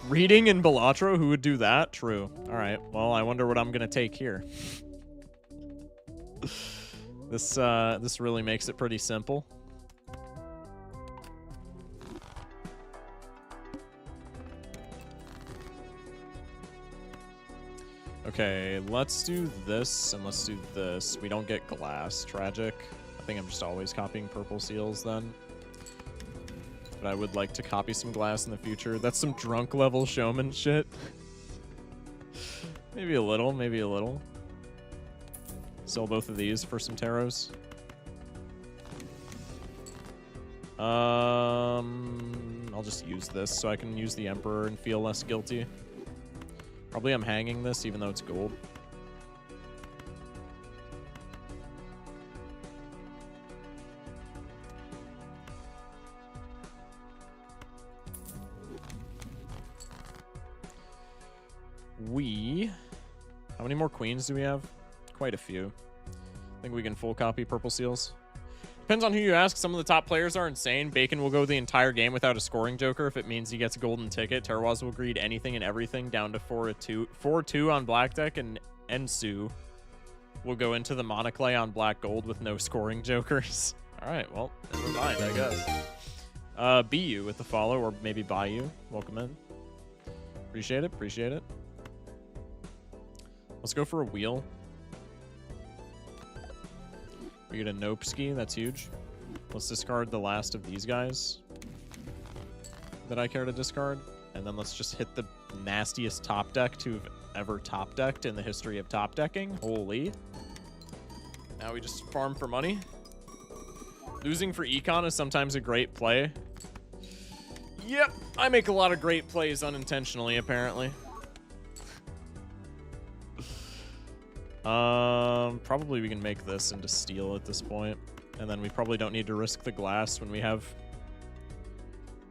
Reading in Balatro? Who would do that? True. Alright, well, I wonder what I'm gonna take here. This really makes it pretty simple. Okay, let's do this and let's do this. We don't get glass. Tragic. I think I'm just always copying purple seals then. But I would like to copy some glass in the future. That's some drunk level showman shit. Maybe a little, maybe a little. Sell both of these for some taros. I'll just use this so I can use the Emperor and feel less guilty. Probably I'm hanging this even though it's gold. How many more queens do we have? Quite a few. I think we can full copy purple seals. Depends on who you ask. Some of the top players are insane. Bacon will go the entire game without a scoring joker if it means he gets a golden ticket. Terwaz will greed anything and everything down to 4-2. 4-2 on black deck, and Ensu will go into the monoclay on black gold with no scoring jokers. All right, well, never mind, I guess. BU with the follow, or maybe Bayou. Welcome in. Appreciate it, appreciate it. Let's go for a wheel. We get a Nopeski, that's huge. Let's discard the last of these guys that I care to discard. And then let's just hit the nastiest top deck to have ever top decked in the history of top decking. Holy. Now we just farm for money. Losing for econ is sometimes a great play. Yep, I make a lot of great plays unintentionally, apparently. Probably we can make this into steel at this point. And then we probably don't need to risk the glass when we have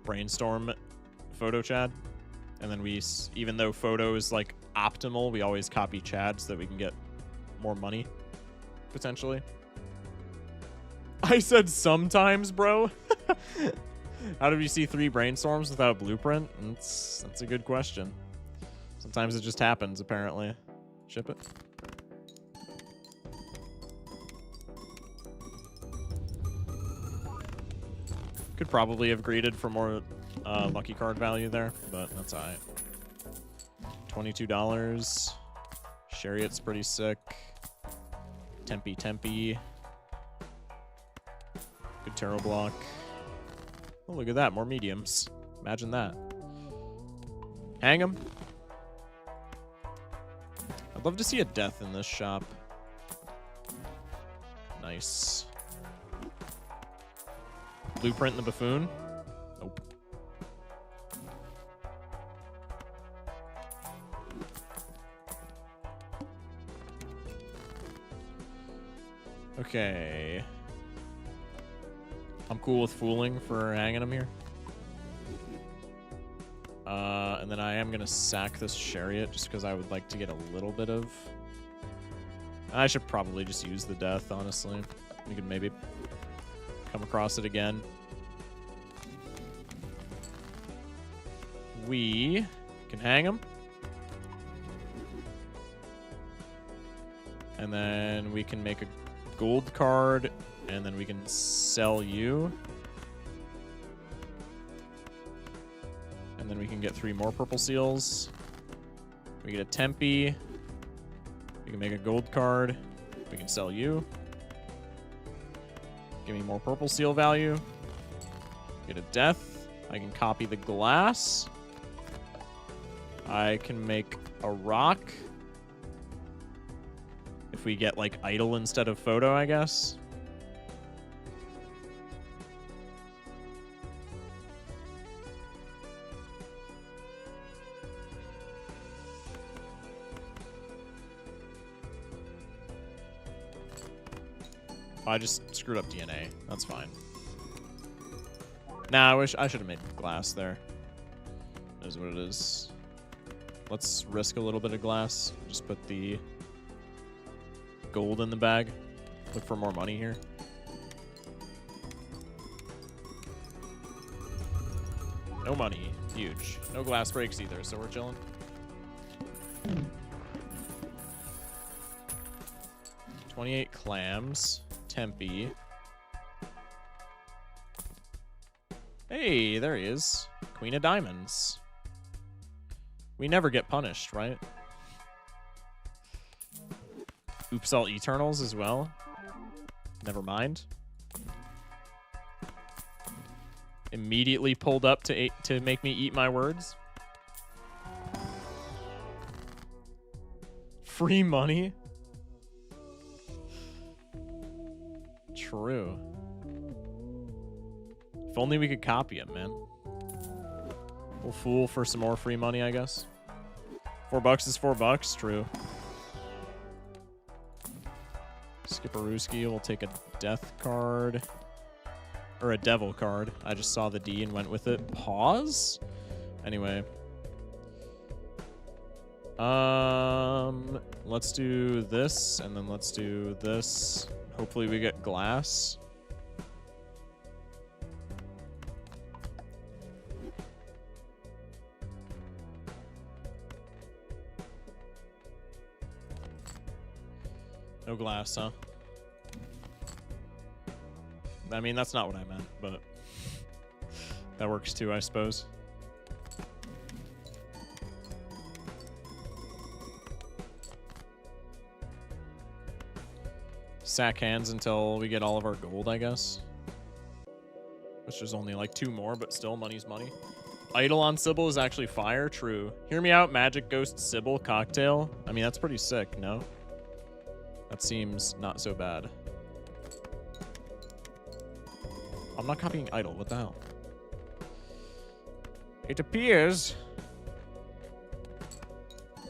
Brainstorm Photo Chad. And then we, even though photo is like optimal, we always copy Chad so that we can get more money, potentially. I said sometimes, bro. How do we see 3 brainstorms without blueprint? That's a good question. Sometimes it just happens, apparently. Ship it. Could probably have greeted for more lucky card value there, but that's all right. $22. Chariot's pretty sick. Tempe. Good tarot block. Oh, look at that. More mediums. Imagine that. Hang 'em. I'd love to see a death in this shop. Nice. Blueprint and the buffoon? Nope. Okay. I'm cool with fooling for hanging him here. And then I am going to sack this chariot just because I would like to get a little bit of... I should probably just use the death, honestly. We could maybe come across it again. We can hang him. And then we can make a gold card, and then we can sell you. And then we can get 3 more purple seals. We get a Tempe. We can make a gold card. We can sell you. Give me more purple seal value. Get a death. I can copy the glass. I can make a rock. If we get, like, idle instead of photo, I guess. I just screwed up DNA. That's fine. Nah, I wish I should have made glass there. That is what it is. Let's risk a little bit of glass. Just put the gold in the bag. Look for more money here. No money. Huge. No glass breaks either, so we're chilling. $28 clams. Tempe. Hey, there he is. Queen of Diamonds. We never get punished, right? Oops All Eternals as well. Never mind. Immediately pulled up to make me eat my words. Free money. True. If only we could copy it, man. We'll fool for some more free money, I guess. $4 is $4. True. Skipperooski will take a death card. Or a devil card. I just saw the D and went with it. Pause? Anyway. Let's do this, and then let's do this. Hopefully we get glass. No glass, huh? I mean, that's not what I meant, but that works too, I suppose. Sack hands until we get all of our gold, I guess. Which is only like 2 more, but still, money's money. Idol on Sybil is actually fire, true. Hear me out, Magic Ghost Sybil cocktail. I mean, that's pretty sick, no? That seems not so bad. I'm not copying Idol, what the hell? It appears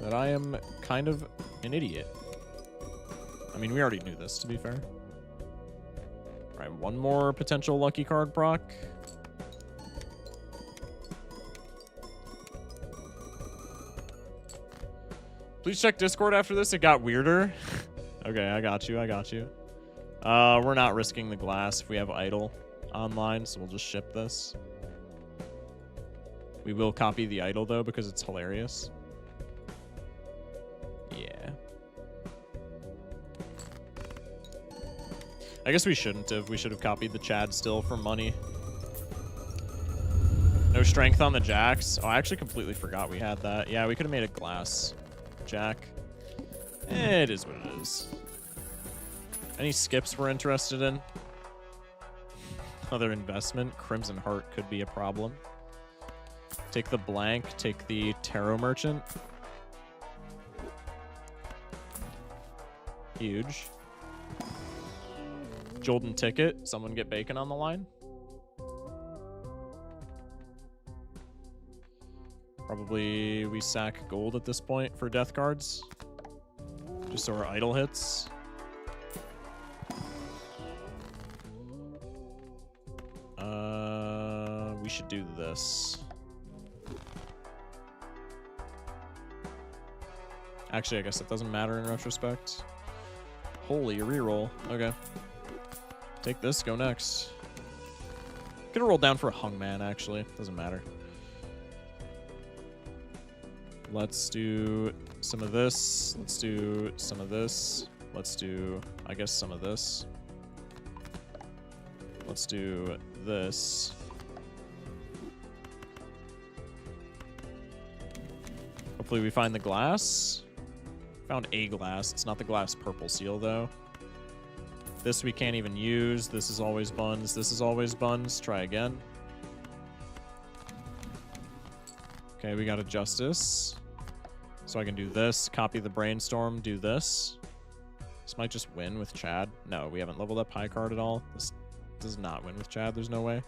that I am kind of an idiot. I mean, we already knew this, to be fair. All right, 1 more potential lucky card proc. Please check Discord after this. It got weirder. Okay, I got you. I got you. We're not risking the glass if we have Idol online, so we'll just ship this. We will copy the Idol, though, because it's hilarious. Yeah. I guess we shouldn't have. We should have copied the Chad still for money. No strength on the jacks. Oh, I actually completely forgot we had that. Yeah, we could have made a glass jack. It is what it is. Any skips we're interested in? Other investment. Crimson Heart could be a problem. Take the blank. Take the Tarot Merchant. Huge. Jolden Ticket. Someone get bacon on the line. Probably we sack gold at this point for death cards. Just so our idol hits. We should do this. Actually, I guess it doesn't matter in retrospect. Holy, a reroll. Okay. Take this, go next. Could have rolled down for a hungman, actually. Doesn't matter. Let's do some of this. Let's do some of this. Let's do, I guess, some of this. Let's do this. Hopefully we find the glass. Found a glass. It's not the glass purple seal, though. This we can't even use. This is always buns. This is always buns. Try again. Okay, we got a justice. So I can do this. Copy the brainstorm. Do this. This might just win with Chad. No, we haven't leveled up high card at all. This does not win with Chad. There's no way.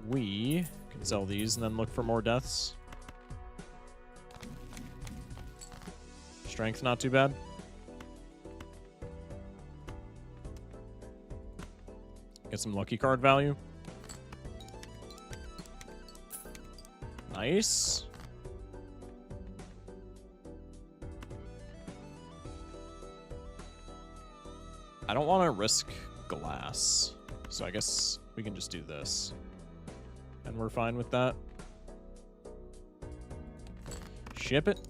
We can sell these and then look for more deaths. Strength, not too bad. Get some lucky card value. Nice. I don't want to risk glass, so I guess we can just do this. And we're fine with that. Ship it.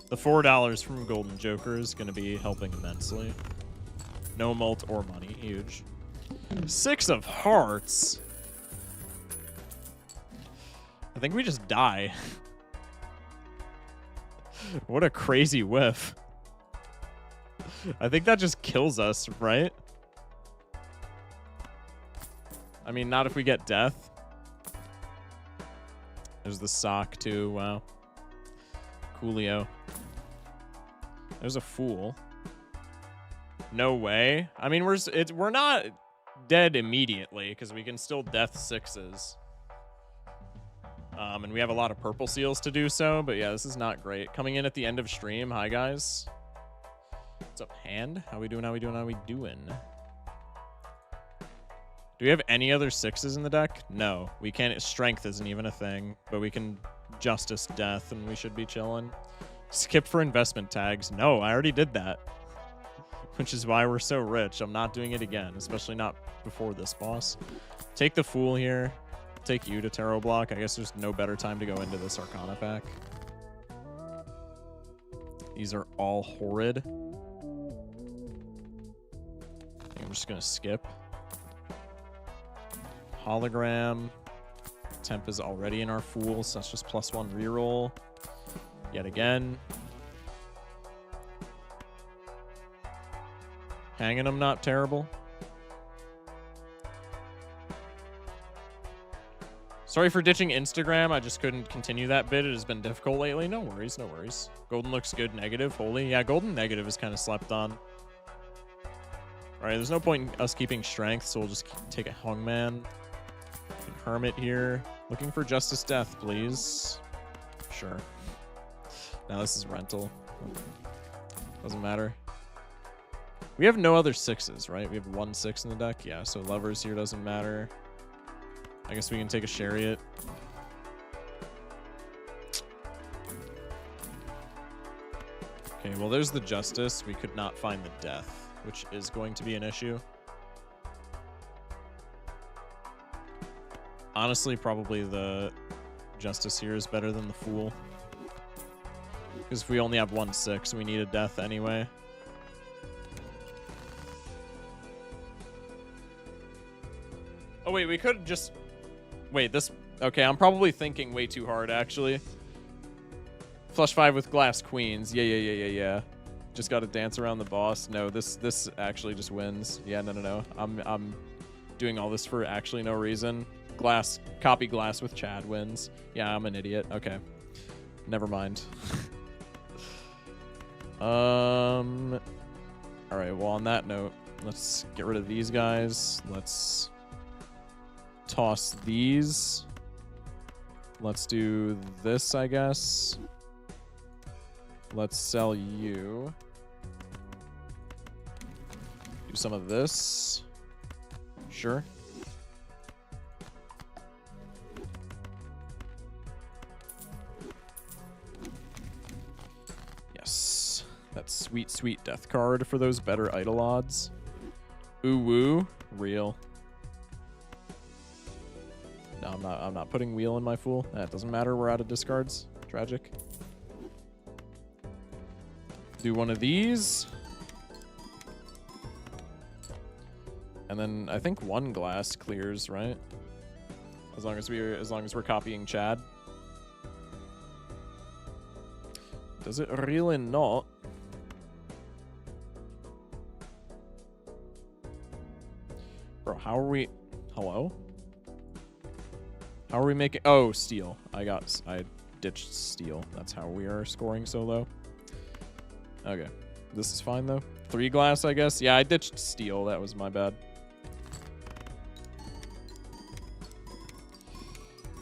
The $4 from Golden Joker is going to be helping immensely. No mult or money. Huge. 6 of hearts. I think we just die. What a crazy whiff. I think that just kills us, right? I mean, not if we get death. There's the sock, too. Wow. Coolio. There's a fool. No way. I mean, we're not dead immediately, because we can still death 6s. And we have a lot of purple seals to do so, but yeah, this is not great. Coming in at the end of stream. Hi, guys. What's up, Hand? How we doing? How we doing? How we doing? Do we have any other 6s in the deck? No. We can't. Strength isn't even a thing, but we can Justice Death, and we should be chilling. Skip for investment tags. No, I already did that. Which is why we're so rich. I'm not doing it again, especially not before this boss. Take the Fool here. Take you to Tarot Block. I guess there's no better time to go into this Arcana pack. These are all horrid. I'm just going to skip. Hologram. Temp is already in our Fool, so that's just +1 reroll. Yet again. Hanging them not terrible. Sorry for ditching Instagram. I just couldn't continue that bit. It has been difficult lately. No worries, no worries. Golden looks good. Negative. Holy. Yeah, golden negative is kind of slept on. All right, there's no point in us keeping strength, so we'll just take a Hungman. Hermit here. Looking for Justice Death, please. Sure. Now this is rental. Doesn't matter. We have no other 6s, right? We have 1 6 in the deck. Yeah, so Lovers here doesn't matter. I guess we can take a Chariot. Okay, well, there's the Justice. We could not find the Death, which is going to be an issue. Honestly, probably the Justice here is better than the Fool. Because if we only have 1 6, we need a Death anyway. Oh, wait, we could just... Wait, this... Okay, I'm probably thinking way too hard, actually. Flush 5 with Glass Queens. Yeah. Just gotta dance around the boss. No, this actually just wins. Yeah, no. I'm doing all this for actually no reason. Copy Glass with Chad wins. Yeah, I'm an idiot. Okay. Never mind. Alright, well, on that note, let's get rid of these guys. Let's toss these. Let's do this, I guess. Let's sell you. Do some of this. Sure. Yes. That sweet, sweet death card for those better idol odds. Ooh woo. Real. No, I'm not putting wheel in my Fool. That doesn't matter. We're out of discards. Tragic. Do one of these. And then I think 1 glass clears, right? As long as we're copying Chad. Does it really not? Bro, how are we... Hello? How are we making... Oh, steel. I ditched steel. That's how we are scoring so low. Okay. This is fine, though. 3 glass, I guess. Yeah, I ditched steel. That was my bad.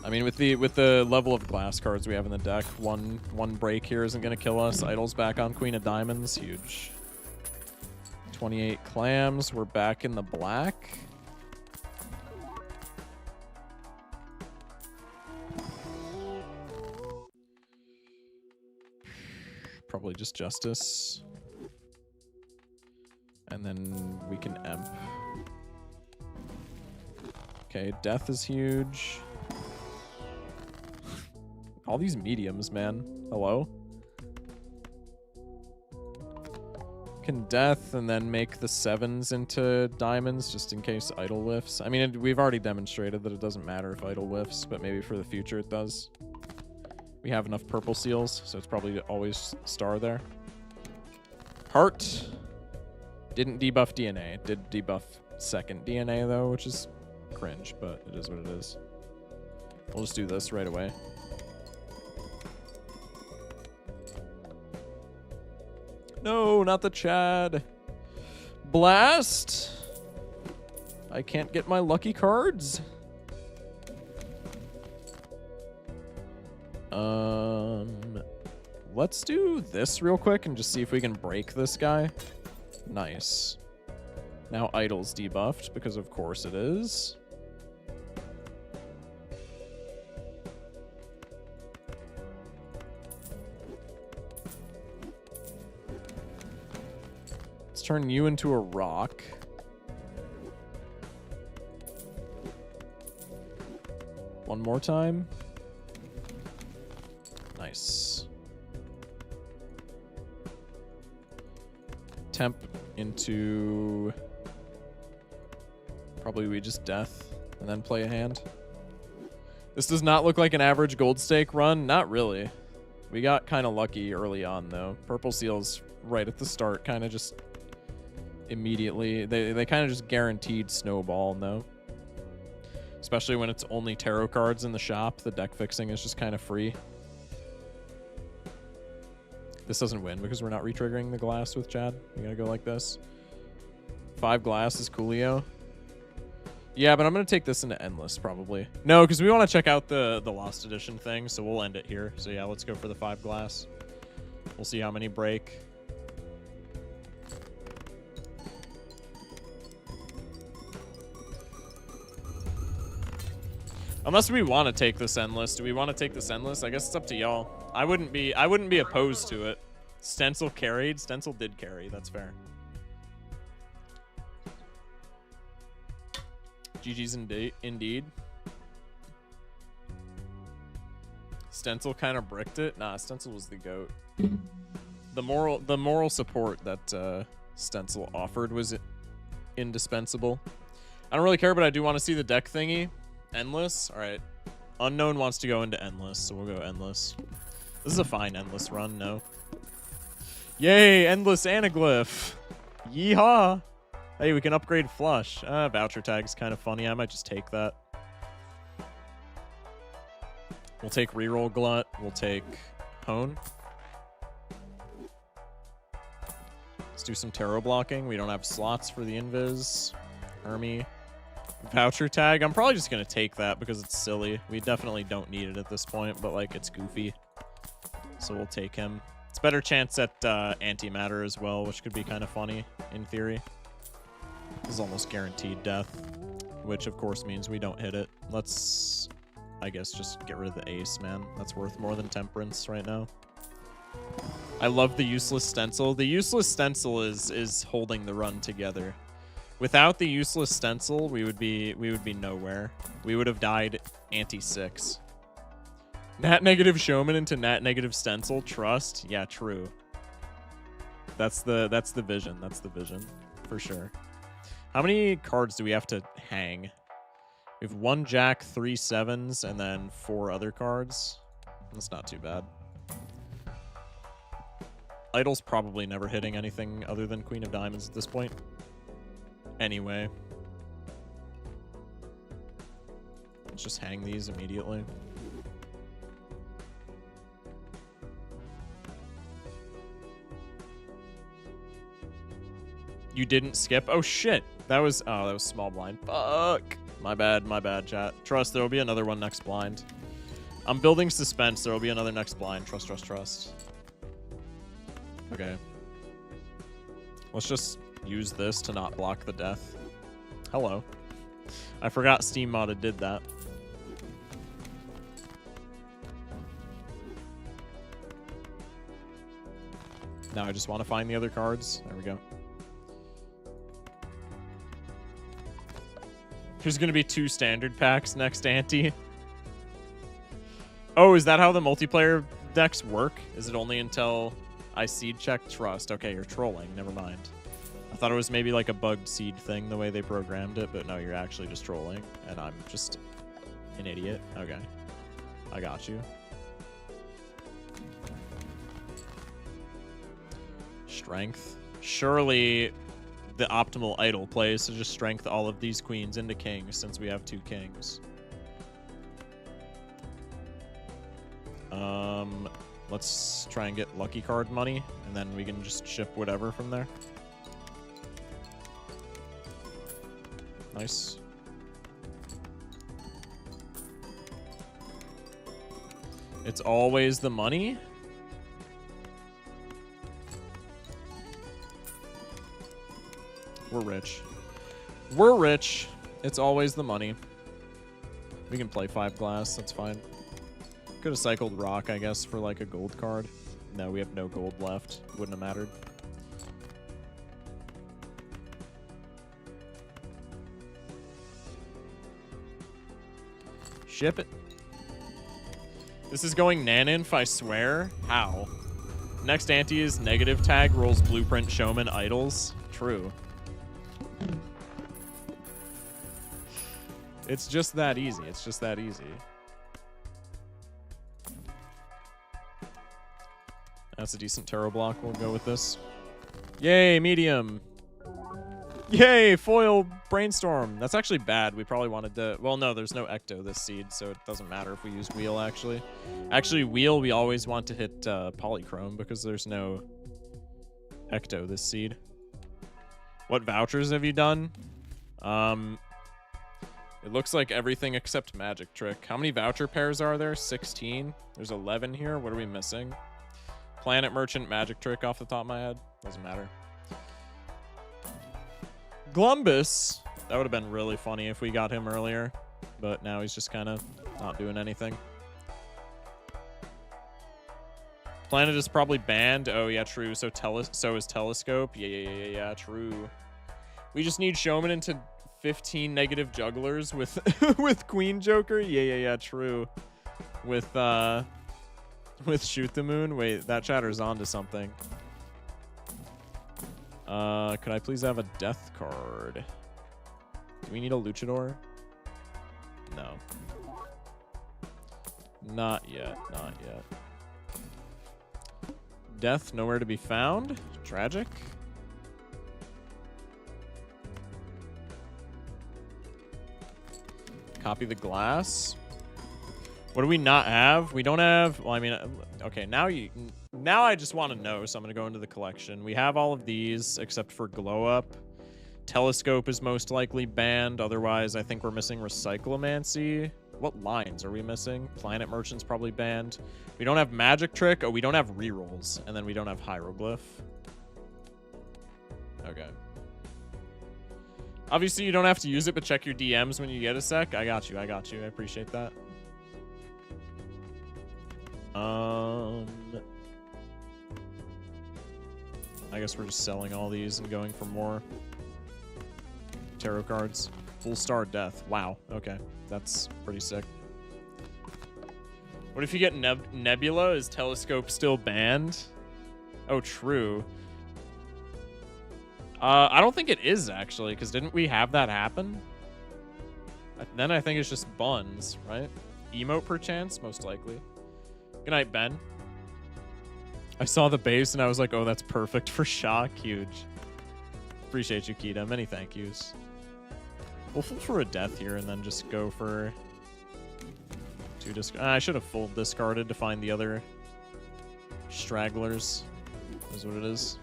I mean, with the level of glass cards we have in the deck, one break here isn't going to kill us. Idol's back on Queen of Diamonds. Huge. 28 clams. We're back in the black. Probably just Justice. And then we can Emp. Okay, Death is huge. All these mediums, man. Hello? can death and then make the 7s into diamonds just in case idle whiffs. I mean, we've already demonstrated that it doesn't matter if idle whiffs, but maybe for the future it does. We have enough purple seals, so it's probably always star there. Heart. Didn't debuff DNA. It did debuff second DNA, though, which is cringe, but it is what it is. We'll just do this right away. No, not the Chad. Blast. I can't get my lucky cards. Let's do this real quick and just see if we can break this guy. Nice. Now idle's debuffed because of course it is. Let's turn you into a rock. One more time. Nice. Temp into... Probably we just death and then play a hand. This does not look like an average gold stake run. Not really. We got kind of lucky early on, though. Purple seals right at the start kind of just immediately... They kind of just guaranteed snowball, no? Especially when it's only tarot cards in the shop. The deck fixing is just kind of free. This doesn't win because we're not retriggering the glass with Chad. We gotta go like this. 5 glass is coolio. Yeah, but I'm gonna take this into endless probably. No, because we want to check out the Lost Edition thing, so we'll end it here. So yeah, let's go for the 5 glass. We'll see how many break. Unless we want to take this endless. Do we want to take this endless? I guess it's up to y'all. I wouldn't be opposed to it. Stencil carried. Stencil did carry. That's fair. GG's indeed. Stencil kind of bricked it. Nah, Stencil was the GOAT. The moral support that Stencil offered was indispensable. I don't really care, but I do want to see the deck thingy. Endless? Alright. Unknown wants to go into endless, so we'll go endless. This is a fine endless run, no? Yay! Endless anaglyph! Yeehaw! Hey, we can upgrade flush. Voucher tag's kind of funny. I might just take that. We'll take reroll glut. We'll take hone. Let's do some tarot blocking. We don't have slots for the invis. Hermie. Voucher tag. I'm probably just going to take that because it's silly. We definitely don't need it at this point, but like it's goofy. So we'll take him. It's better chance at antimatter as well, which could be kind of funny in theory. This is almost guaranteed death, which of course means we don't hit it. Let's, I guess, just get rid of the ace, man. That's worth more than temperance right now. I love the useless stencil. The useless stencil is holding the run together. Without the useless stencil, we would be nowhere. We would have died anti-6. Nat negative showman into nat negative stencil. Trust. Yeah, true. That's the vision. That's the vision for sure. How many cards do we have to hang? We have 1 jack, 3 sevens, and then 4 other cards. That's not too bad. Idol's probably never hitting anything other than Queen of Diamonds at this point. Anyway. Let's just hang these immediately. You didn't skip? Oh shit. That was small blind. Fuck. My bad, chat. Trust, there will be another one next blind. I'm building suspense. There will be another next blind. Trust. Okay. Let's just use this to not block the death. Hello. I forgot Steam Modded did that. Now I just want to find the other cards. There we go. There's going to be 2 standard packs next ante. Oh, is that how the multiplayer decks work? Is it only until I seed check trust. Okay, you're trolling. Never mind. I thought it was maybe like a bugged seed thing the way they programmed it, but no, you're actually just trolling, and I'm just an idiot. Okay. I got you. Strength. Surely the optimal idle play is to just strength all of these queens into kings since we have 2 kings. Let's try and get lucky card money, and then we can just ship whatever from there. Nice. It's always the money. We're rich. We're rich. It's always the money. We can play 5 glass. That's fine. Could have cycled rock, I guess, for like a gold card. No, we have no gold left. Wouldn't have mattered. Ship it. This is going Naninf, I swear. How? Next ante is negative tag, rolls blueprint, showman, idols. True. It's just that easy. It's just that easy. That's a decent tarot block. We'll go with this. Yay, medium. Yay, foil brainstorm. That's actually bad. We probably wanted to... Well, no, there's no ecto this seed, so it doesn't matter if we use wheel, actually. Actually, wheel, we always want to hit polychrome because there's no ecto this seed. What vouchers have you done? It looks like everything except magic trick. How many voucher pairs are there? 16. There's 11 here. What are we missing? Planet merchant, magic trick off the top of my head. Doesn't matter. Glumbus. That would have been really funny if we got him earlier. But now he's just kind of not doing anything. Planet is probably banned. Oh, yeah, true. So is Telescope. Yeah, true. We just need Showman into 15 negative jugglers with with Queen Joker. Yeah, true. With Shoot the Moon. Wait, that chatter's onto something. Could I please have a death card? Do we need a luchador? No. Not yet. Not yet. Death nowhere to be found. Tragic. Copy the glass. What do we not have? We don't have... Well, I mean... Okay, now I just want to know, so I'm going to go into the collection. We have all of these, except for Glow Up. Telescope is most likely banned. Otherwise, I think we're missing Recyclomancy. What lines are we missing? Planet Merchant's probably banned. We don't have Magic Trick. Oh, we don't have rerolls. And then we don't have Hieroglyph. Okay. Obviously, you don't have to use it, but check your DMs when you get a sec. I got you. I appreciate that. I guess we're just selling all these and going for more tarot cards. Full Star Death. Wow. Okay. That's pretty sick. What if you get Nebula? Is Telescope still banned? Oh, true. I don't think it is, actually, because didn't we have that happen? Then I think it's just buns, right? Emote, perchance? Most likely. Good night, Ben. I saw the base and I was like, oh, that's perfect for shock. Huge. Appreciate you, Kita. Many thank yous. We'll full for a death here and then just go for 2 discard. I should have full discarded to find the other stragglers. Is what it is.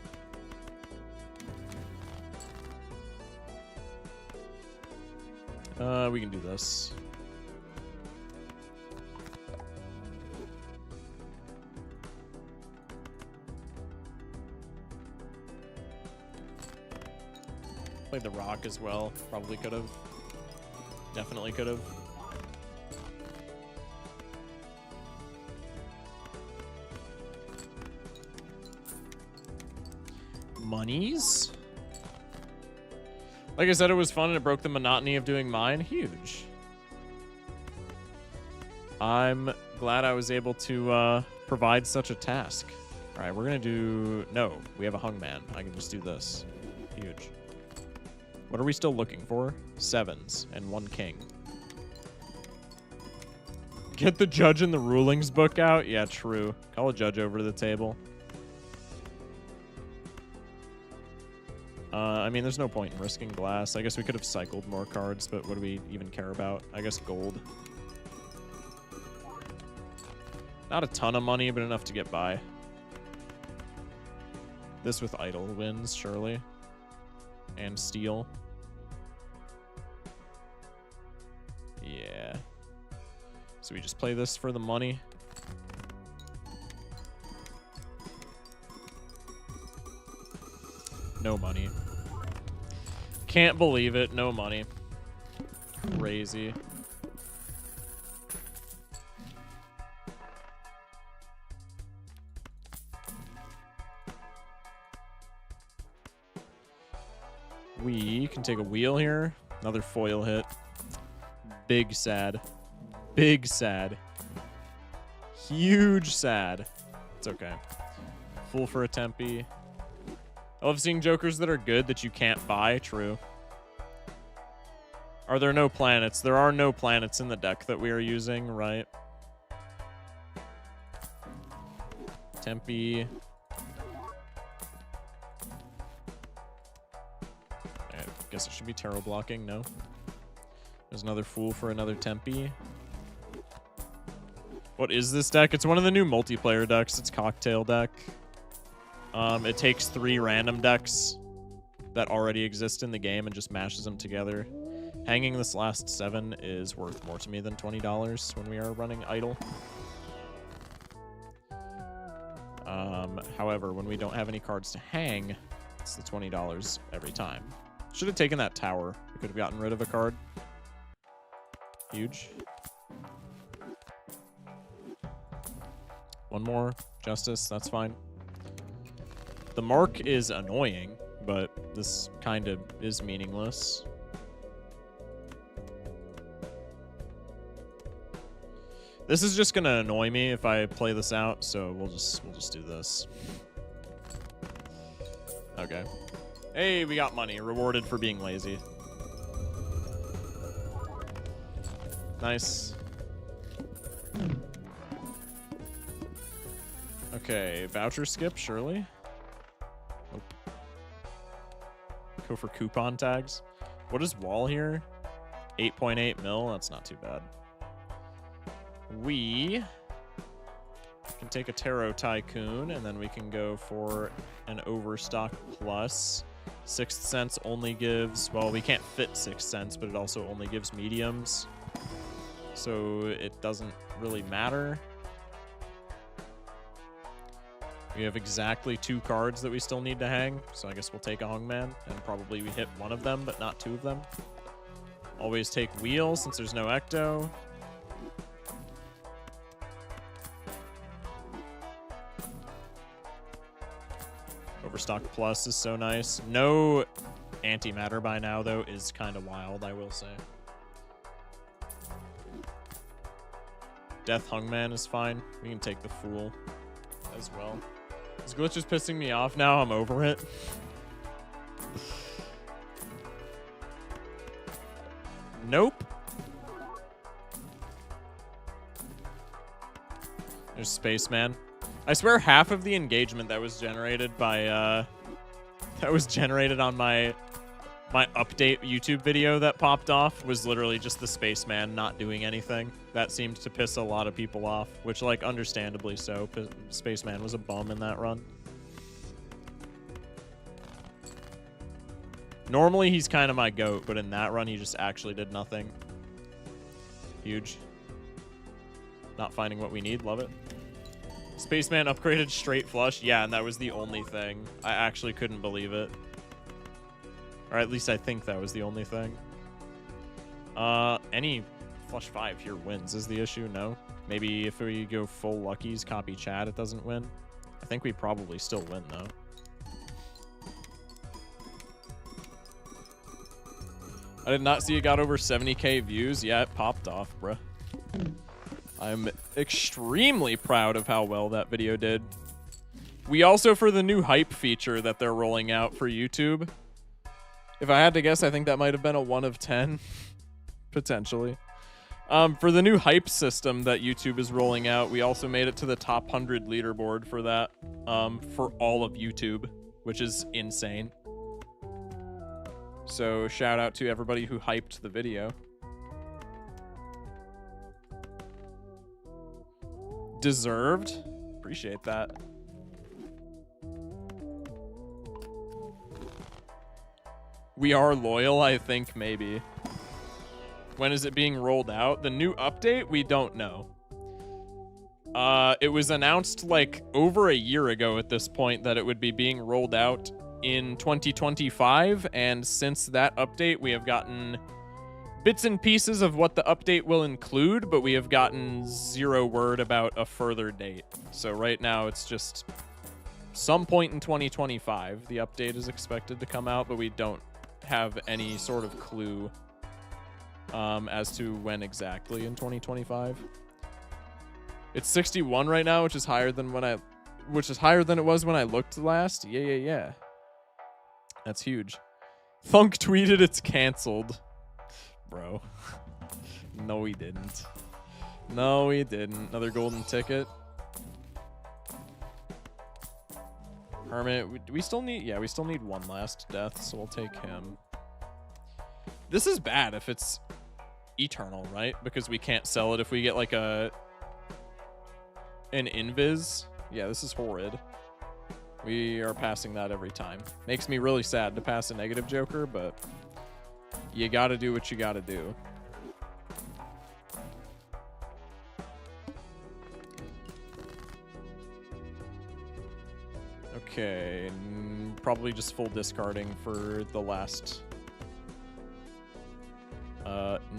We can do this. Played the rock as well. Probably could have. Definitely could have. Monies? Like I said, it was fun and it broke the monotony of doing mine. Huge. I'm glad I was able to provide such a task. All right, we're going to do... No, we have a hungman. I can just do this. Huge. What are we still looking for? 7s and 1 king. Get the judge in the rulings book out? Yeah, true. Call a judge over to the table. I mean, there's no point in risking glass. I guess we could have cycled more cards, but what do we even care about? I guess gold. Not a ton of money, but enough to get by. This with idle wins, surely. And steel. Yeah. So we just play this for the money. No money. Can't believe it. No money. Crazy. We can take a wheel here. Another foil hit. Big sad. Big sad. Huge sad. It's okay. Full for a Tempe. I love seeing jokers that are good that you can't buy. True. Are there no planets? There are no planets in the deck that we are using, right? Tempe. I guess it should be tarot blocking. No. There's another fool for another Tempe. What is this deck? It's one of the new multiplayer decks. It's Cocktail deck. It takes 3 random decks that already exist in the game and just mashes them together. Hanging this last 7 is worth more to me than $20 when we are running idle. However, when we don't have any cards to hang, it's the $20 every time. Should have taken that tower. We could have gotten rid of a card. Huge. One more. Justice. That's fine. The mark is annoying, but this kind of is meaningless. This is just gonna annoy me if I play this out, so we'll just do this. Okay. Hey, we got money. Rewarded for being lazy. Nice. Okay, voucher skip, surely. Nope. Go for coupon tags. What is wall here? 8.8 mil? That's not too bad. We can take a Tarot Tycoon, and then we can go for an Overstock Plus. Sixth Sense only gives... Well, we can't fit Sixth Sense, but it also only gives mediums. So it doesn't really matter. We have exactly 2 cards that we still need to hang, so I guess we'll take a Hungman, and probably we hit one of them, but not 2 of them. Always take Wheel, since there's no Ecto. Overstock Plus is so nice. No antimatter by now, though, is kind of wild, I will say. Death Hungman is fine. We can take the Fool as well. This glitch is pissing me off now. I'm over it. Nope. There's Spaceman. I swear half of the engagement that was generated by that was generated on my update YouTube video that popped off was literally just the Spaceman not doing anything. That seemed to piss a lot of people off, which, like, understandably so. Spaceman was a bum in that run. Normally he's kind of my goat, but in that run he just actually did nothing. Huge. Not finding what we need. Love it. Spaceman upgraded straight flush. Yeah, and that was the only thing. I actually couldn't believe it. Or at least I think that was the only thing. Any flush 5 here wins is the issue. No. Maybe if we go full luckies, copy Chad, it doesn't win. I think we probably still win, though. I did not see it got over 70k views. Yeah, it popped off, bruh. I'm extremely proud of how well that video did. We also, for the new hype feature that they're rolling out for YouTube, if I had to guess, I think that might have been a 1 of 10, potentially. For the new hype system that YouTube is rolling out, we also made it to the top 100 leaderboard for that, for all of YouTube, which is insane. So shout out to everybody who hyped the video. Deserved. Appreciate that. We are loyal, I think, maybe. When is it being rolled out? The new update? We don't know. It was announced like over a year ago at this point that it would be being rolled out in 2025, and since that update we have gotten bits and pieces of what the update will include, but we have gotten zero word about a further date. So right now it's just some point in 2025 the update is expected to come out, but we don't have any sort of clue as to when exactly in 2025. It's 61 right now, which is higher than it was when I looked last. Yeah. That's huge. Thunk tweeted it's canceled. Bro. No, he didn't. No, he didn't. Another golden ticket. Hermit, we still need, yeah, we still need one last death, so we'll take him. This is bad if it's eternal, right? Because we can't sell it if we get like an invis. Yeah, this is horrid. We are passing that every time. Makes me really sad to pass a negative joker, but you gotta do what you gotta do. Okay, probably just full discarding for the last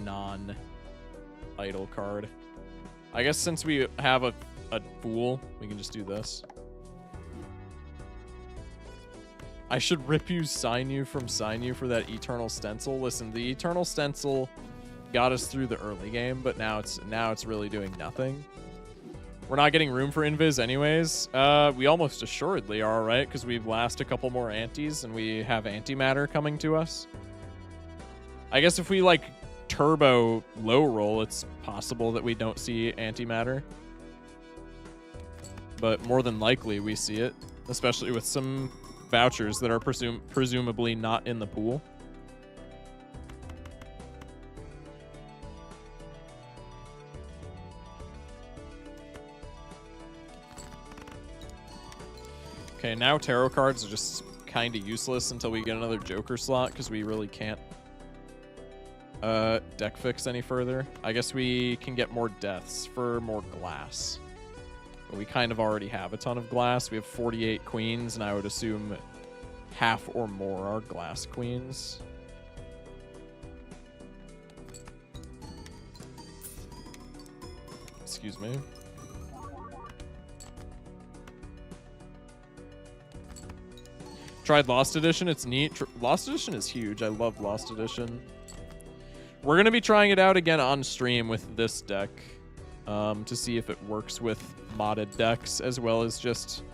non-idle card. I guess since we have a fool, we can just do this. I should rip you, sign you from sign you for that eternal stencil. Listen, the eternal stencil got us through the early game, but now it's really doing nothing. We're not getting room for invis anyways. We almost assuredly are, right? Because we've last a couple more antis and we have antimatter coming to us. I guess if we like turbo low roll, it's possible that we don't see antimatter. But more than likely we see it, especially with some vouchers that are presumably not in the pool. Okay, now tarot cards are just kind of useless until we get another joker slot, because we really can't deck fix any further. I guess we can get more deaths for more glass. But we kind of already have a ton of glass. We have 48 queens, and I would assume half or more are glass queens. Excuse me. Tried Lost Edition. It's neat. Lost Edition is huge. I love Lost Edition. We're going to be trying it out again on stream with this deck to see if it works with modded decks as well as just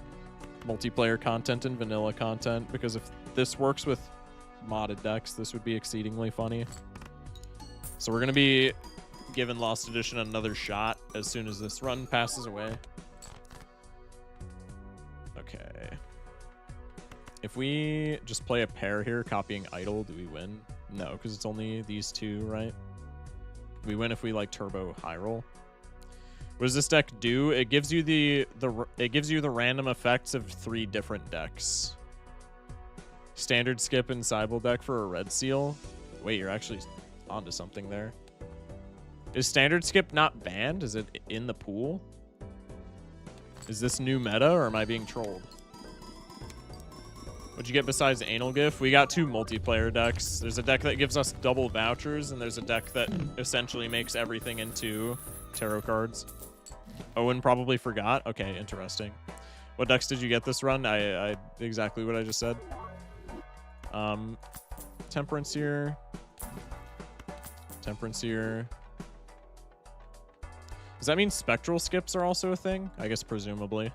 multiplayer content and vanilla content, because if this works with modded decks, this would be exceedingly funny. So we're going to be giving Lost Edition another shot as soon as this run passes away. Okay. If we just play a pair here, copying Idol, do we win? No, because it's only these two, right? We win if we like turbo high roll. What does this deck do? It gives you the random effects of 3 different decks. Standard skip and Cybele deck for a red seal. Wait, you're actually onto something there. Is standard skip not banned? Is it in the pool? Is this new meta, or am I being trolled? What'd you get besides Anal GIF? We got 2 multiplayer decks. There's a deck that gives us double vouchers, and there's a deck that essentially makes everything into tarot cards. Owen probably forgot. Okay, interesting. What decks did you get this run? I exactly what I just said. Temperance here. Temperance here. Does that mean spectral skips are also a thing? I guess presumably.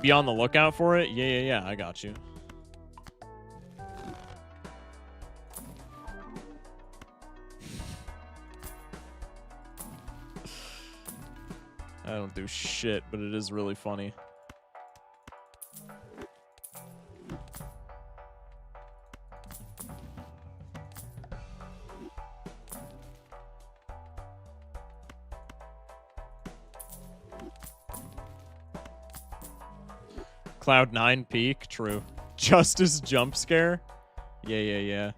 be on the lookout for it. Yeah, I got you. I don't do shit, but it is really funny. Cloud 9 peak, true. Justice jump scare? Yeah.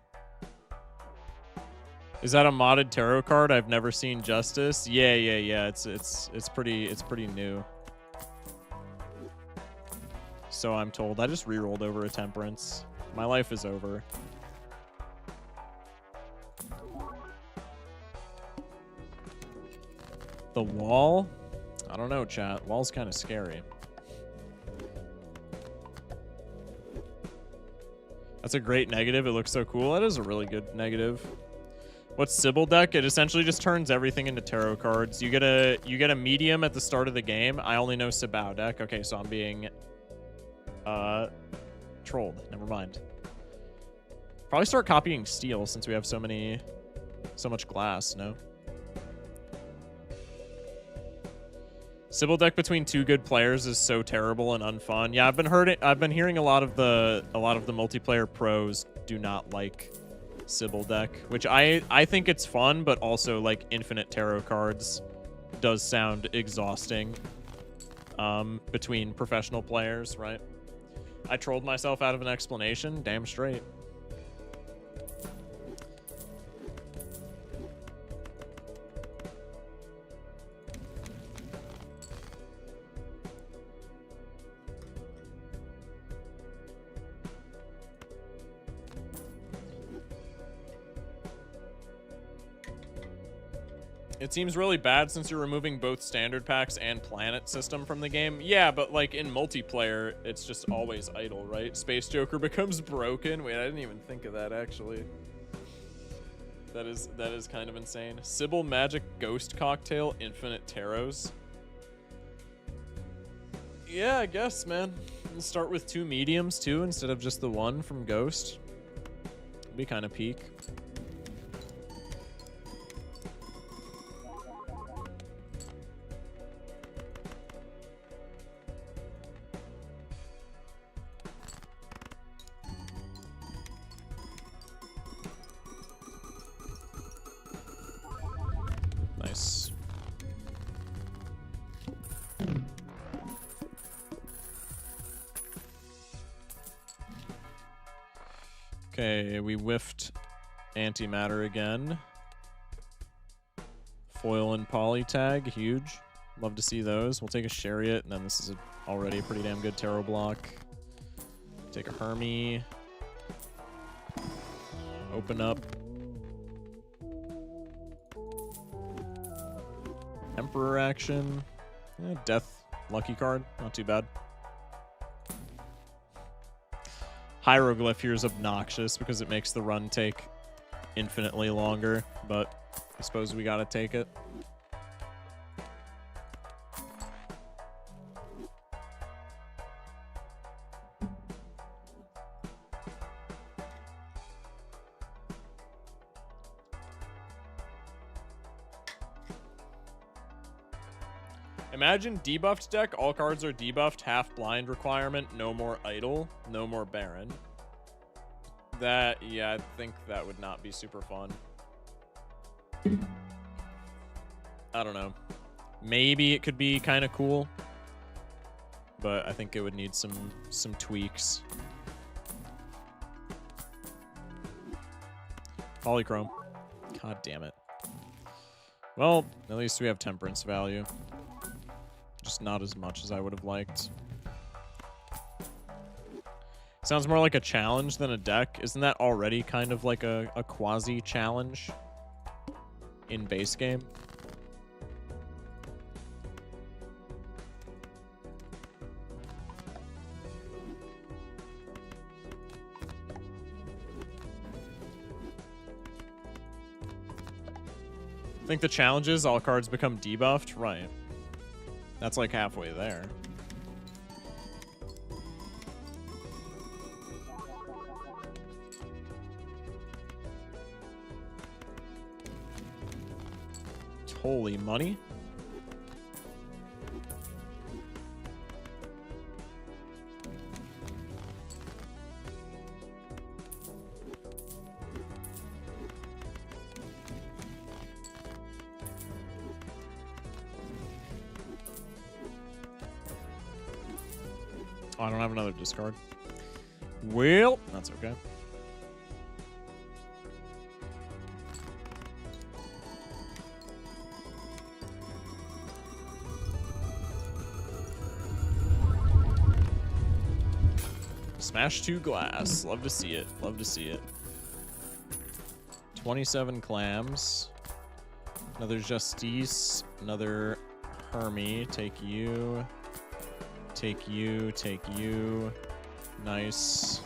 Is that a modded tarot card? I've never seen Justice. Yeah. It's pretty new. So I'm told. I just rerolled over a Temperance. My life is over. The wall? I don't know, chat. Wall's kind of scary. That's a great negative. It looks so cool. That is a really good negative. What's Sybil deck? It essentially just turns everything into tarot cards. You get a medium at the start of the game. I only know Sibao deck. Okay, so I'm being trolled. Never mind. Probably start copying steel since we have so much glass, no? Sybil deck between two good players is so terrible and unfun. Yeah, I've been hearing a lot of the multiplayer pros do not like Sybil deck, which I think it's fun, but also like infinite tarot cards does sound exhausting between professional players, right? I trolled myself out of an explanation, damn straight. It seems really bad since you're removing both standard packs and planet system from the game. Yeah, but like in multiplayer, it's just always idle, right? Space Joker becomes broken. Wait, I didn't even think of that actually. That is kind of insane. Sybil Magic Ghost Cocktail Infinite Tarots. Yeah, I guess, man. We'll start with 2 mediums too instead of just the one from Ghost. It'd be kind of peak. Nice. Okay, we whiffed antimatter again. Foil and poly tag, huge. Love to see those. We'll take a chariot, and then this is already a pretty damn good tarot block. Take a Hermie. Open up. Emperor action. Death lucky card. Not too bad. Hieroglyph here is obnoxious because it makes the run take infinitely longer, but I suppose we gotta take it. Imagine debuffed deck, all cards are debuffed, half blind requirement, no more idle, no more Baron. That, yeah, I think that would not be super fun. I don't know. Maybe it could be kind of cool, but I think it would need some tweaks. Polychrome. God damn it. Well, at least we have temperance value. Just not as much as I would have liked. Sounds more like a challenge than a deck. Isn't that already kind of like a quasi-challenge in base game? I think the challenge is all cards become debuffed? Right. That's like halfway there. Holy money. Oh, I don't have another discard. Well, that's okay. Smash 2 glass. Love to see it. Love to see it. 27 clams. Another Justice. Another Hermie. Take you. Take you. Take you. Nice.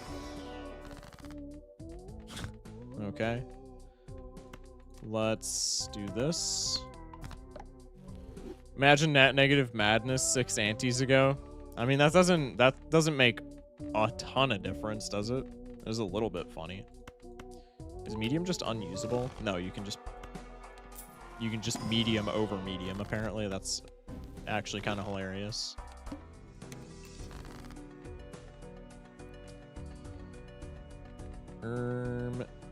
Okay. Let's do this. Imagine that negative madness 6 antes ago. I mean, that doesn't make a ton of difference, does it? It was a little bit funny. Is medium just unusable? No, you can just medium over medium. Apparently, that's actually kind of hilarious.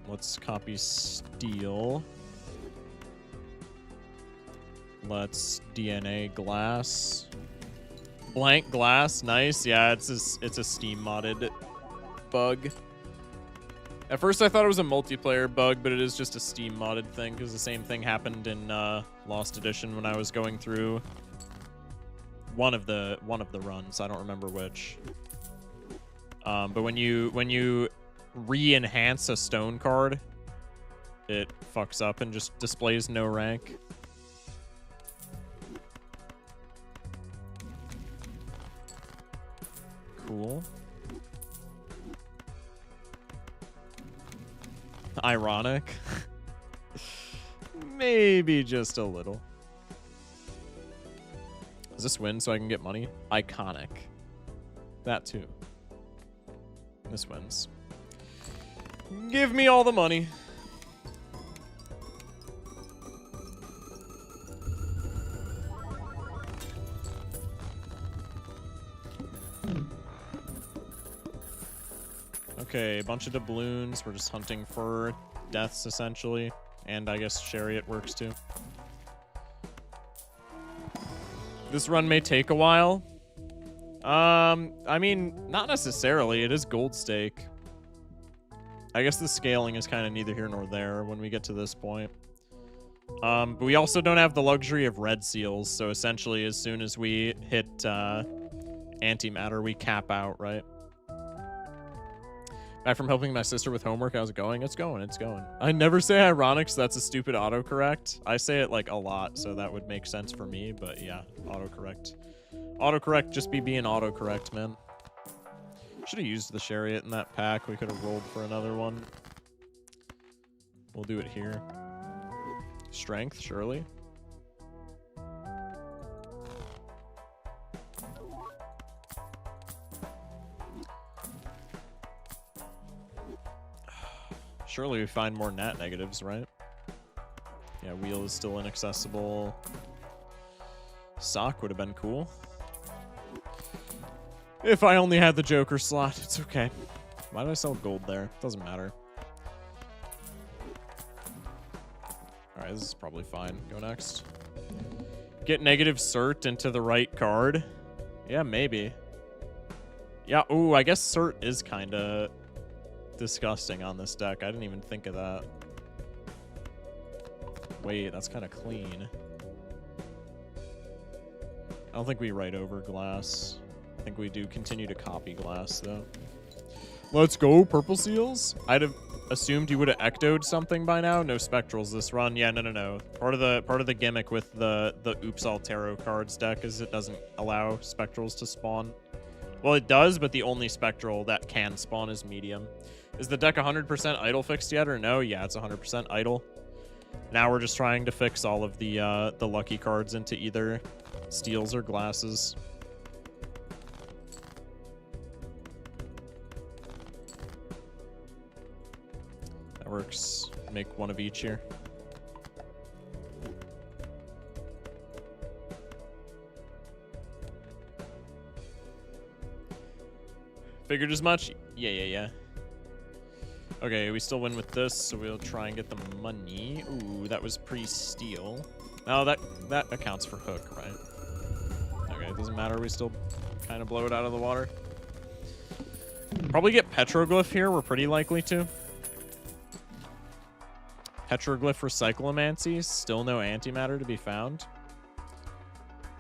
Let's copy steel. Let's DNA glass. Blank glass, nice. Yeah, it's a Steam modded bug. At first I thought it was a multiplayer bug, but it is just a Steam modded thing because the same thing happened in Lost Edition when I was going through one of the runs. I don't remember which. But when you re-enhance a stone card, it fucks up and just displays no rank. Cool. Ironic. Maybe just a little. Does this win so I can get money? Iconic. That too. This wins. Give me all the money. Okay, a bunch of doubloons. We're just hunting for deaths, essentially. And I guess Chariot works, too. This run may take a while. I mean, not necessarily. It is gold stake. I guess the scaling is kind of neither here nor there when we get to this point. But we also don't have the luxury of red seals, so essentially as soon as we hit antimatter, we cap out, right? Back from helping my sister with homework. How's it going? It's going. It's going. I never say ironic, so that's a stupid autocorrect. I say it like a lot, so that would make sense for me. But yeah, autocorrect. Autocorrect just be being autocorrect, man. Should have used the Chariot in that pack. We could have rolled for another one. We'll do it here. Strength, surely. Surely we find more nat negatives, right? Yeah, wheel is still inaccessible. Sock would have been cool. If I only had the Joker slot, it's okay. Why did I sell gold there? Doesn't matter. Alright, this is probably fine. Go next. Get negative cert into the right card. Yeah, maybe. Yeah, ooh, I guess cert is kind of disgusting on this deck. I didn't even think of that. Wait, that's kind of clean. I don't think we write over glass. I think we do continue to copy glass, though. Let's go, purple seals. I'd have assumed you would have ectoed something by now. No spectrals this run. Yeah, no. Part of the gimmick with the Oops All Tarot cards deck is it doesn't allow spectrals to spawn. Well, it does, but the only spectral that can spawn is medium. Is the deck 100% idle fixed yet or no? Yeah, it's 100% idle. Now we're just trying to fix all of the lucky cards into either steels or glasses. That works. Make one of each here. Figured as much. Yeah. Okay, we still win with this, so we'll try and get the money. Ooh, that was pre-steal. Oh, that accounts for hook, right? Okay, it doesn't matter. We still kind of blow it out of the water. Probably get petroglyph here. We're pretty likely to. Petroglyph recyclomancy. Still no antimatter to be found.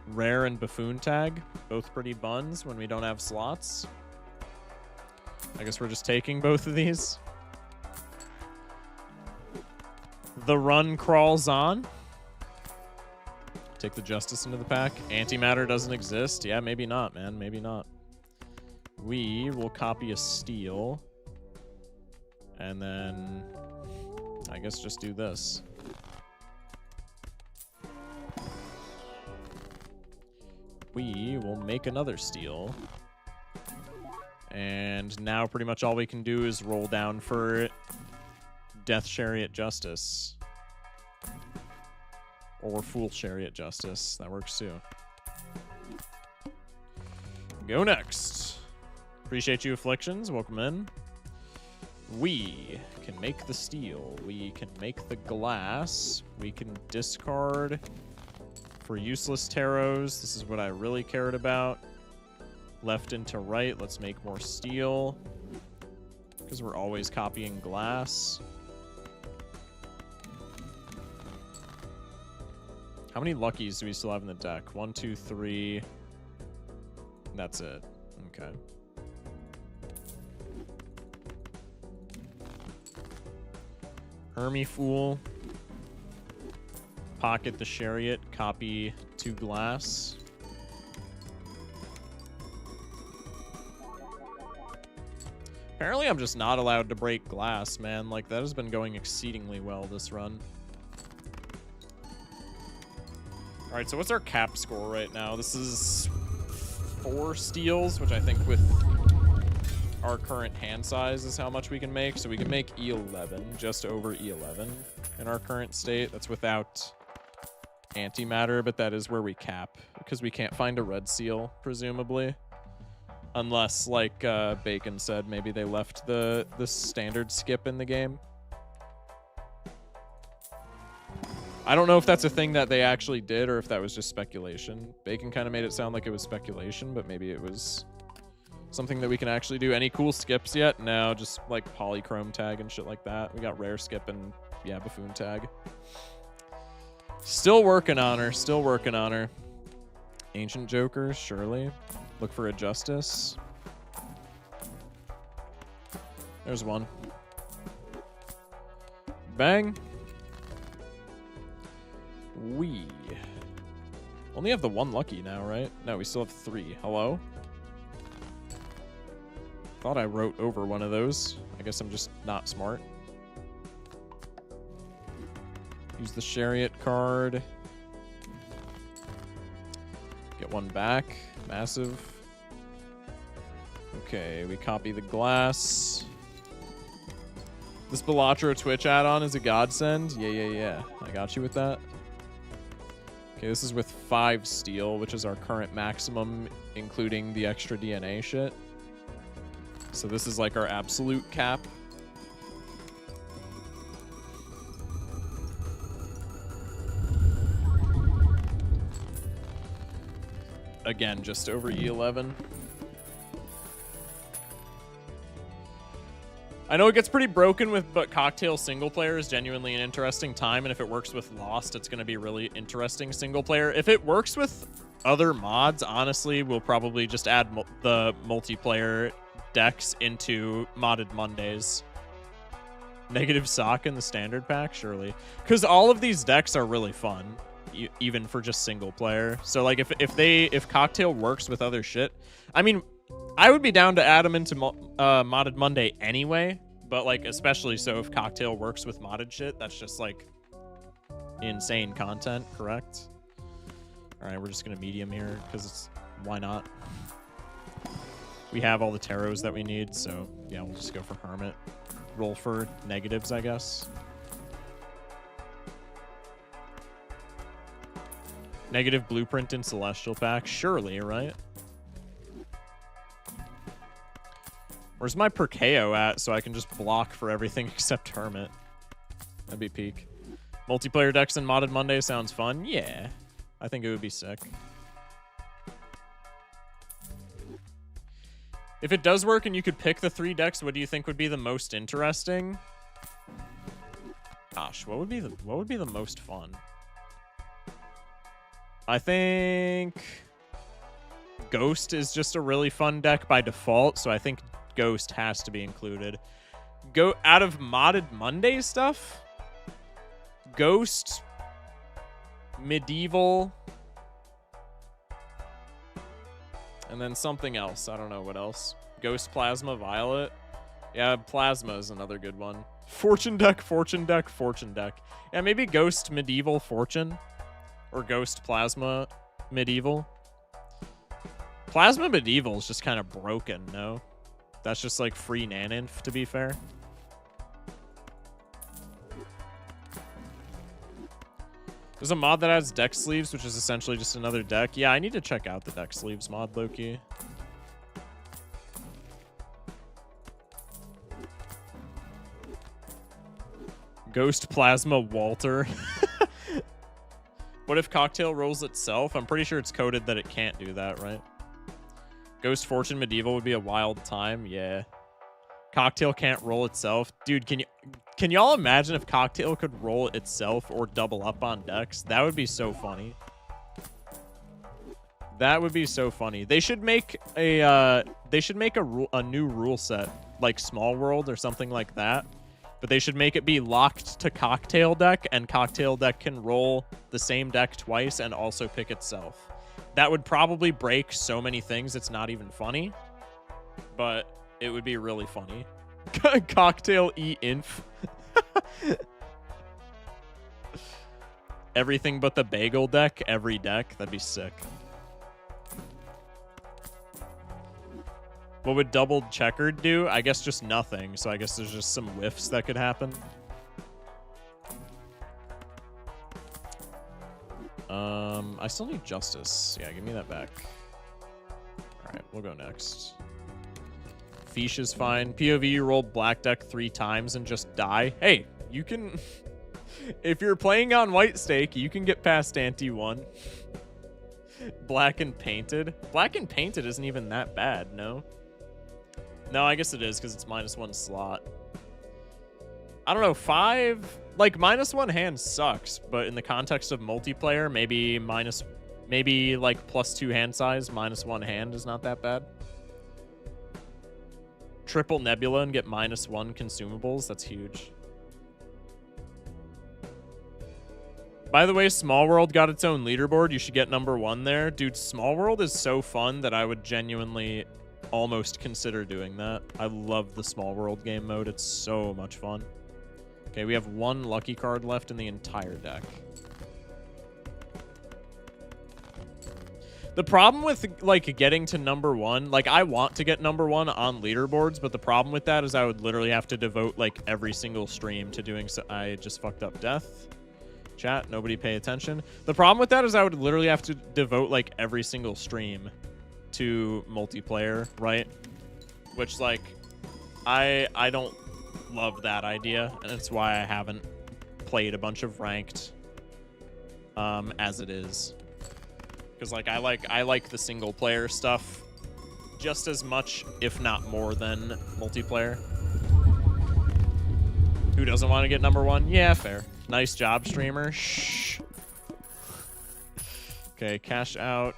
Rare and buffoon tag. Both pretty buns when we don't have slots. I guess we're just taking both of these. The run crawls on. Take the justice into the pack. Antimatter doesn't exist. Yeah, maybe not, man. Maybe not. We will copy a steal. And then I guess just do this. We will make another steal. And now pretty much all we can do is roll down for Death Chariot Justice. Or Fool Chariot Justice. That works too. Go next. Appreciate you, Afflictions. Welcome in. We can make the steel. We can make the glass. We can discard for useless tarots. This is what I really cared about. Left into right. Let's make more steel. Because we're always copying glass. How many luckies do we still have in the deck? 1, 2, 3. That's it. Okay. Hermie Fool. Pocket the Chariot. Copy 2 glass. Apparently I'm just not allowed to break glass, man. Like, that has been going exceedingly well this run. Alright, so what's our cap score right now? This is 4 steals, which I think with our current hand size is how much we can make. So we can make E11, just over E11 in our current state. That's without antimatter, but that is where we cap, because we can't find a red seal, presumably. Unless, like Bacon said, maybe they left the standard skip in the game. I don't know if that's a thing that they actually did or if that was just speculation. Bacon kind of made it sound like it was speculation, but maybe it was something that we can actually do. Any cool skips yet? No, just like polychrome tag and shit like that. We got rare skip and, yeah, buffoon tag. Still working on her. Still working on her. Ancient Jokers, surely. Look for a Justice. There's one. Bang. We only have the 1 lucky now, right? No, we still have 3. Hello? Thought I wrote over one of those. I guess I'm just not smart. Use the Chariot card. Get 1 back. Massive. Okay, we copy the glass. This Balatro Twitch add-on is a godsend. Yeah. I got you with that. Okay, this is with 5 steel, which is our current maximum, including the extra DNA shit. So this is like our absolute cap. Again, just over E11. I know it gets pretty broken with, but Cocktail single player is genuinely an interesting time, and if it works with Lost, it's going to be really interesting single player. If it works with other mods, honestly, we'll probably just add the multiplayer decks into modded Mondays. Negative sock in the standard pack, surely. Because all of these decks are really fun, even for just single player. So like if Cocktail works with other shit, I mean, I would be down to add them into modded Monday anyway, but like especially so if Cocktail works with modded shit, that's just like insane content, correct? All right, we're just gonna medium here because it's why not? We have all the tarots that we need, so yeah, we'll just go for Hermit. Roll for negatives, I guess. Negative Blueprint in Celestial pack, surely, right? Where's my Perkeo at so I can just block for everything except Hermit? That'd be peak. Multiplayer decks and Modded Monday sounds fun. Yeah. I think it would be sick. If it does work and you could pick the 3 decks, what do you think would be the most interesting? Gosh, what would be the most fun? I think Ghost is just a really fun deck by default, so I think Ghost has to be included. Go out of Modded Monday stuff? Ghost, Medieval, and then something else. I don't know what else. Ghost, Plasma, Violet. Yeah, Plasma is another good one. Fortune deck, Fortune deck, Fortune deck. Yeah, maybe Ghost, Medieval, Fortune. Or Ghost, Plasma, Medieval. Plasma Medieval is just kind of broken, no? That's just like free Naninf, to be fair. There's a mod that adds deck sleeves, which is essentially just another deck. Yeah, I need to check out the deck sleeves mod, Loki. Ghost Plasma Walter. What if Cocktail rolls itself? I'm pretty sure it's coded that it can't do that, right? Ghost Fortune Medieval would be a wild time. Yeah. Cocktail can't roll itself. Dude, can y'all imagine if Cocktail could roll itself or double up on decks? That would be so funny. That would be so funny. They should make a new rule set, like Small World or something like that. But they should make it be locked to Cocktail deck, and Cocktail deck can roll the same deck twice and also pick itself. That would probably break so many things it's not even funny, but it would be really funny. Cocktail E-Inf. Everything but the bagel deck, every deck. That'd be sick. What would double checkered do? I guess just nothing. So I guess there's just some whiffs that could happen. I still need justice. Yeah, give me that back. All right, we'll go next. Fish is fine. POV, you rolled black deck 3 times and just die. Hey, you can... if you're playing on white stake, you can get past ante 1. Black and painted. Black and painted isn't even that bad, no? No, I guess it is because it's -1 slot. I don't know, 5... Like, -1 hand sucks, but in the context of multiplayer, maybe like +2 hand size, -1 hand is not that bad. Triple Nebula and get -1 consumables, that's huge. By the way, Small World got its own leaderboard. You should get #1 there. Dude, Small World is so fun that I would genuinely almost consider doing that. I love the Small World game mode. It's so much fun. Okay, we have 1 lucky card left in the entire deck. The problem with, like, getting to #1, like, I want to get #1 on leaderboards, but the problem with that is I would literally have to devote, like, every single stream to doing so. I just fucked up death. Chat, nobody pay attention. The problem with that is I would literally have to devote, like, every single stream to multiplayer, right? Which, like, I don't love that idea, and it's why I haven't played a bunch of ranked as it is. Because, like, I like the single player stuff just as much, if not more, than multiplayer. Who doesn't want to get #1? Yeah, fair. Nice job, streamer. Shh. Okay, cash out.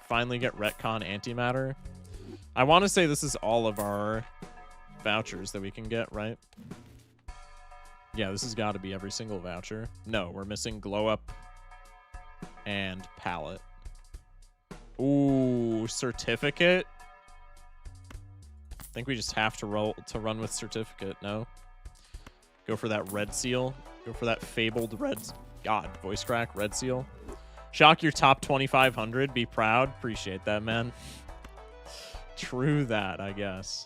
Finally get retcon antimatter. I want to say this is all of our vouchers that we can get, right? Yeah, this has got to be every single voucher. No, we're missing glow up and palette. Ooh, certificate. I think we just have to run with certificate. No, go for that red seal. Go for that fabled red. God, voice crack, red seal. Shock your top 2,500. Be proud. Appreciate that, man. True that, I guess.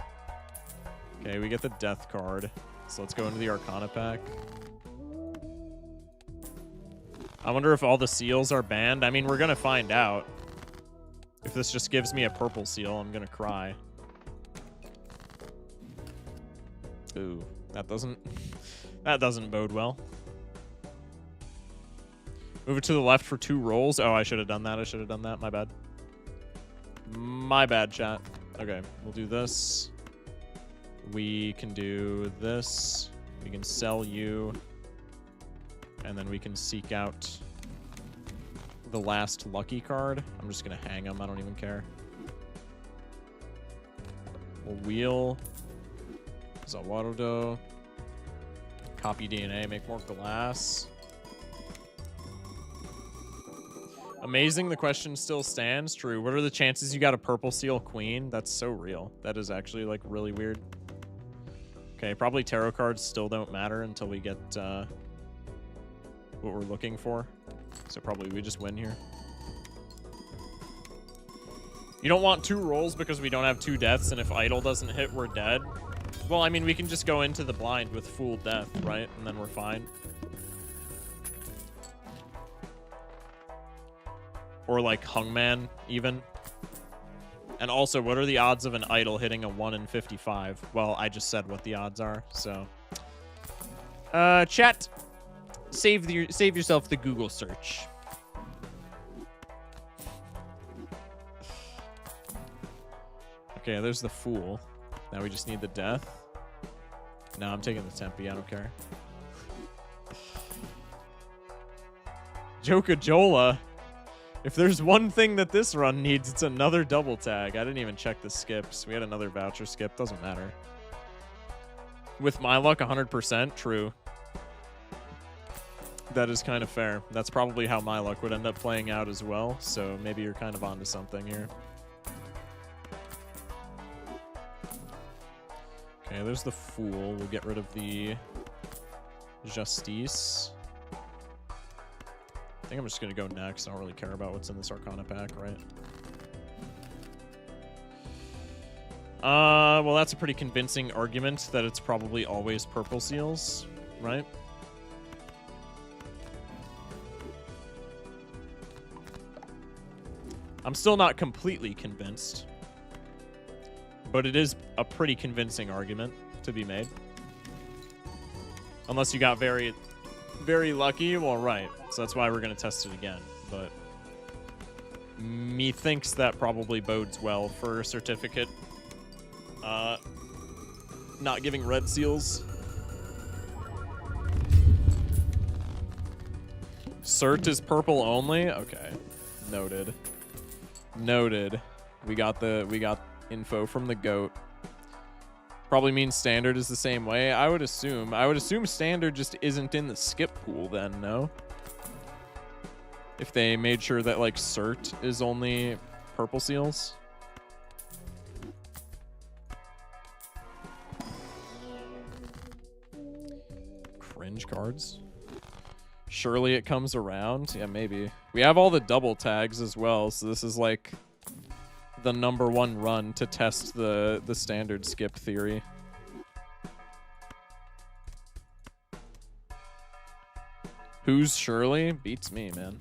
Okay, we get the death card. So let's go into the Arcana pack. I wonder if all the seals are banned. I mean, we're going to find out. If this just gives me a purple seal, I'm going to cry. Ooh, that doesn't that doesn't bode well. Move it to the left for 2 rolls. Oh, I should have done that. I should have done that. My bad. My bad, chat. Okay, we'll do this. We can do this. We can sell you. And then we can seek out the last lucky card. I'm just going to hang them. I don't even care. We'll wheel. Zawarudo. Copy DNA. Make more glass. Amazing, the question still stands. True. What are the chances you got a purple seal queen? That's so real. That is actually, like, really weird. Okay, probably tarot cards still don't matter until we get what we're looking for. So probably we just win here. You don't want 2 rolls because we don't have 2 deaths, and if idol doesn't hit, we're dead. Well, I mean, we can just go into the blind with full death, right? And then we're fine. Or like Hungman, even. And also, what are the odds of an idol hitting a 1 in 55? Well, I just said what the odds are, so. Chat, save yourself the Google search. Okay, there's the Fool. Now we just need the Death. No, I'm taking the Tempe. I don't care. Jokajola. If there's one thing that this run needs, it's another double tag. I didn't even check the skips. We had another voucher skip. Doesn't matter. With my luck, 100%. True. That is kind of fair. That's probably how my luck would end up playing out as well. So maybe you're kind of onto something here. Okay, there's the Fool. We'll get rid of the Justice. I think I'm just going to go next. I don't really care about what's in this Arcana pack, right? Well, that's a pretty convincing argument that it's probably always purple seals, right? I'm still not completely convinced, but it is a pretty convincing argument to be made. Unless you got very, very lucky, well, right. So that's why we're going to test it again. But methinks that probably bodes well for a certificate. Not giving red seals. Cert is purple only? Okay. Noted. Noted. We got info from the goat. Probably means standard is the same way. I would assume standard just isn't in the skip pool then, no? If they made sure that like cert is only purple seals. Cringe cards. Surely it comes around. Yeah, maybe. We have all the double tags as well, so this is like the #1 run to test the standard skip theory. Who's Shirley? Beats me, man.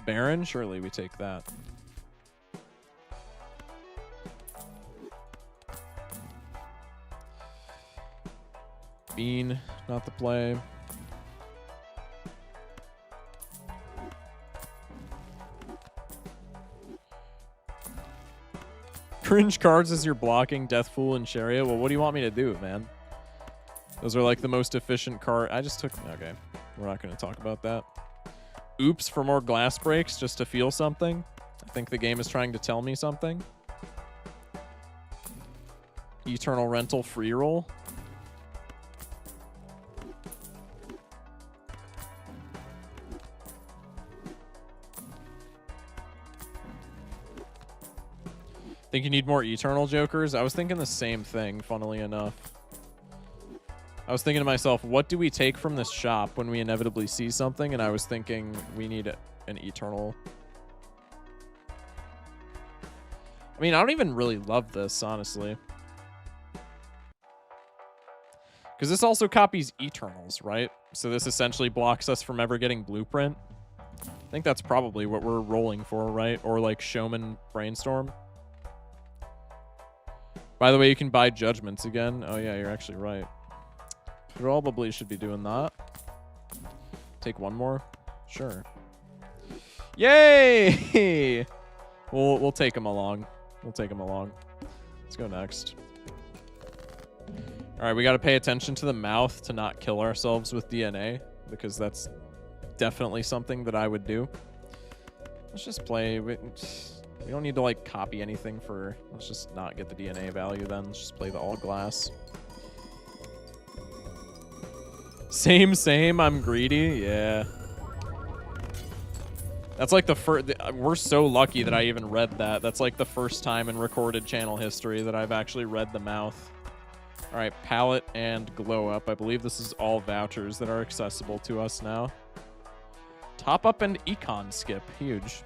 Baron? Surely we take that. Bean, not the play. Cringe cards as you're blocking Death Fool and Chariot. Well, what do you want me to do, man? Those are like the most efficient card. I just took... Okay. We're not going to talk about that. Oops for more glass breaks just to feel something. I think the game is trying to tell me something. Eternal Rental free roll. Think you need more Eternal Jokers? I was thinking the same thing, funnily enough. I was thinking to myself, what do we take from this shop when we inevitably see something? And I was thinking we need an Eternal. I mean, I don't even really love this, honestly. Because this also copies Eternals, right? So this essentially blocks us from ever getting Blueprint. I think that's probably what we're rolling for, right? Or like Showman Brainstorm. By the way, you can buy judgments again. Oh yeah, you're actually right. Probably should be doing that. Take one more? Sure. Yay! We'll take him along. We'll take him along. Let's go next. All right, we got to pay attention to the mouth to not kill ourselves with DNA, because that's definitely something that I would do. Let's just play. We don't need to like copy anything for. Let's just not get the DNA value then. Let's just play the all glass. Same. I'm greedy. Yeah. That's like the first. We're so lucky that I even read that. That's like the first time in recorded channel history that I've actually read the mouth. All right, palette and glow up. I believe this is all vouchers that are accessible to us now. Top up and econ skip. Huge.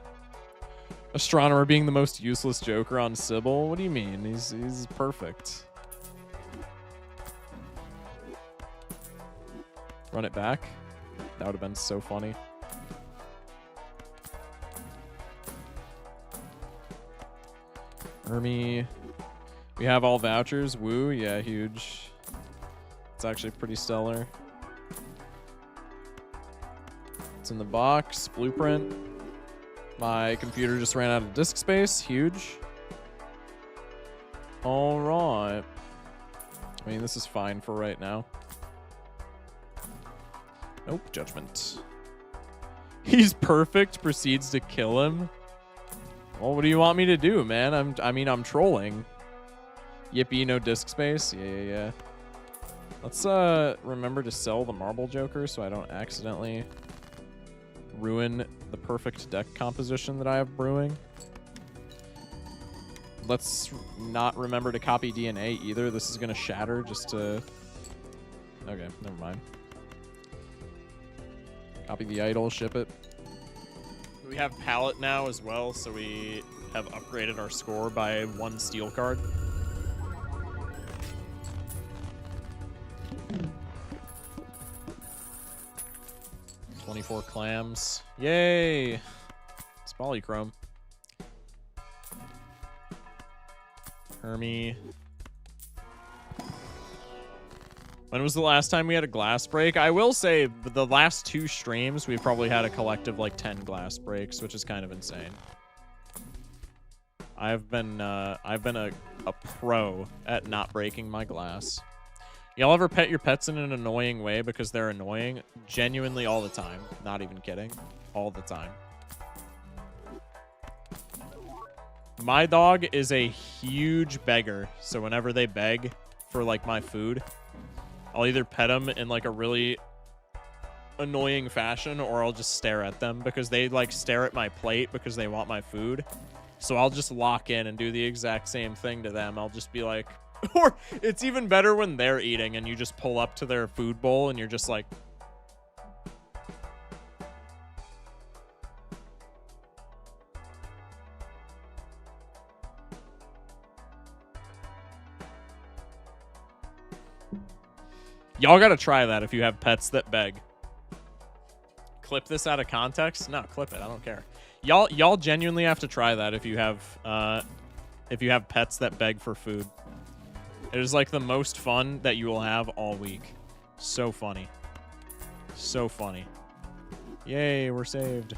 Astronomer being the most useless Joker on Sybil. What do you mean? He's perfect. Run it back. That would have been so funny. Hermie. We have all vouchers. Woo. Yeah, huge. It's actually pretty stellar. It's in the box. Blueprint. My computer just ran out of disk space. Huge. All right. I mean, this is fine for right now. Nope. Judgment. He's perfect. Proceeds to kill him. Well, what do you want me to do, man? I'm trolling. Yippee, no disk space. Yeah. Let's remember to sell the Marble Joker so I don't accidentally ruin the perfect deck composition that I have brewing. Let's not remember to copy DNA either. This is gonna shatter just to... Okay, never mind. Copy the idol, ship it. We have palette now as well, so we have upgraded our score by 1 steel card. $24 clams. Yay! It's polychrome. Hermie. When was the last time we had a glass break? I will say the last 2 streams, we've probably had a collective like 10 glass breaks, which is kind of insane. I've been a pro at not breaking my glass. Y'all ever pet your pets in an annoying way because they're annoying? Genuinely all the time. Not even kidding. All the time. My dog is a huge beggar, so whenever they beg for like my food, I'll either pet them in like a really annoying fashion, or I'll just stare at them because they like stare at my plate because they want my food. So I'll just lock in and do the exact same thing to them. I'll just be like, or it's even better when they're eating and you just pull up to their food bowl and you're just like, y'all gotta try that if you have pets that beg. Clip this out of context? No, clip it. I don't care. Y'all genuinely have to try that if you have pets that beg for food. It is like the most fun that you will have all week. So funny. So funny. Yay, we're saved.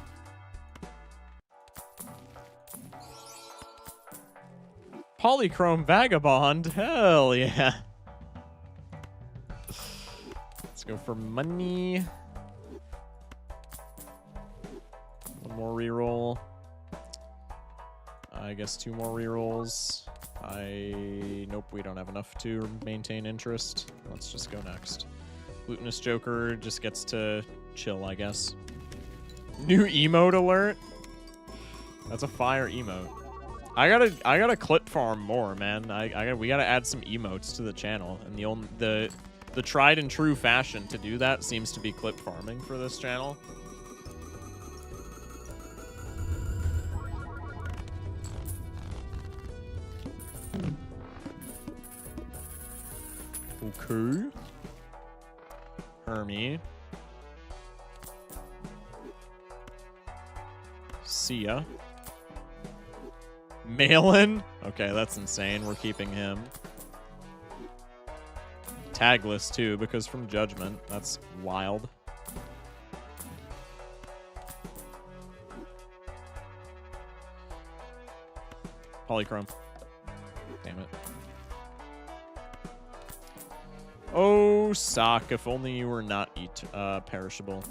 Polychrome Vagabond. Hell yeah. Let's go for money. One more reroll. I guess 2 more rerolls. Nope, we don't have enough to maintain interest. Let's just go next. Glutinous Joker just gets to chill, I guess. New emote alert? That's a fire emote. I gotta clip farm more, man. We gotta add some emotes to the channel, and the tried and true fashion to do that seems to be clip farming for this channel. Okay. Hermie. See ya. Malin? Okay, that's insane. We're keeping him. tagless too, because from Judgment, that's wild. Polychrome. Damn it. Oh, Sock, if only you were not perishable.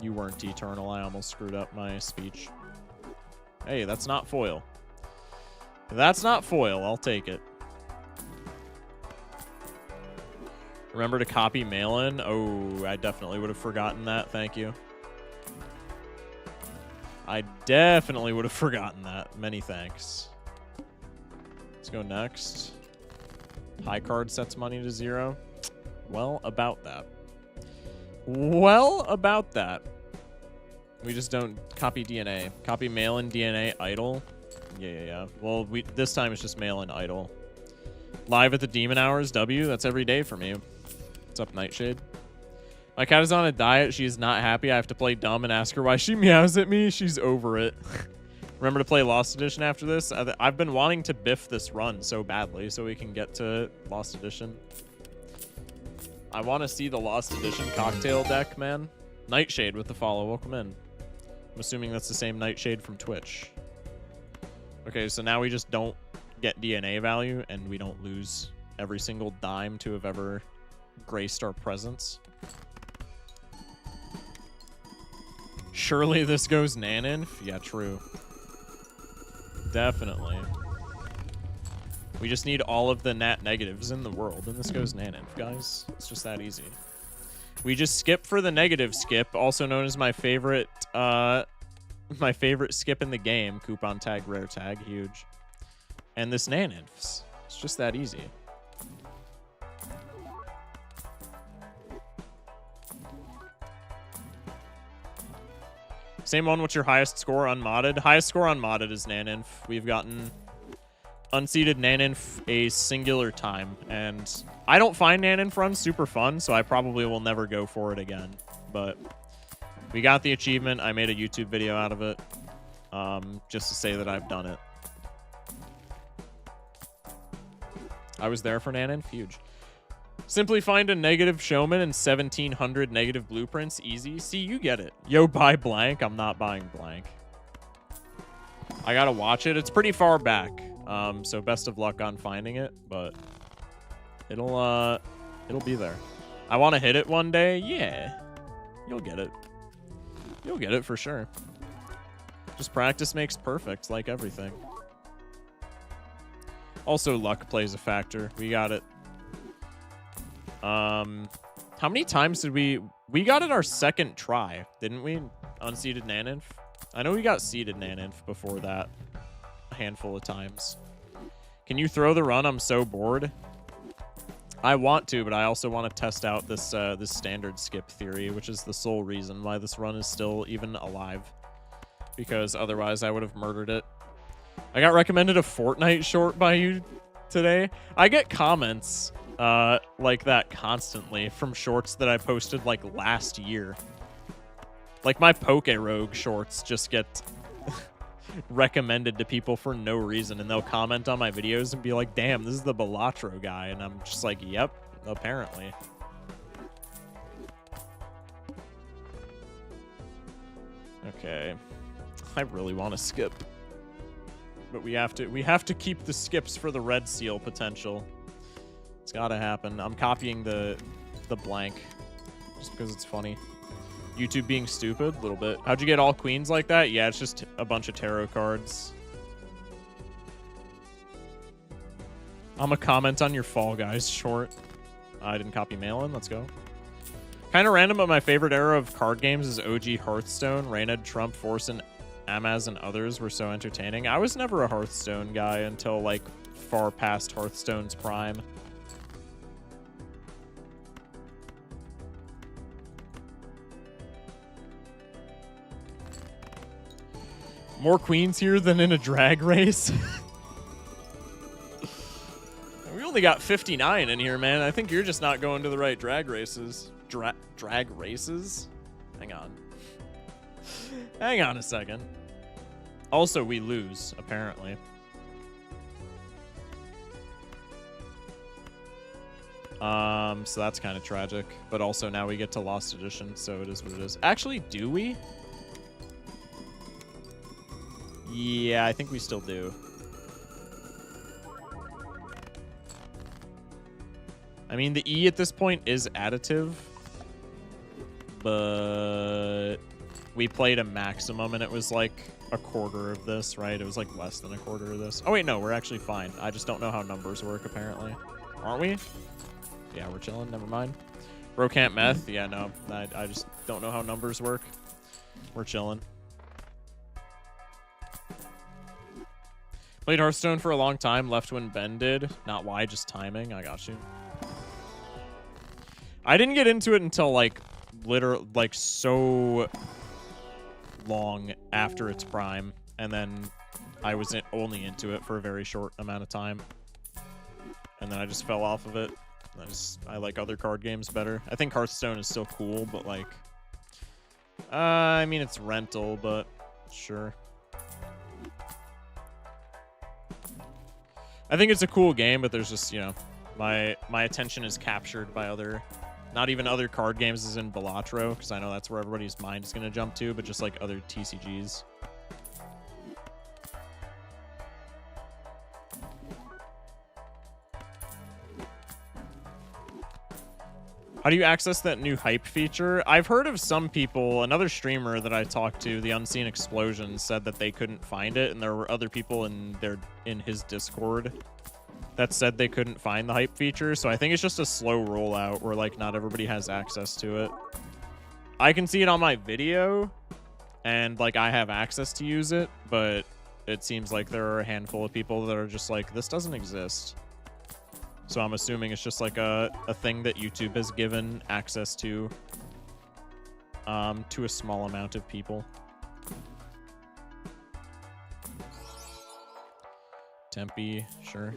You weren't eternal. I almost screwed up my speech. Hey, that's not foil. That's not foil. I'll take it. Remember to copy mail-in? Oh, I definitely would have forgotten that. Thank you. I definitely would have forgotten that. Many thanks. Let's go next. High card sets money to 0. Well, about that. Well, about that. We just don't copy DNA. Copy mail-in DNA idle. Yeah. Well, this time it's just mail-in idle. Live at the Demon Hours, W. That's every day for me. What's up, Nightshade? My cat is on a diet. She is not happy. I have to play dumb and ask her why she meows at me. She's over it. Remember to play Lost Edition after this? I've been wanting to biff this run so badly so we can get to Lost Edition. I want to see the Lost Edition cocktail deck, man. Nightshade with the follow. Welcome in. I'm assuming that's the same Nightshade from Twitch. Okay, so now we just don't get DNA value and we don't lose every single dime to have ever graced our presence. Surely this goes Naninf? Yeah, true. Definitely. We just need all of the nat negatives in the world, and this goes Naninf, guys. It's just that easy. We just skip for the negative skip, also known as my favorite skip in the game. Coupon tag, rare tag, huge. And this Naninfs. It's just that easy. Same one, what's your highest score unmodded? Highest score unmodded is Naninf. We've gotten unseeded Naninf a singular time, and I don't find Naninf runs super fun, so I probably will never go for it again. But we got the achievement. I made a YouTube video out of it, just to say that I've done it. I was there for Naninf, huge. Simply find a negative showman and 1,700 negative blueprints. Easy. See, you get it. Yo, buy blank. I'm not buying blank. I gotta watch it. It's pretty far back, so best of luck on finding it, but it'll be there. I want to hit it one day. Yeah, you'll get it. You'll get it for sure. Just practice makes perfect, like everything. Also, luck plays a factor. We got it. How many times did we got it our second try, didn't we? Unseeded Naninf? I know we got seeded Naninf before that a handful of times. Can you throw the run? I'm so bored. I want to, but I also want to test out this this standard skip theory, which is the sole reason why this run is still even alive. Because otherwise I would have murdered it. I got recommended a Fortnite short by you today. I get comments like that constantly from shorts that I posted like last year. Like my Poke Rogue shorts just get recommended to people for no reason, and they'll comment on my videos and be like, damn, this is the Balatro guy, and I'm just like, yep, apparently. Okay. I really want to skip. But we have to keep the skips for the red seal potential. It's gotta happen. I'm copying the blank just because it's funny. YouTube being stupid, a little bit. How'd you get all queens like that? Yeah, it's just a bunch of tarot cards. I'm a comment on your Fall Guys short. I didn't copy mail-in. Let's go. Kind of random, but my favorite era of card games is OG Hearthstone. Reynad, Trump, Forsen, Amaz, and others were so entertaining. I was never a Hearthstone guy until like far past Hearthstone's prime. More queens here than in a drag race. We only got 59 in here, man. I think you're just not going to the right drag races. Drag races? Hang on. Hang on a second. Also, we lose, apparently. So that's kind of tragic. But also now we get to Lost Edition, so it is what it is. Actually, do we? Yeah, I think we still do. I mean, the E at this point is additive, but we played a maximum and it was like a quarter of this, right? It was like less than a quarter of this. Oh, wait, no, we're actually fine. I just don't know how numbers work, apparently. Aren't we? Yeah, we're chilling. Never mind. Bro can't meth? Yeah, no. I just don't know how numbers work. We're chilling. Played Hearthstone for a long time. Left when Ben did. Not why, just timing. I got you. I didn't get into it until like so long after its prime, and then I was only into it for a very short amount of time, and then I just fell off of it. I like other card games better. I think Hearthstone is still cool, but like, I mean, it's rental, but sure. I think it's a cool game, but there's just, you know, my attention is captured by other, not even other card games as in Balatro, because I know that's where everybody's mind is going to jump to, but just like other TCGs. How do you access that new hype feature? I've heard of some people, another streamer that I talked to, the Unseen Explosion, said that they couldn't find it, and there were other people in his Discord that said they couldn't find the hype feature, so I think it's just a slow rollout where like not everybody has access to it. I can see it on my video, and like I have access to use it, but it seems like there are a handful of people that are just like, this doesn't exist. So I'm assuming it's just like a thing that YouTube has given access to a small amount of people. Tempe, sure.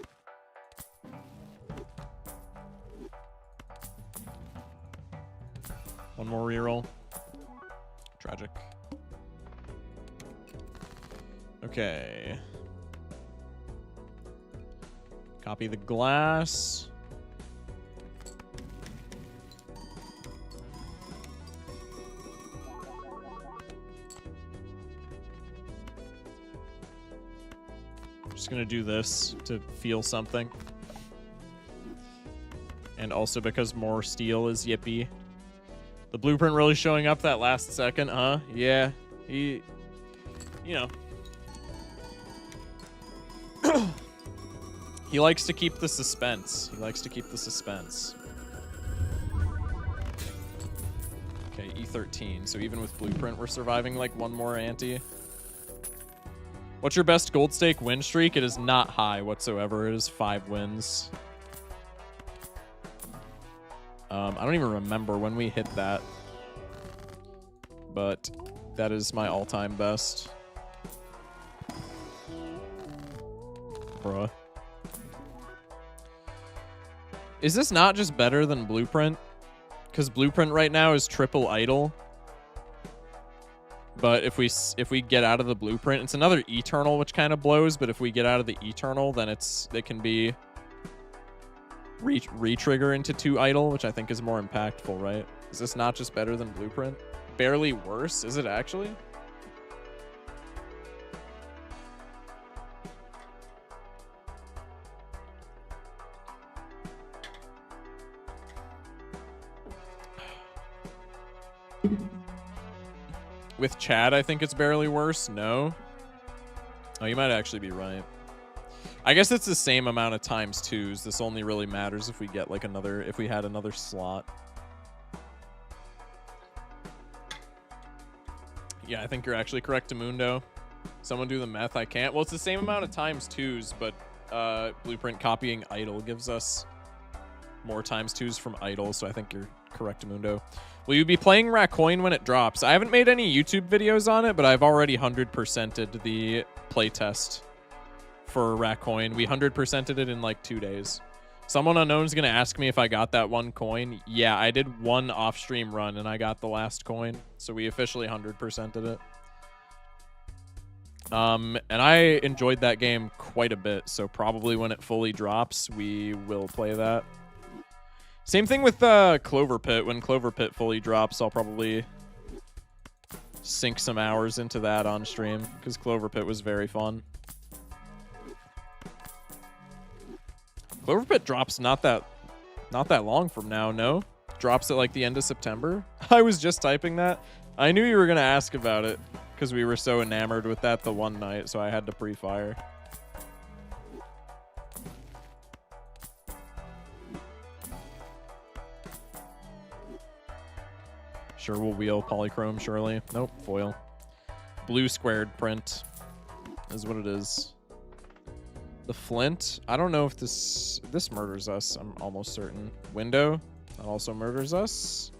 One more reroll. Tragic. Okay. Copy the glass. Just gonna do this to feel something. And also because more steel is yippee. The blueprint really showing up that last second, huh? Yeah. You know. He likes to keep the suspense. He likes to keep the suspense. Okay, E13. So even with blueprint, we're surviving like one more ante. What's your best gold stake win streak? It is not high whatsoever. It is 5 wins. I don't even remember when we hit that. But that is my all-time best. Bruh. Is this not just better than Blueprint? Because Blueprint right now is triple idle. But if we get out of the Blueprint, it's another Eternal, which kind of blows. But if we get out of the Eternal, then it can be re-trigger into 2 idle, which I think is more impactful, right? Is this not just better than Blueprint? Barely worse? Is it actually? With Chad, I think it's barely worse. No. Oh, you might actually be right. I guess it's the same amount of times 2s. This only really matters if we get like if we had another slot. Yeah, I think you're actually correct, Mundo. Someone do the math. I can't. Well, it's the same amount of times 2s, but Blueprint copying idle gives us more times 2s from idle, so I think you're correct, Mundo. Will you be playing Racoin when it drops? I haven't made any YouTube videos on it, but I've already 100%ed the playtest for Racoin. We 100%ed it in like 2 days. Someone unknown is going to ask me if I got that 1 coin. Yeah, I did 1 off-stream run and I got the last coin. So we officially 100%ed it. And I enjoyed that game quite a bit. So probably when it fully drops, we will play that. Same thing with Clover Pit. When Clover Pit fully drops, I'll probably sink some hours into that on stream because Clover Pit was very fun. Clover Pit drops not that long from now, no? Drops at like the end of September. I was just typing that. I knew you were going to ask about it because we were so enamored with that the one night, so I had to pre-fire. Sure, we'll wheel polychrome, surely. Nope, foil. Blue squared print is what it is. The flint. I don't know if this murders us. I'm almost certain. Window. That also murders us.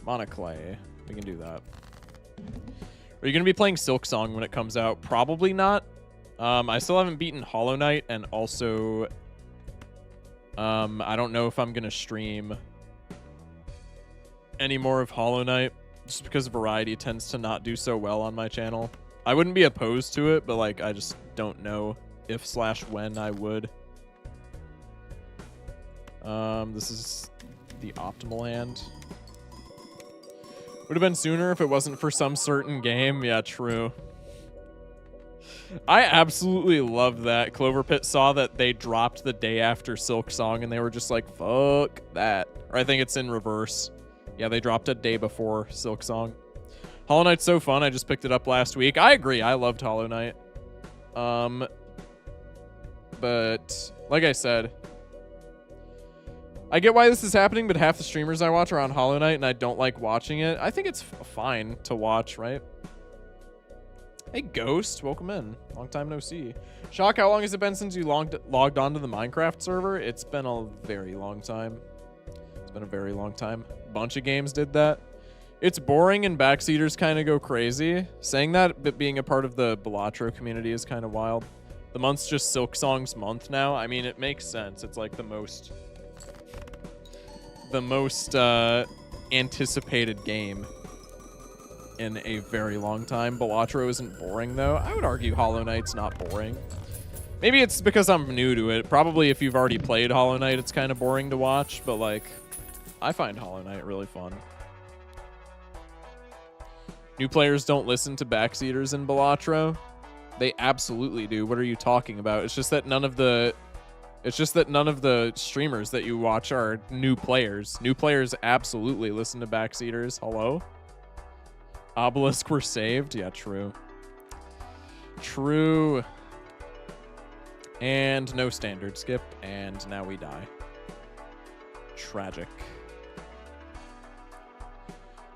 Monoclay. We can do that. Are you going to be playing Silk Song when it comes out? Probably not. I still haven't beaten Hollow Knight, and also I don't know if I'm going to stream any more of Hollow Knight, just because variety tends to not do so well on my channel. I wouldn't be opposed to it, but like I just don't know if/when I would. This is the optimal hand. Would have been sooner if it wasn't for some certain game. Yeah, true. I absolutely love that. Clover Pit saw that they dropped the day after Silk Song, and they were just like, fuck that. Or I think it's in reverse. Yeah, they dropped a day before Silk Song. Hollow Knight's so fun. I just picked it up last week. I agree. I loved Hollow Knight. But like I said, I get why this is happening, but half the streamers I watch are on Hollow Knight, and I don't like watching it. I think it's fine to watch, right? Hey, Ghost. Welcome in. Long time no see. Shock, how long has it been since you logged onto the Minecraft server? It's been a very long time. It's been a very long time. Bunch of games did that. It's boring and backseaters kind of go crazy. Saying that, but being a part of the Balatro community is kind of wild. The month's just Silk Song's month now. I mean, it makes sense. It's like the most anticipated game in a very long time. Balatro isn't boring, though. I would argue Hollow Knight's not boring. Maybe it's because I'm new to it. Probably if you've already played Hollow Knight, it's kind of boring to watch, but like, I find Hollow Knight really fun. New players don't listen to backseaters in Balatro. They absolutely do. What are you talking about? It's just that none of the streamers that you watch are new players. New players absolutely listen to backseaters. Hello? Obelisk were saved? Yeah, true. True. And no standard skip, and now we die. Tragic.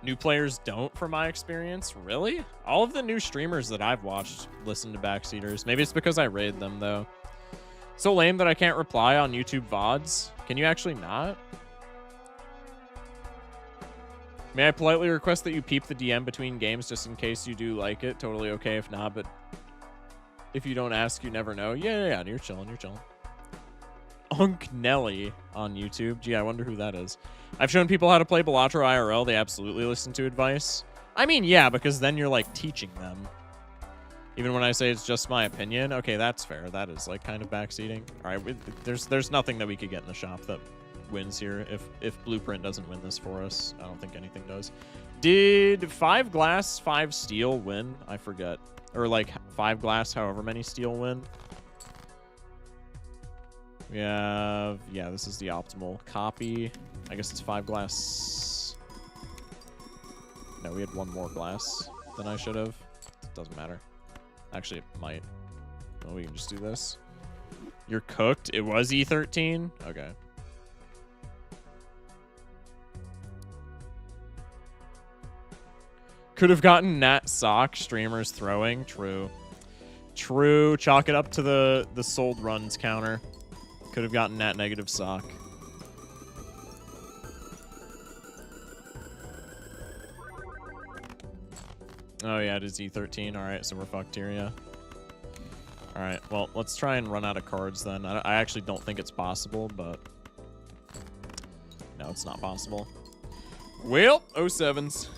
New players don't, from my experience. Really? All of the new streamers that I've watched listen to backseaters. Maybe it's because I raid them, though. So lame that I can't reply on YouTube VODs. Can you actually not? May I politely request that you peep the DM between games just in case you do like it? Totally okay if not, but if you don't ask, you never know. Yeah, you're chilling, you're chilling. Unk Nelly on YouTube. Gee, I wonder who that is. I've shown people how to play Balatro IRL. They absolutely listen to advice. I mean, yeah, because then you're like teaching them. Even when I say it's just my opinion. Okay, that's fair. That is like kind of backseating. All right, there's nothing that we could get in the shop that wins here. If Blueprint doesn't win this for us, I don't think anything does. Did 5 glass, 5 steel win? I forget. Or like 5 glass, however many steel win. We have, yeah, this is the optimal copy. I guess it's 5 glass. No, we had 1 more glass than I should have. It doesn't matter. Actually, it might. Well, we can just do this. You're cooked. It was E13? Okay. Could have gotten Nat Sock streamers throwing. True. True. Chalk it up to the sold runs counter. Could have gotten Nat negative Sock. Oh, yeah, it is E13. All right, so we're fucked here, yeah. All right, well, let's try and run out of cards then. I actually don't think it's possible, but... No, it's not possible. Well, 07s.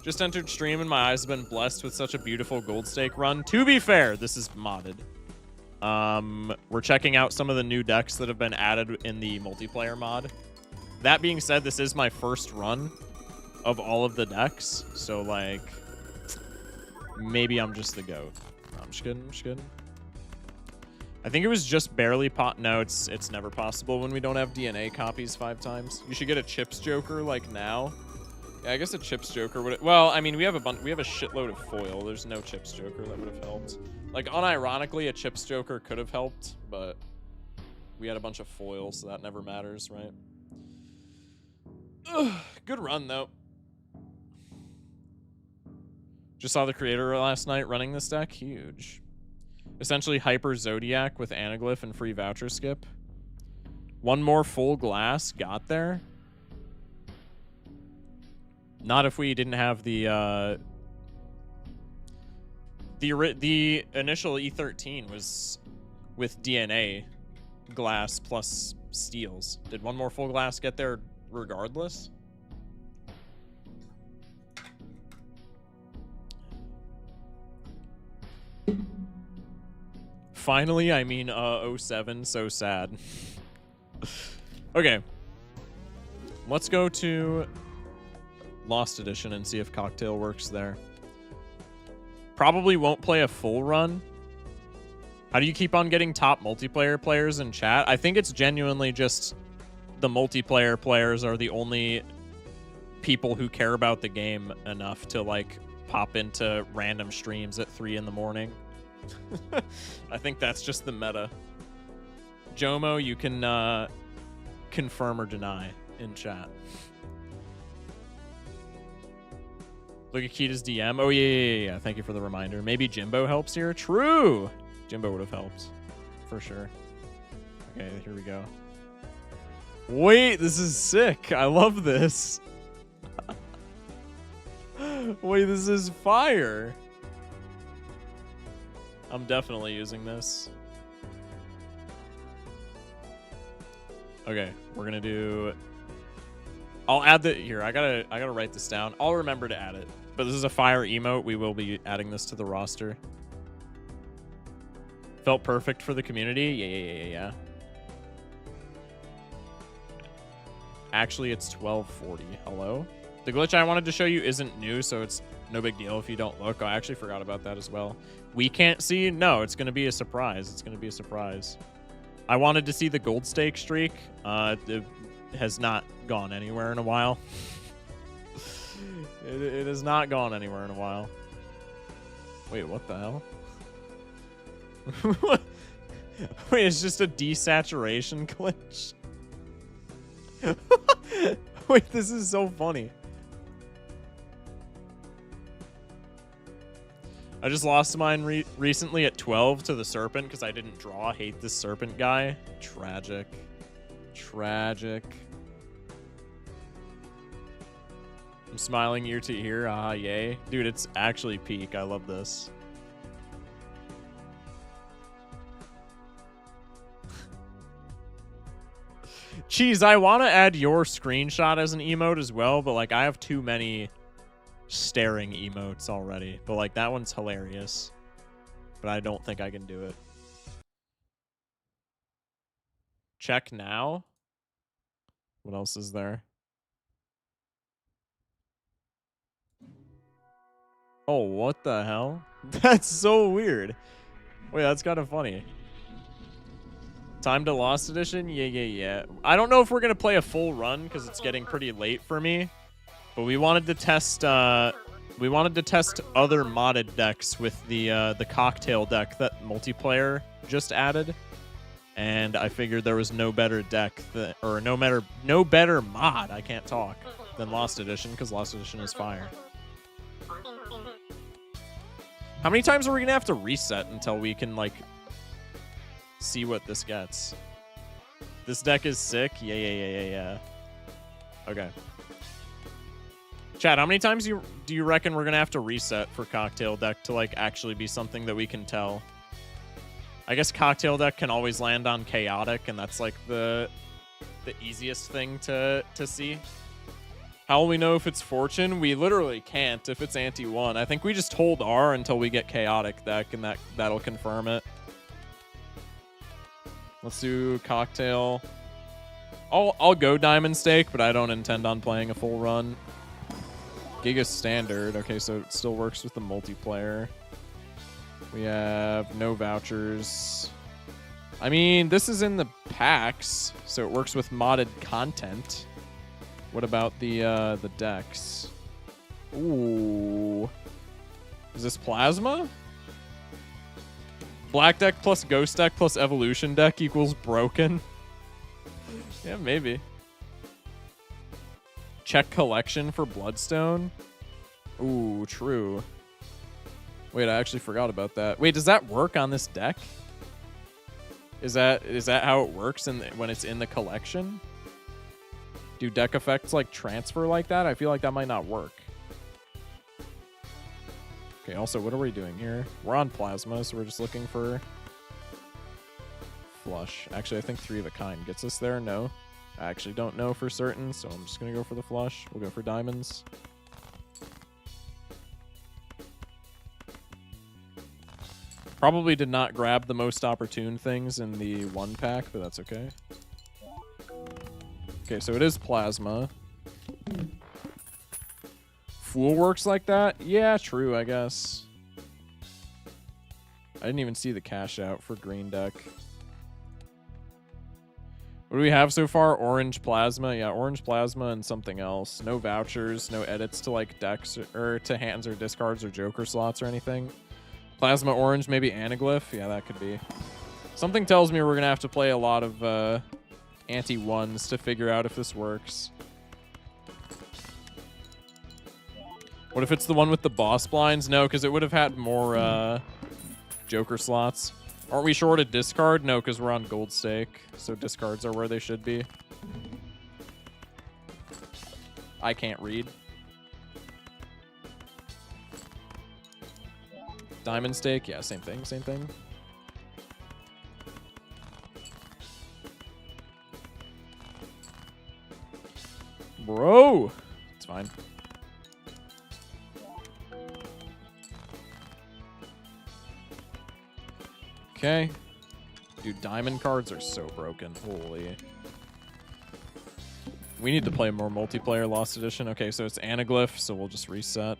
Just entered stream and my eyes have been blessed with such a beautiful gold stake run. To be fair, this is modded. We're checking out some of the new decks that have been added in the multiplayer mod. That being said, this is my first run of all of the decks, so like maybe I'm just the GOAT. No, I'm just kidding. I'm just kidding. I think it was just barely No, it's never possible when we don't have DNA copies 5 times. You should get a Chips Joker like now. Yeah, I guess a Chips Joker would. Well, I mean, we have a shitload of foil. There's no Chips Joker that would have helped. Like, unironically, a Chips Joker could have helped, but we had a bunch of foil, so that never matters, right? Ugh, good run though. Just saw the creator last night running this deck. Huge. Essentially Hyper Zodiac with Anaglyph and free voucher skip. One more full glass got there. Not if we didn't have the initial E13 was with DNA glass plus steals. Did one more full glass get there regardless? Finally, I mean, 07, so sad. Okay. Let's go to Lost Edition and see if Cocktail works there. Probably won't play a full run. How do you keep on getting top multiplayer players in chat? I think it's genuinely just the multiplayer players are the only people who care about the game enough to, like, pop into random streams at 3 in the morning. I think that's just the meta. Jomo, you can confirm or deny in chat. Look at Kita's DM. Oh, yeah. Thank you for the reminder. Maybe Jimbo helps here. True. Jimbo would have helped. For sure. Okay, here we go. Wait, this is sick. I love this. Wait, this is fire. I'm definitely using this. Okay, we're gonna do... I'll add the... Here, I gotta write this down. I'll remember to add it. But this is a fire emote. We will be adding this to the roster. Felt perfect for the community. Yeah. Actually, it's 12:40. Hello? The glitch I wanted to show you isn't new, so it's no big deal if you don't look. I actually forgot about that as well. We can't see? No, it's going to be a surprise. It's going to be a surprise. I wanted to see the gold stake streak. It has not gone anywhere in a while. It has not gone anywhere in a while. Wait, what the hell? Wait, it's just a desaturation glitch? Wait, this is so funny. I just lost mine recently at 12 to the Serpent because I didn't draw. Hate this Serpent guy. Tragic. Tragic. I'm smiling ear to ear. Ah, yay. Dude, it's actually peak. I love this. Cheese, I want to add your screenshot as an emote as well, but like I have too many staring emotes already. But like that one's hilarious. But I don't think I can do it. Check now. What else is there? Oh, what the hell? That's so weird. Wait, that's kind of funny. Time to Lost Edition? Yeah. I don't know if we're going to play a full run because it's getting pretty late for me. But we wanted to test other modded decks with the cocktail deck that multiplayer just added. And I figured there was no better deck no better mod, I can't talk, than Lost Edition because Lost Edition is fire. How many times are we going to have to reset until we can like see what this gets? This deck is sick. Yeah. Okay. Chat, how many times do you reckon we're gonna have to reset for Cocktail Deck to like actually be something that we can tell? I guess Cocktail Deck can always land on Chaotic, and that's like the easiest thing to see. How will we know if it's Fortune? We literally can't if it's anti-1. I think we just hold R until we get Chaotic Deck, and that'll confirm it. Let's do Cocktail. I'll go Diamond Stake, but I don't intend on playing a full run. Giga Standard. Okay, so it still works with the multiplayer. We have no vouchers. I mean, this is in the packs, so it works with modded content. What about the decks? Ooh. Is this Plasma? Black deck plus Ghost deck plus Evolution deck equals broken. Yeah, maybe. Check collection for Bloodstone. Ooh, true. Wait, I actually forgot about that. Wait, does that work on this deck? Is that how it works when it's in the collection? Do deck effects like transfer like that? I feel like that might not work. Okay, also, what are we doing here? We're on Plasma, so we're just looking for Flush. Actually, I think 3 of a kind gets us there. No. I actually don't know for certain, so I'm just going to go for the Flush. We'll go for Diamonds. Probably did not grab the most opportune things in the 1 pack, but that's okay. Okay, so it is Plasma. Fool works like that? Yeah, true, I guess. I didn't even see the cash out for green deck. What do we have so far? Orange Plasma. Yeah, Orange Plasma and something else. No vouchers, no edits to like decks or to hands or discards or Joker slots or anything. Plasma Orange, maybe Anaglyph. Yeah, that could be. Something tells me we're going to have to play a lot of anti-1s to figure out if this works. What if it's the one with the boss blinds? No, because it would have had more Joker slots. Aren't we short a discard? No, because we're on gold stake. So discards are where they should be. I can't read. Diamond stake? Yeah, same thing, same thing. Bro! It's fine. Okay. Dude, diamond cards are so broken. Holy. We need to play more multiplayer Lost Edition. Okay, so it's Anaglyph, so we'll just reset.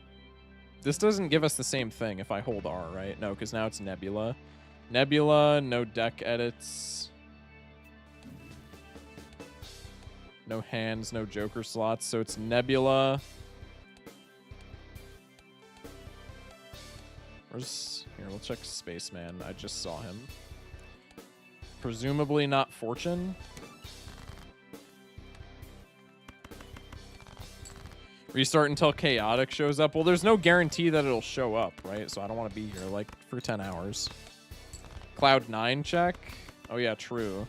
This doesn't give us the same thing if I hold R, right? No, because now it's Nebula. Nebula, no deck edits. No hands, no Joker slots. So it's Nebula. Where's... Here, we'll check Spaceman. I just saw him. Presumably not Fortune. Restart until Chaotic shows up. Well, there's no guarantee that it'll show up, right? So I don't want to be here, like, for 10 hours. Cloud9 check? Oh, yeah, true.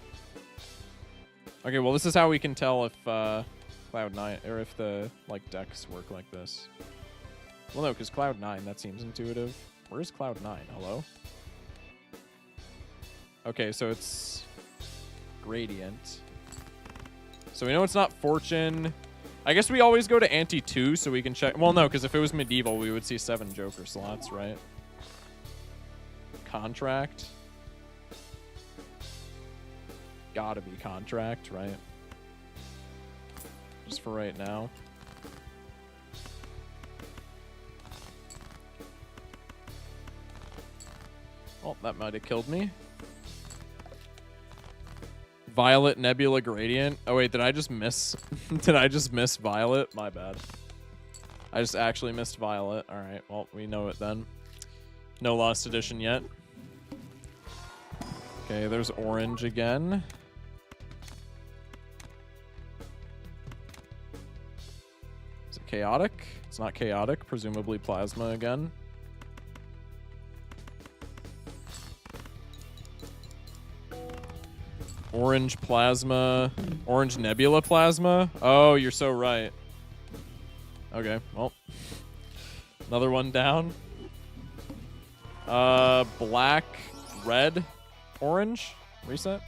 Okay, well, this is how we can tell if Cloud9, or if the, like, decks work like this. Well, no, because Cloud9, that seems intuitive. Where's Cloud9? Hello? Okay, so it's Gradient. So we know it's not Fortune. I guess we always go to Ante 2 so we can check. Well, no, because if it was Medieval, we would see 7 Joker slots, right? Contract. Gotta be Contract, right? Just for right now. Oh, that might have killed me. Violet Nebula Gradient. Oh wait, did I just miss? Did I just miss Violet? My bad. I just actually missed Violet. All right, well, we know it then. No Lost Edition yet. Okay, there's Orange again. Is it Chaotic? It's not Chaotic. Presumably Plasma again. Orange Plasma. Orange Nebula Plasma. Oh, you're so right. Okay, well. Another one down. Black, red, orange. Reset.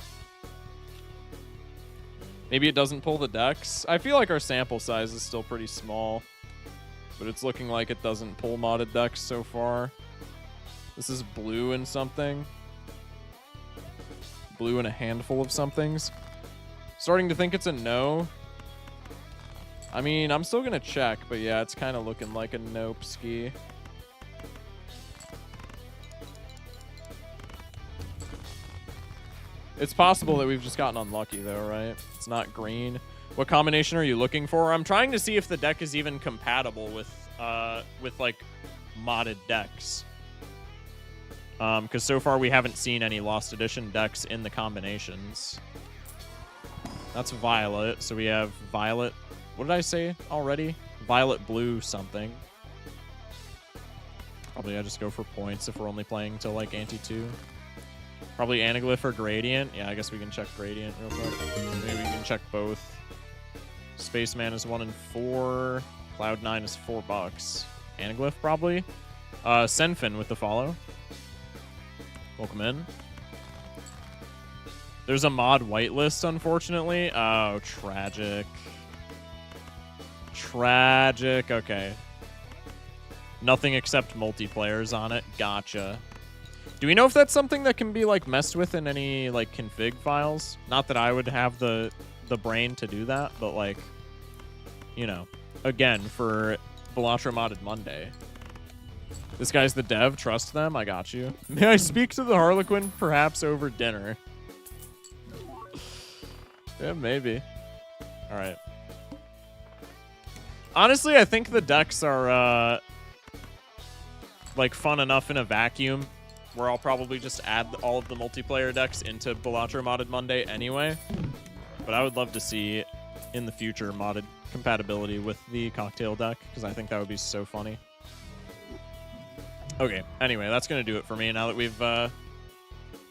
Maybe it doesn't pull the decks. I feel like our sample size is still pretty small. But it's looking like it doesn't pull modded decks so far. This is blue and something. Blue and a handful of somethings. Starting to think it's a no. I mean, I'm still going to check, but yeah, it's kind of looking like a nope ski. It's possible that we've just gotten unlucky, though, right? It's not green. What combination are you looking for? I'm trying to see if the deck is even compatible with like, modded decks. Because so far we haven't seen any Lost Edition decks in the combinations. That's violet, so we have violet. What did I say already? Violet, blue, something. Probably I just go for points if we're only playing till like ante 2. Probably anaglyph or gradient. Yeah, I guess we can check gradient real quick. Maybe we can check both. Spaceman is 1 and 4. Cloud9 is $4. Anaglyph probably. Senfin with the follow. Welcome in. There's a mod whitelist, unfortunately. Oh, tragic. Tragic. Okay. Nothing except multiplayers on it. Gotcha. Do we know if that's something that can be like messed with in any like config files? Not that I would have the brain to do that, but like, you know, again, for Balatro modded Monday. This guy's the dev. Trust them. I got you. May I speak to the Harlequin perhaps over dinner? Yeah, maybe. All right. Honestly, I think the decks are like fun enough in a vacuum where I'll probably just add all of the multiplayer decks into Balatro modded Monday anyway. But I would love to see in the future modded compatibility with the cocktail deck because I think that would be so funny. Okay, anyway, that's going to do it for me now that we've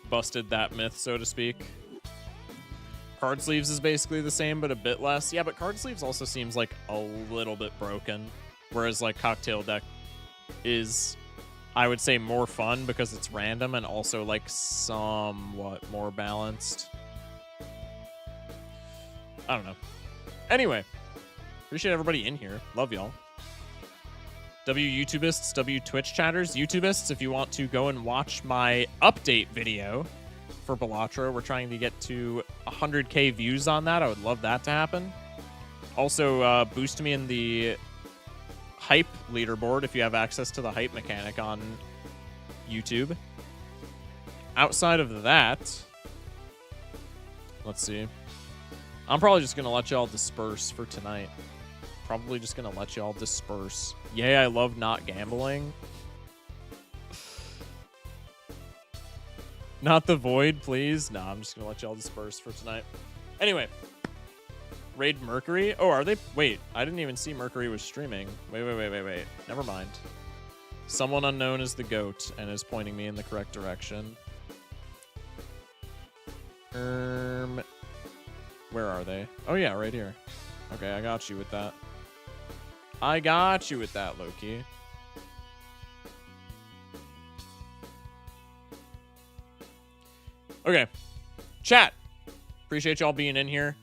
busted that myth, so to speak. Card sleeves is basically the same, but a bit less. Yeah, but card sleeves also seems like a little bit broken, whereas like cocktail deck is, I would say, more fun because it's random and also like somewhat more balanced. I don't know. Anyway, appreciate everybody in here. Love y'all. W YouTubists, W Twitch chatters, YouTubists, if you want to go and watch my update video for Balatro, we're trying to get to 100K views on that. I would love that to happen. Also, boost me in the hype leaderboard if you have access to the hype mechanic on YouTube. Outside of that, let's see. I'm probably just going to let y'all disperse for tonight. Probably just going to let y'all disperse. Yay, I love not gambling. Not the void, please. No, I'm just going to let y'all disperse for tonight. Anyway. Raid Mercury? Oh, are they? Wait, I didn't even see Mercury was streaming. Wait. Never mind. Someone unknown is the goat and is pointing me in the correct direction. Where are they? Oh, yeah, right here. Okay, I got you with that. I got you with that, Loki. Okay. Chat. Appreciate y'all being in here.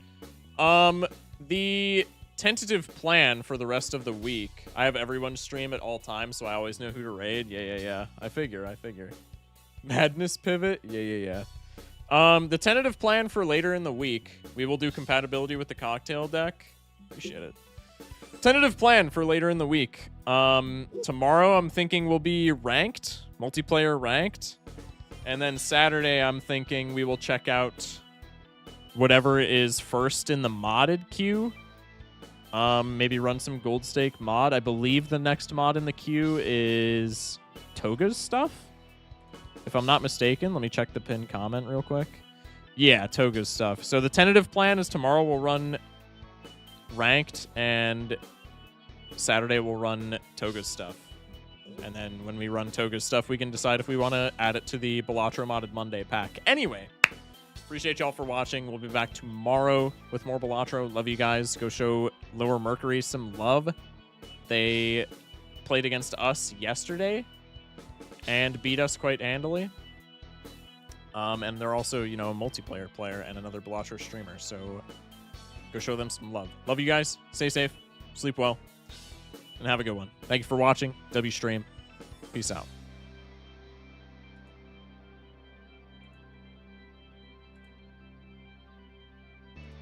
The tentative plan for the rest of the week. I have everyone stream at all times, so I always know who to raid. Yeah. I figure. Madness pivot? Yeah. The tentative plan for later in the week, we will do compatibility with the cocktail deck. Appreciate it. Tentative plan for later in the week. Tomorrow I'm thinking we'll be ranked, multiplayer ranked. And then Saturday I'm thinking we will check out whatever is first in the modded queue. Maybe run some gold stake mod. I believe the next mod in the queue is Toga's stuff. If I'm not mistaken, let me check the pinned comment real quick. Yeah, Toga's stuff. So the tentative plan is tomorrow we'll run ranked and Saturday we'll run Toga's stuff. And then when we run Toga's stuff, we can decide if we want to add it to the Balatro modded Monday pack. Anyway, appreciate y'all for watching. We'll be back tomorrow with more Balatro. Love you guys. Go show Lower Mercury some love. They played against us yesterday and beat us quite handily. And they're also, you know, a multiplayer player and another Balatro streamer. So go show them some love. Love you guys. Stay safe. Sleep well. And have a good one. Thank you for watching. W Stream. Peace out.